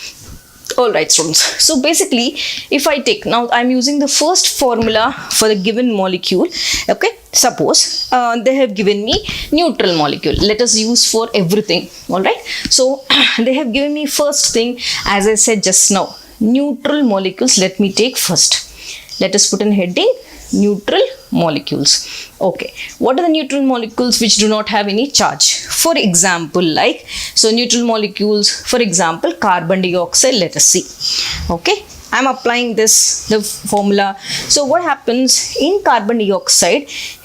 Alright, students, so basically if I take, now I'm using the first formula for the given molecule. Okay, suppose they have given me neutral molecule. Let us use for everything. Alright, so they have given me first thing, as I said just now, neutral molecules. Let me take first. Let us put in heading neutral molecules. Okay, what are the neutral molecules which do not have any charge? For example, like, so neutral molecules, for example, carbon dioxide, let us see. Okay, I'm applying the formula. So what happens in carbon dioxide?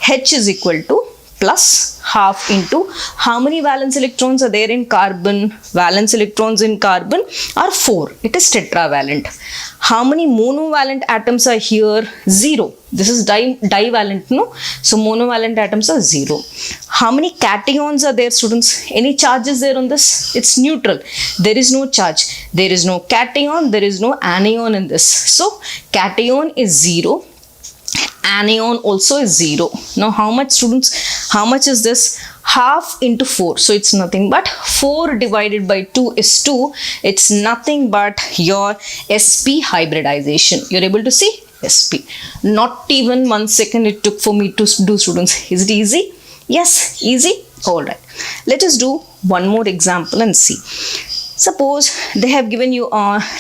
H is equal to plus half into how many valence electrons are there in carbon? Valence electrons in carbon are 4. It is tetravalent. How many monovalent atoms are here? 0. This is divalent, no? So monovalent atoms are 0. How many cations are there, students? Any charges there on this? It's neutral. There is no charge. There is no cation. There is no anion in this. So cation is 0. Anion also is 0. Now how much, students? How much is this? Half into 4. So it's nothing but 4 divided by 2 is 2. It's nothing but your sp hybridization. You're able to see? Sp. Not even 1 second it took for me to do, students. Is it easy? Yes, easy. Alright. Let us do one more example and see. Suppose they have given you,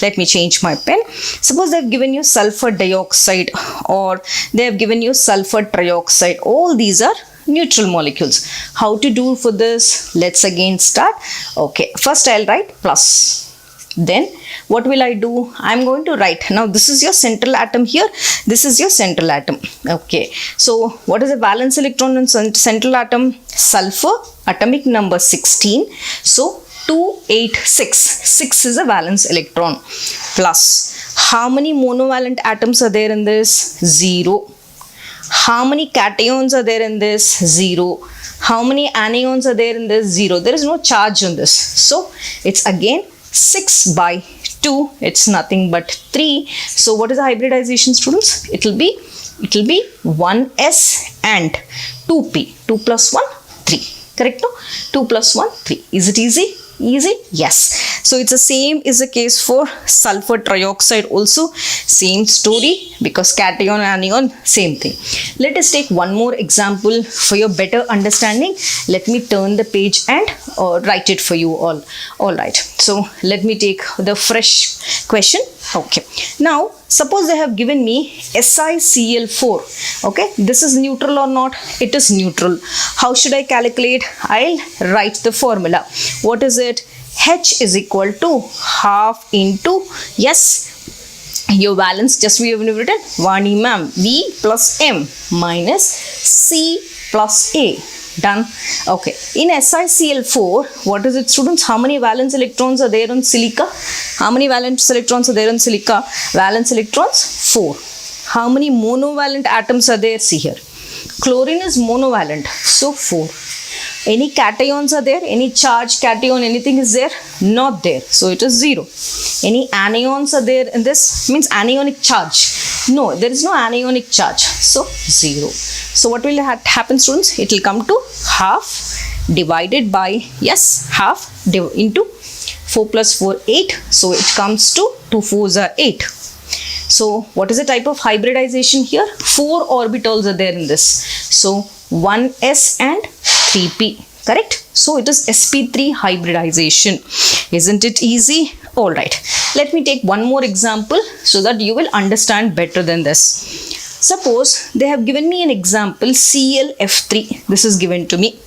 let me change my pen. Suppose they have given you sulfur dioxide or they have given you sulfur trioxide. All these are neutral molecules. How to do for this? Let's again start. Okay, first I'll write plus. Then what will I do? I'm going to write. Now this is your central atom here. This is your central atom. Okay. So what is the valence electron in central atom? Sulfur, atomic number 16. So 286. 6 is a valence electron. Plus how many monovalent atoms are there in this? 0. How many cations are there in this? 0. How many anions are there in this? 0. There is no charge on this. So it's again 6 by 2. It's nothing but 3. So what is the hybridization, students? It will be 1s and 2p. 2 plus 1, 3. Correct? No? 2 plus 1, 3. Is it easy? Easy? Yes. So it's the same is the case for sulfur trioxide also. Same story, because cation and anion, same thing. Let us take one more example for your better understanding. Let me turn the page and write it for you all. Alright. So let me take the fresh question. Okay. Now suppose they have given me SiCl4. Okay. This is neutral or not? It is neutral. How should I calculate? I'll write the formula. What is it? H is equal to half into, yes, your valence, just we have written Vani ma'am, V plus M minus C plus A. Done. Okay. In SiCl4, what is it, students? How many valence electrons are there on silica? How many valence electrons are there on silica? Valence electrons 4. How many monovalent atoms are there? See here. Chlorine is monovalent, so 4. Any cations are there? Any charge, cation, anything is there? Not there. So it is 0. Any anions are there in this? Means anionic charge. No, there is no anionic charge. So 0. So what will happen, students? It will come to half divided by, yes, half into 4 plus 4, 8. So it comes to 2 4s are 8. So what is the type of hybridization here? 4 orbitals are there in this. So 1s and 3p. Correct? So it is sp3 hybridization. Isn't it easy? Alright. Let me take one more example so that you will understand better than this. Suppose they have given me an example ClF3. This is given to me.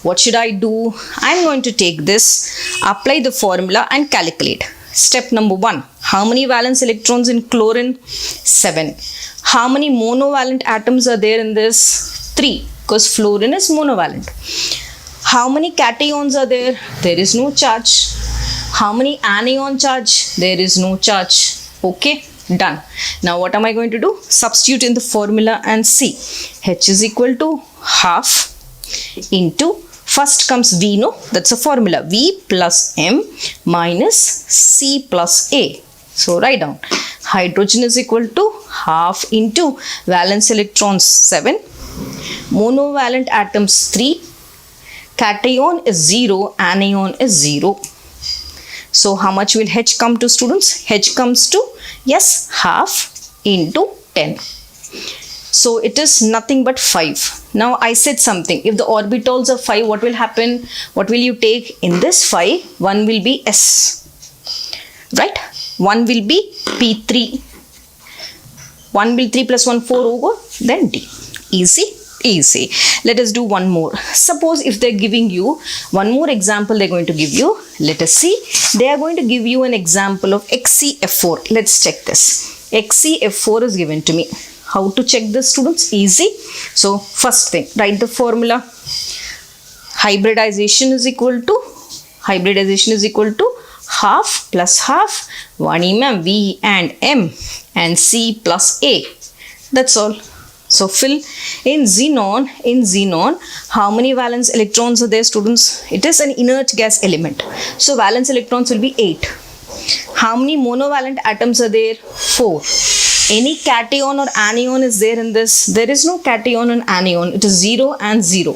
What should I do? I am going to take this, apply the formula and calculate. Step number 1. How many valence electrons in chlorine? 7. How many monovalent atoms are there in this? 3, because fluorine is monovalent. How many cations are there? There is no charge. How many anion charge? There is no charge. Okay, done. Now what am I going to do? Substitute in the formula and see. H is equal to half into, first comes V, no? That's a formula. V plus M minus C plus A. So write down. Hydrogen is equal to half into valence electrons 7, monovalent atoms 3, cation is 0, anion is 0. So how much will H come to, students? H comes to, yes, half into 10. So it is nothing but 5. Now I said something. If the orbitals are 5, what will happen? What will you take? In this 5, one will be S. Right? One will be P3. 1 will 3 plus 1, 4 over, then D. Easy? Easy. Let us do one more. Suppose if they're giving you one more example, they're going to give you. Let us see. They are going to give you an example of XCF4. Let's check this. XCF4 is given to me. How to check this, students? Easy. So first thing, write the formula. Hybridization is equal to half plus half 1 mm V and M and C plus A. That's all. So fill in xenon, how many valence electrons are there, students? It is an inert gas element. So valence electrons will be 8. How many monovalent atoms are there? 4. Any cation or anion is there in this? There is no cation and anion. It is 0 and 0.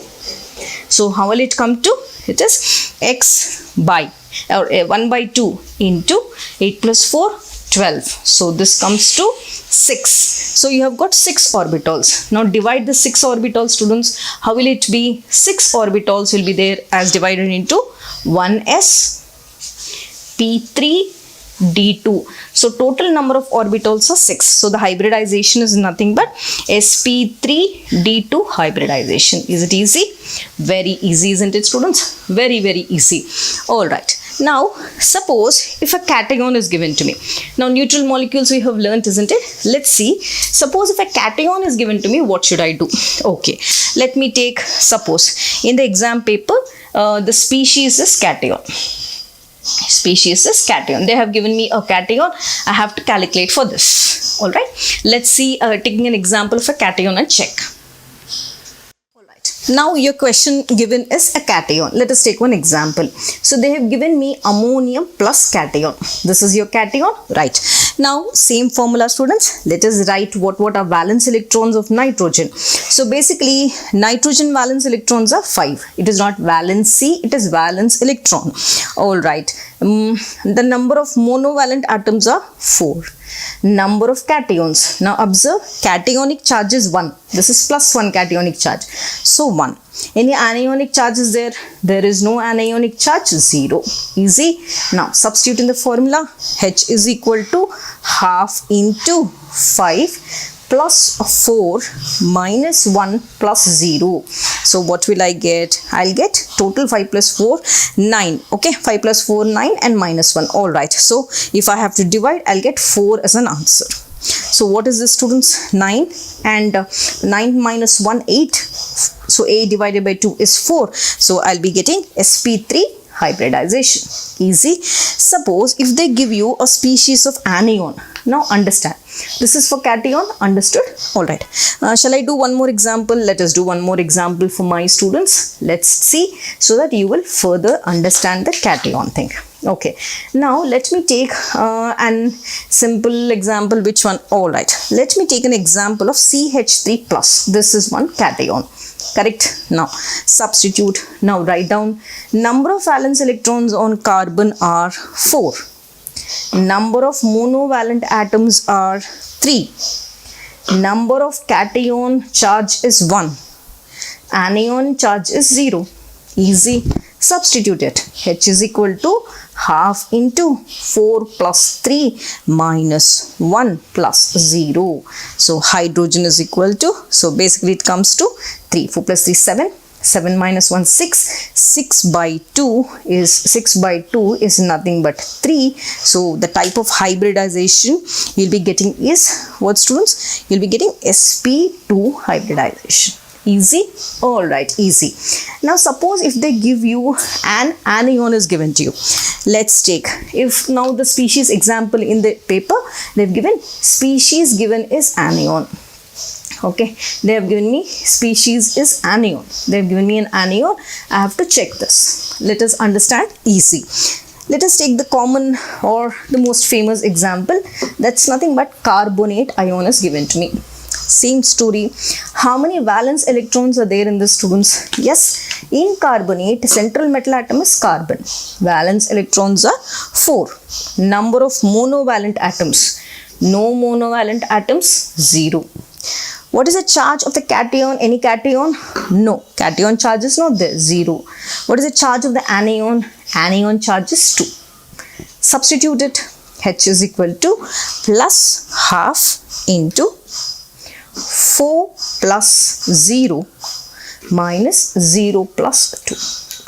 So how will it come to? It is x by or 1 by 2 into 8 plus 4, 12. So this comes to 6. So you have got 6 orbitals. Now divide the 6 orbitals, students. How will it be? 6 orbitals will be there as divided into 1s, p3, d2. So total number of orbitals are 6. So the hybridization is nothing but sp3 d2 hybridization. Is it easy? Very easy, isn't it, students? Very, very easy. All right. Now, suppose if a cation is given to me. Now, neutral molecules we have learnt, isn't it? Let's see. Suppose if a cation is given to me, what should I do? Okay. Let me take, suppose, in the exam paper, the species is cation. Species is cation. They have given me a cation. I have to calculate for this. Alright. Let's see, taking an example of a cation and check. Now your question given is a cation. Let us take one example. So they have given me ammonium plus cation. This is your cation, right? Now same formula, students. Let us write what are valence electrons of nitrogen. So basically nitrogen valence electrons are 5. It is not valency, it is valence electron. All right. The number of monovalent atoms are 4. Number of cations. Now observe, cationic charge is 1. This is plus 1 cationic charge. So 1. Any anionic charge is there? There is no anionic charge. 0. Easy. Now substitute in the formula. H is equal to half into 5 plus 4 minus 1 plus 0. So what will I get? I'll get total 5 plus 4, 9. Okay, 5 plus 4, 9 and minus 1. Alright, so if I have to divide, I'll get 4 as an answer. So what is this, students? 9 and 9 minus 1, 8. So A divided by 2 is 4. So I'll be getting sp3 hybridization. Easy. Suppose if they give you a species of anion. Now understand. This is for cation. Understood? Alright. Shall I do one more example? Let us do one more example for my students. Let's see so that you will further understand the cation thing. Okay. Now let me take an simple example. Which one? Alright. Let me take an example of CH3 plus. This is one cation. Correct? Now substitute. Now write down number of valence electrons on carbon are 4. Number of monovalent atoms are 3. Number of cation charge is 1. Anion charge is 0. Easy. Substitute it. H is equal to half into 4 plus 3 minus 1 plus 0. So hydrogen is equal to, so basically it comes to 3. 4 plus 3, 7. 7 minus 1, 6. 6 by 2 is nothing but 3. So the type of hybridization you'll be getting is what, students? You'll be getting sp2 hybridization. Easy? Alright, easy. Now suppose if they give you an anion is given to you. Let's take, if now the species example in the paper, they've given species given is anion. Okay, they have given me species is anion. They have given me an anion. I have to check this. Let us understand. Easy. Let us take the common or the most famous example. That's nothing but carbonate ion is given to me. Same story. How many valence electrons are there in the, students? Yes, in carbonate, central metal atom is carbon. Valence electrons are 4. Number of monovalent atoms. No monovalent atoms, 0. What is the charge of the cation? Any cation? No. Cation charge is not there, 0. What is the charge of the anion? Anion charge is 2. Substitute it. H is equal to plus half into 4 plus 0 minus 0 plus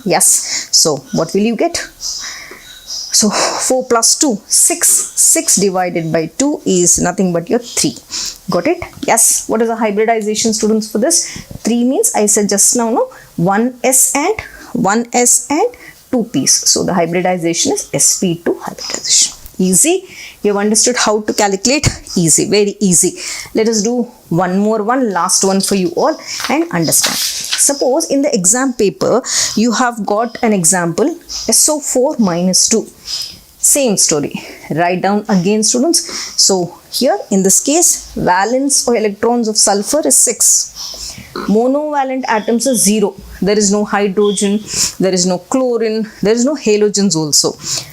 2. Yes. So what will you get? So 4 plus 2, 6. 6 divided by 2 is nothing but your 3. Got it? Yes. What is the hybridization, students, for this? 3 means I said just now, no? 1s and 2p's. So the hybridization is sp2 hybridization. Easy. You have understood how to calculate? Easy. Very easy. Let us do one last one for you all and understand. Suppose in the exam paper, you have got an example, SO4 minus 2. Same story. Write down again, students. So here in this case, valence or electrons of sulfur is 6. Monovalent atoms is 0. There is no hydrogen, there is no chlorine, there is no halogens also.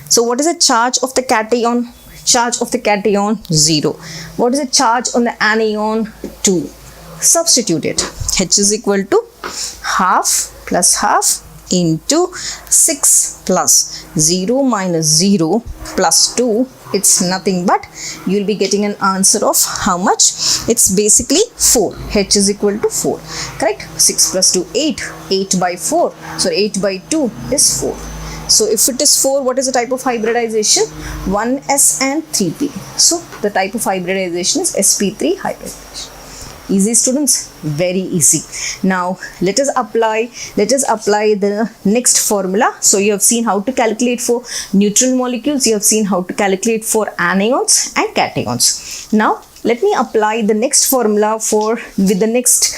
So what is the charge of the cation? Charge of the cation, 0. What is the charge on the anion? 2. Substitute it. H is equal to half plus half into 6 plus 0 minus 0 plus 2. It's nothing but you'll be getting an answer of how much? It's basically 4. H is equal to 4. Correct? 6 plus 2, 8. 8 by 4. So 8 by 2 is 4. So if it is 4, what is the type of hybridization? 1s and 3p. So the type of hybridization is sp3 hybridization. Easy, students? Very easy. Now let us apply the next formula. So you have seen how to calculate for neutral molecules. You have seen how to calculate for anions and cations. Now let me apply the next formula for with the next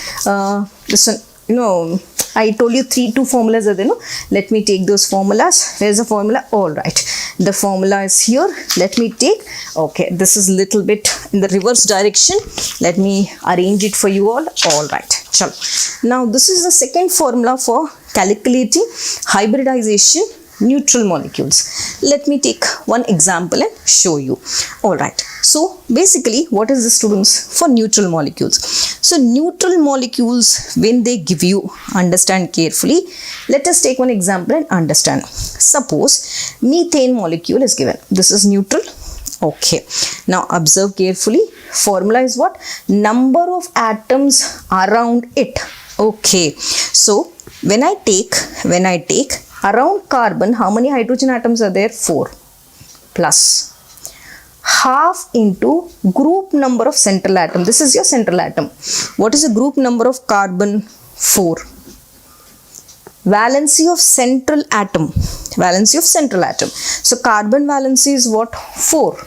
this one. I told you two formulas are there, no? Let me take those formulas. There's a formula. All right. The formula is here. Let me take, okay, this is little bit in the reverse direction. Let me arrange it for you all. All right. Chalo. Now, this is the second formula for calculating hybridization neutral molecules. Let me take one example and show you. All right. So basically, what is the, students, for neutral molecules? So neutral molecules, when they give you, understand carefully. Let us take one example and understand. Suppose methane molecule is given. This is neutral. Okay. Now observe carefully. Formula is what? Number of atoms around it. Okay. So when I take around carbon, how many hydrogen atoms are there? 4 plus half into group number of central atom. This is your central atom. What is the group number of carbon? 4. Valency of central atom. Valency of central atom. So carbon valency is what? 4.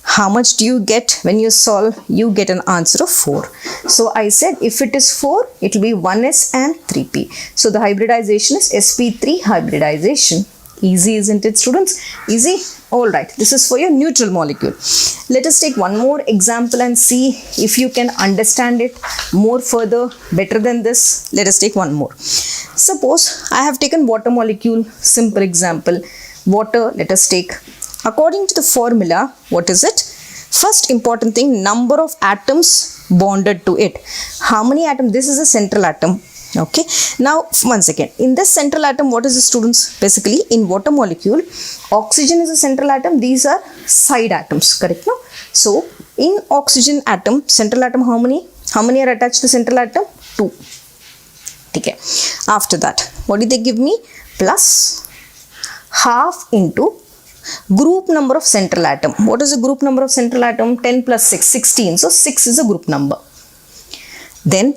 How much do you get when you solve? You get an answer of 4. So I said if it is 4, it will be 1s and 3p. So the hybridization is sp3 hybridization. Easy, isn't it, students? Easy? Alright, this is for your neutral molecule. Let us take one more example and see if you can understand it more further, better than this. Let us take one more. Suppose I have taken water molecule, simple example. Water, let us take. According to the formula, what is it? First important thing, number of atoms bonded to it. How many atoms? This is a central atom. Okay, now once again, in this central atom, what is the students? Basically, in water molecule, oxygen is a central atom. These are side atoms, correct? No. So in oxygen atom, central atom, how many? How many are attached to central atom? 2. Okay. After that, what did they give me? Plus half into group number of central atom. What is the group number of central atom? 10 plus 6, 16. So 6 is a group number. Then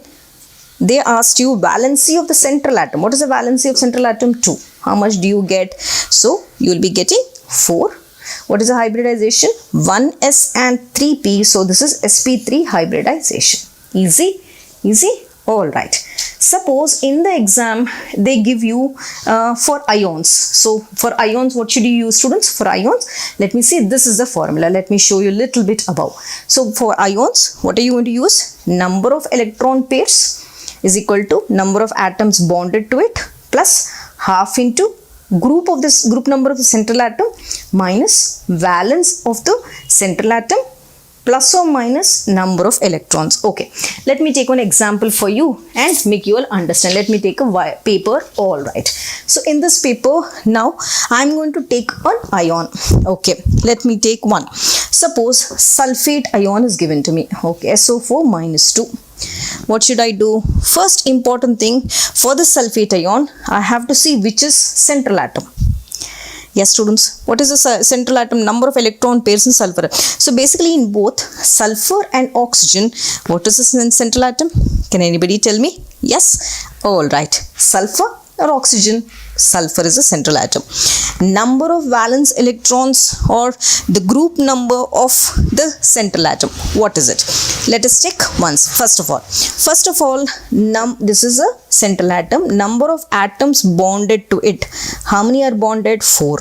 they asked you valency of the central atom. What is the valency of central atom? 2. How much do you get? So you will be getting 4. What is the hybridization? 1s and 3p. So this is sp3 hybridization. Easy? Easy? Alright. Suppose in the exam they give you for ions. So for ions, what should you use, students? For ions, let me see, this is the formula. Let me show you a little bit above. So for ions, what are you going to use? Number of electron pairs is equal to number of atoms bonded to it plus half into group number of the central atom minus valence of the central atom plus or minus number of electrons. Okay, let me take one example for you and make you all understand. Let me take a paper. All right. So in this paper, now I'm going to take an ion. Okay, let me take one. Suppose sulfate ion is given to me. Okay, SO4 minus 2. What should I do? First important thing, for the sulfate ion, I have to see which is central atom. Yes, students, what is the central atom? Number of electron pairs in sulfur. So basically in both sulfur and oxygen, what is the central atom? Can anybody tell me? Yes? Alright. Sulfur or oxygen? Sulfur is a central atom. Number of valence electrons or the group number of the central atom. What is it? Let us check once. First of all, this is a central atom. Number of atoms bonded to it. How many are bonded? 4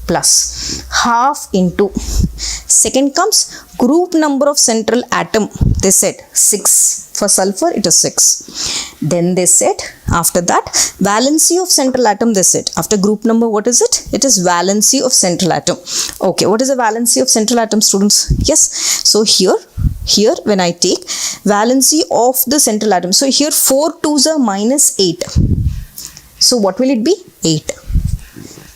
plus half into. Second comes group number of central atom. They said 6. For sulfur, it is 6. Then they said, after that, valency of central atom, they said. After group number, what is it? It is valency of central atom. Okay, what is the valency of central atom, students? Yes. So here when I take valency of the central atom. So here 4 2s are minus 8. So what will it be? 8.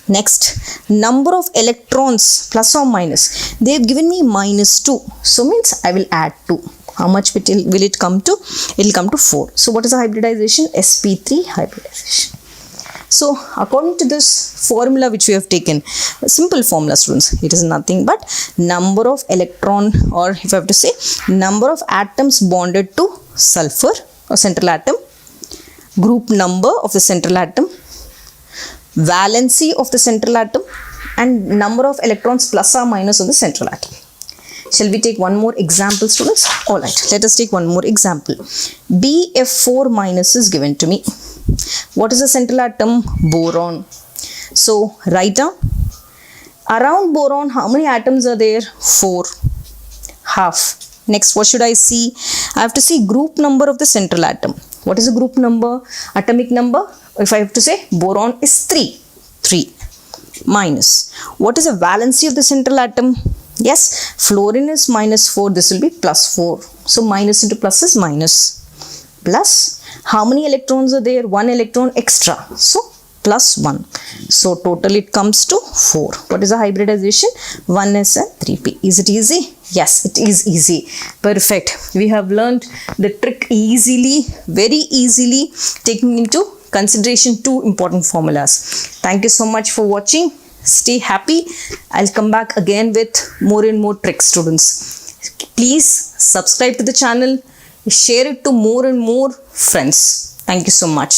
Next, number of electrons plus or minus. They have given me minus 2. So means I will add 2. How much will it come to? It will come to 4. So what is the hybridization? sp3 hybridization. So according to this formula which we have taken, a simple formula, students, it is nothing but number of electron, or if I have to say, number of atoms bonded to sulfur or central atom, group number of the central atom, valency of the central atom, and number of electrons plus or minus of the central atom. Shall we take one more example, students? Alright, let us take one more example. BF4 minus is given to me. What is the central atom? Boron. So write down. Around boron, how many atoms are there? 4. Half. Next, what should I see? I have to see group number of the central atom. What is the group number? Atomic number? If I have to say, boron is 3. 3. Minus. What is the valency of the central atom? Yes, fluorine is minus 4. This will be plus 4. So minus into plus is minus. Plus, how many electrons are there? 1 electron extra. So plus 1. So total it comes to 4. What is the hybridization? 1s and 3p. Is it easy? Yes, it is easy. Perfect. We have learned the trick easily, very easily, taking into consideration 2 important formulas. Thank you so much for watching. Stay happy. I'll come back again with more and more tricks, students. Please subscribe to the channel. Share it to more and more friends. Thank you so much.